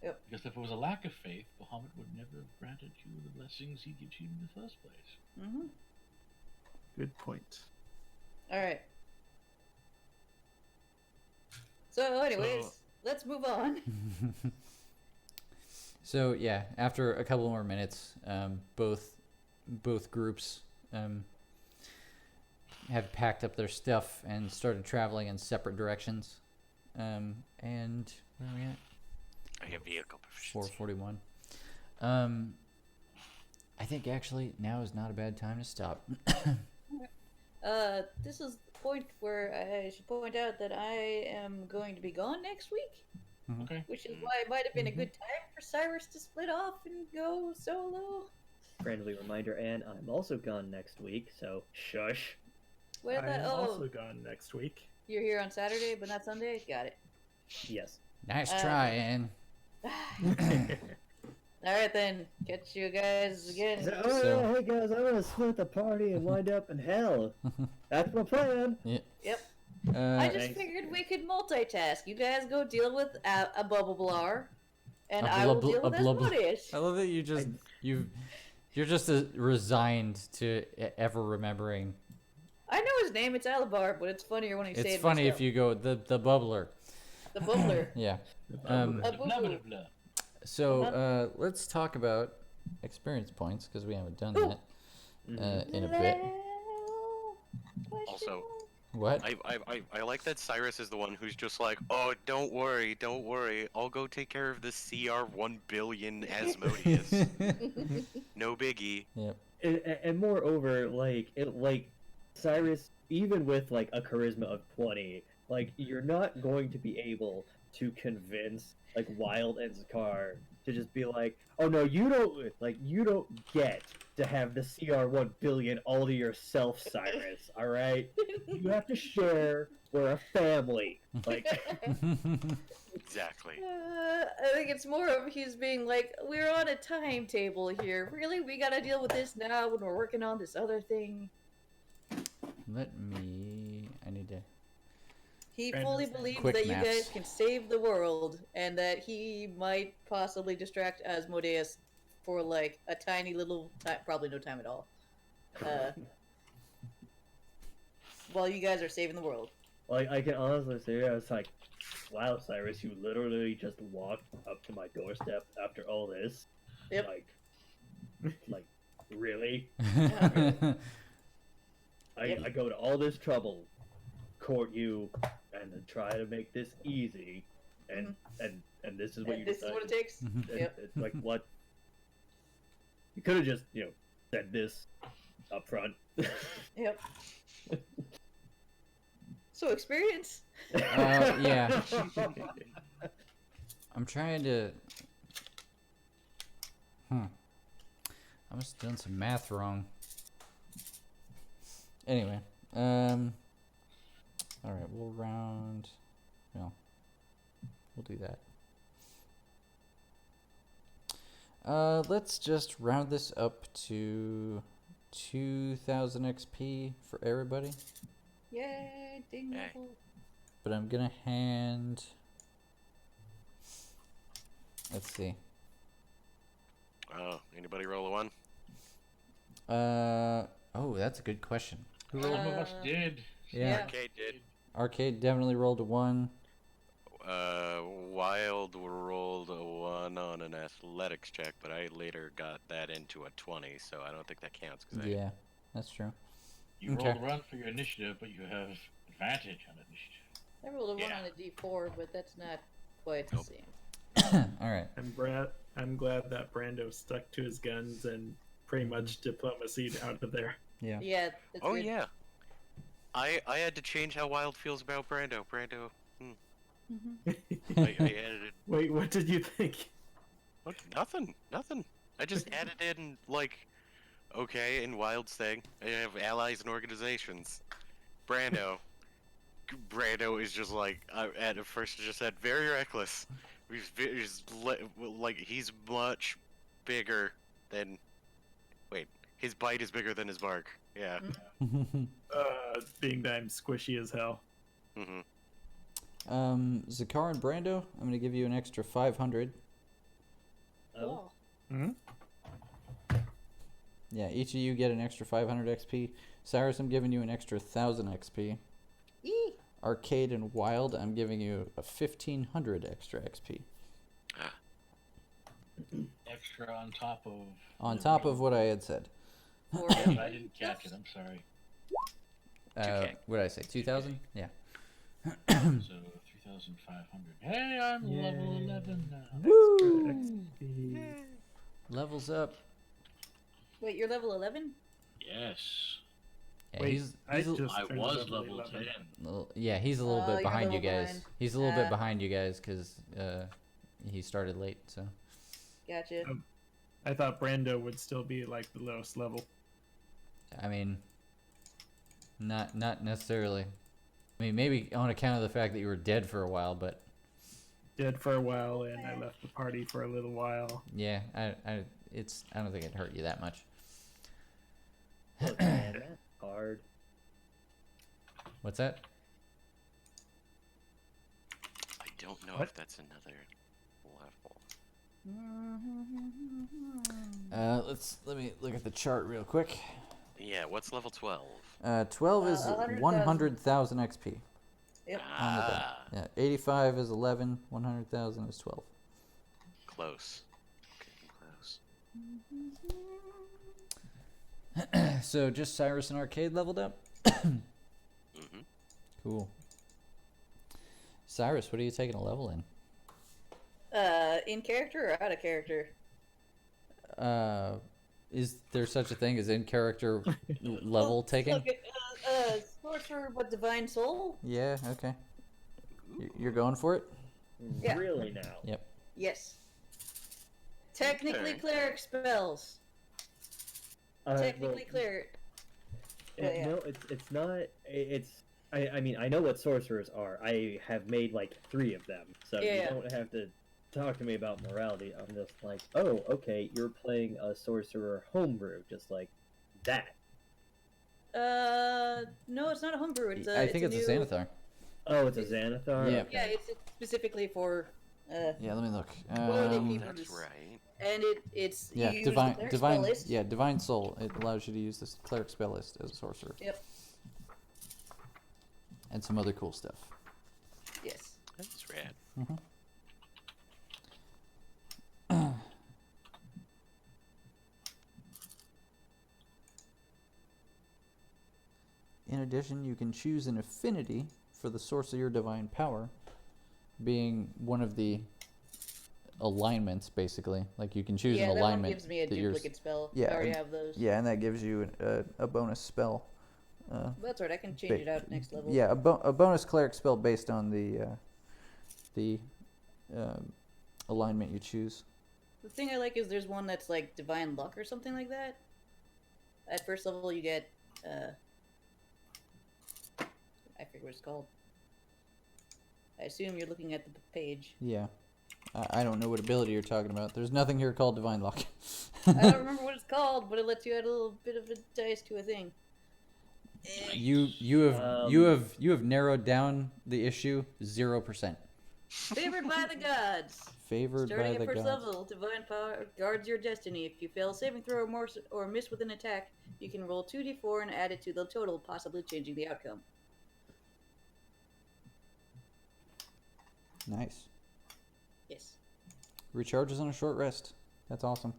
S2: Yep.
S5: Because if it was a lack of faith, Bahamut would never have granted you the blessings he gives you in the first place.
S2: Mm-hmm.
S7: Good point.
S2: All right. So, anyways, let's move on.
S1: So yeah, after a couple more minutes, both groups have packed up their stuff and started traveling in separate directions. And where are we at?
S4: I have vehicle proficiency.
S1: 441. I think actually now is not a bad time to stop.
S2: This is the point where I should point out that I am going to be gone next week,
S5: Okay.
S2: which is why it might have been a good time for Cyrus to split off and go solo.
S3: Friendly reminder, and I'm also gone next week, so shush.
S2: Where the
S7: I'm
S2: oh,
S7: also gone next week.
S2: you're here on Saturday, but not Sunday. Got it.
S3: Yes.
S1: Nice try, Ann.
S2: All right then, catch you guys again.
S3: Oh
S1: So-
S3: yeah, hey guys, I want to split the party and wind up in hell. That's my plan.
S1: Yeah.
S2: Yep. I just
S3: Thanks.
S2: figured we could multitask. You guys go deal with a bubble blower, and
S1: A
S2: I will
S1: blub-
S2: deal
S1: a
S2: with
S1: blub-
S2: Asmodeus.
S1: I love that you're just resigned to ever remembering.
S2: I know his name. It's Alabar, but it's funnier when you say
S1: It's
S2: it
S1: funny
S2: myself.
S1: if you go the bubbler.
S2: The bubbler.
S1: Yeah.
S2: A
S5: Blah,
S2: boo-boo.
S5: blah, blah.
S1: So let's talk about experience points because we haven't done that in a bit.
S4: Also,
S1: What?
S4: I like that Cyrus is the one who's just like, oh, don't worry, I'll go take care of the CR 1 billion Asmodeus. No biggie.
S1: Yep.
S3: And moreover, like Cyrus, even with like a charisma of 20, like you're not going to be able to convince like Wild and Zakar to just be like, oh no, you don't get to have the CR 1 billion all to yourself, Cyrus. All right, you have to share. We're a family. Like,
S4: Exactly.
S2: I think it's more of he's being like, we're on a timetable here. Really, we gotta deal with this now when we're working on this other thing.
S1: I need to.
S2: He
S7: Right.
S2: fully believes
S1: Quick
S2: that you
S1: maths.
S2: guys can save the world, and that he might possibly distract Asmodeus for like a tiny little time, probably no time at all. While you guys are saving the world.
S3: Like, I can honestly say, I was like, wow, Cyrus, you literally just walked up to my doorstep after all this?
S2: Yep.
S3: Like, really?
S2: Yeah.
S3: I go to all this trouble, court you, and then try to make this easy, and this is what
S2: And
S3: you
S2: this is
S3: decide.
S2: what it takes. Yep.
S3: It's like, what? You could have just, said this up front.
S2: Yep. So experience.
S1: Yeah. I'm trying to. I must have done some math wrong. Anyway, all right, we'll round. No, we'll do that. Let's just round this up to 2,000 XP for everybody.
S2: Yay, ding
S4: Yay.
S2: level.
S1: But I'm gonna hand. Let's see.
S4: Oh, anybody roll a 1?
S1: Oh, that's a good question. Who
S5: Some
S1: rolled?
S5: of us did.
S1: Yeah.
S4: Arcade did.
S1: Arcade definitely rolled a 1.
S4: Wild rolled a 1 on an athletics check, but I later got that into a 20, so I don't think that counts.
S1: Yeah, that's true.
S5: You
S1: Okay.
S5: rolled a run for your initiative, but you have advantage on initiative.
S2: I rolled a 1
S4: Yeah.
S2: on a D4, but that's not quite the
S4: Nope.
S2: same.
S1: All right.
S7: I'm glad that Brando stuck to his guns and pretty much diplomasied out of there.
S1: Yeah.
S2: Yeah. That's
S4: Oh
S2: good.
S4: yeah. I had to change how Wild feels about Brando. Brando. I added.
S7: Wait, what did you think?
S4: What? Nothing. I just added in okay, in Wild's thing, I have allies and organizations. Brando is just at first just said very reckless. He's much bigger than. Wait, his bite is bigger than his bark. Yeah.
S7: Being that I'm squishy as hell.
S4: Mm-hmm.
S1: Zakar and Brando, I'm gonna give you an extra 500.
S3: Oh.
S2: Oh.
S1: Yeah, each of you get an extra 500 XP. Cyrus, I'm giving you an extra 1,000 XP.
S2: Yee.
S1: Arcade and Wild, I'm giving you a 1,500 extra XP.
S5: Extra on top of.
S1: On top of what I had said.
S2: Or-
S5: I didn't catch it. I'm sorry.
S4: 2K.
S1: What did I say? 2,000? Yeah.
S5: So 3,500. Hey, I'm level 11 now.
S7: XP.
S1: Levels up.
S2: Wait, you're level 11?
S5: Yes.
S1: Yeah,
S7: Wait,
S1: he's
S7: I
S1: a-
S7: just
S5: I
S7: turned
S5: was
S7: level
S5: level
S7: 11.
S5: 10.
S1: yeah, he's a little
S2: Oh,
S1: bit
S2: you're
S1: behind you
S2: level
S1: guys.
S2: behind.
S1: He's a little bit
S2: Yeah.
S1: behind you guys because he started late. So
S2: Gotcha.
S7: Oh. I thought Brando would still be like the lowest level.
S1: I mean, not necessarily. I mean, maybe on account of the fact that you were dead for a while, but
S7: Dead for a while, and I left the party for a little while.
S1: yeah, I don't think it hurt you that much.
S3: Look, man, that's hard.
S1: What's that?
S4: I don't know
S7: What?
S4: if that's another level.
S1: Let me look at the chart real quick.
S4: Yeah, what's level 12?
S1: 12 is
S2: 100,000.
S1: 100,000 XP.
S2: Yep.
S1: On the dot. Yeah, 85 is 11, 100,000 is 12.
S4: Close. Getting close.
S1: So just Cyrus and Arcade leveled up?
S4: Mm-hmm.
S1: Cool. Cyrus, what are you taking a level in?
S2: In character or out of character?
S1: Is there such a thing as in character level taking?
S2: Okay, sorcerer, but divine soul?
S1: Yeah, okay. You're going for it?
S2: Yeah.
S3: Really now?
S1: Yep.
S2: Yes. Technically
S4: Okay.
S2: cleric spells. Technically cleric. Yeah.
S3: No, it's not. I mean, I know what sorcerers are. I have made like 3 of them, so you
S2: Yeah.
S3: don't have to talk to me about morality. I'm just like, oh, okay, you're playing a sorcerer homebrew, just like that.
S2: No, it's not a homebrew. It's a.
S1: I think it's
S2: a
S1: a
S2: new...
S1: Xanathar.
S3: Oh, it's a Xanathar?
S1: Yeah.
S3: Okay.
S2: Yeah, it's specifically for.
S1: Yeah, let me look.
S2: What would it be?
S4: That's right.
S2: And it's
S1: Yeah,
S2: you use
S1: divine,
S2: the cleric
S1: divine,
S2: spell list.
S1: yeah, divine soul. It allows you to use this cleric spell list as a sorcerer.
S2: Yep.
S1: and some other cool stuff.
S2: Yes.
S4: That's rad.
S1: In addition, you can choose an affinity for the source of your divine power, being one of the alignments, basically. Like you can choose
S2: Yeah,
S1: an
S2: that
S1: alignment.
S2: one gives me a
S1: that yours-
S2: duplicate spell.
S1: Yeah,
S2: I already
S1: and-
S2: have those.
S1: Yeah, and that gives you a bonus spell.
S2: That's right. I can change it out next level.
S1: Yeah, a bonus cleric spell based on the alignment you choose.
S2: The thing I like is there's one that's like divine luck or something like that. At first level, you get I forget what it's called. I assume you're looking at the page.
S1: Yeah. I don't know what ability you're talking about. There's nothing here called divine luck.
S2: I don't remember what it's called, but it lets you add a little bit of a dice to a thing.
S1: You have narrowed down the issue 0%.
S2: Favored by the gods.
S1: Favored
S2: Starting
S1: by
S2: at
S1: the
S2: first
S1: gods.
S2: level, divine power guards your destiny. If you fail a saving throw or miss with an attack, you can roll 2d4 and add it to the total, possibly changing the outcome.
S1: Nice.
S2: Yes.
S1: Recharges on a short rest. That's awesome.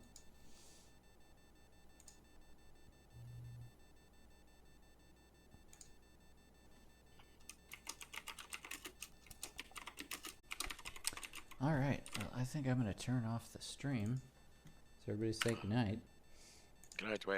S1: All right. Well, I think I'm going to turn off the stream. So everybody say goodnight.
S4: Good night, Dwayne.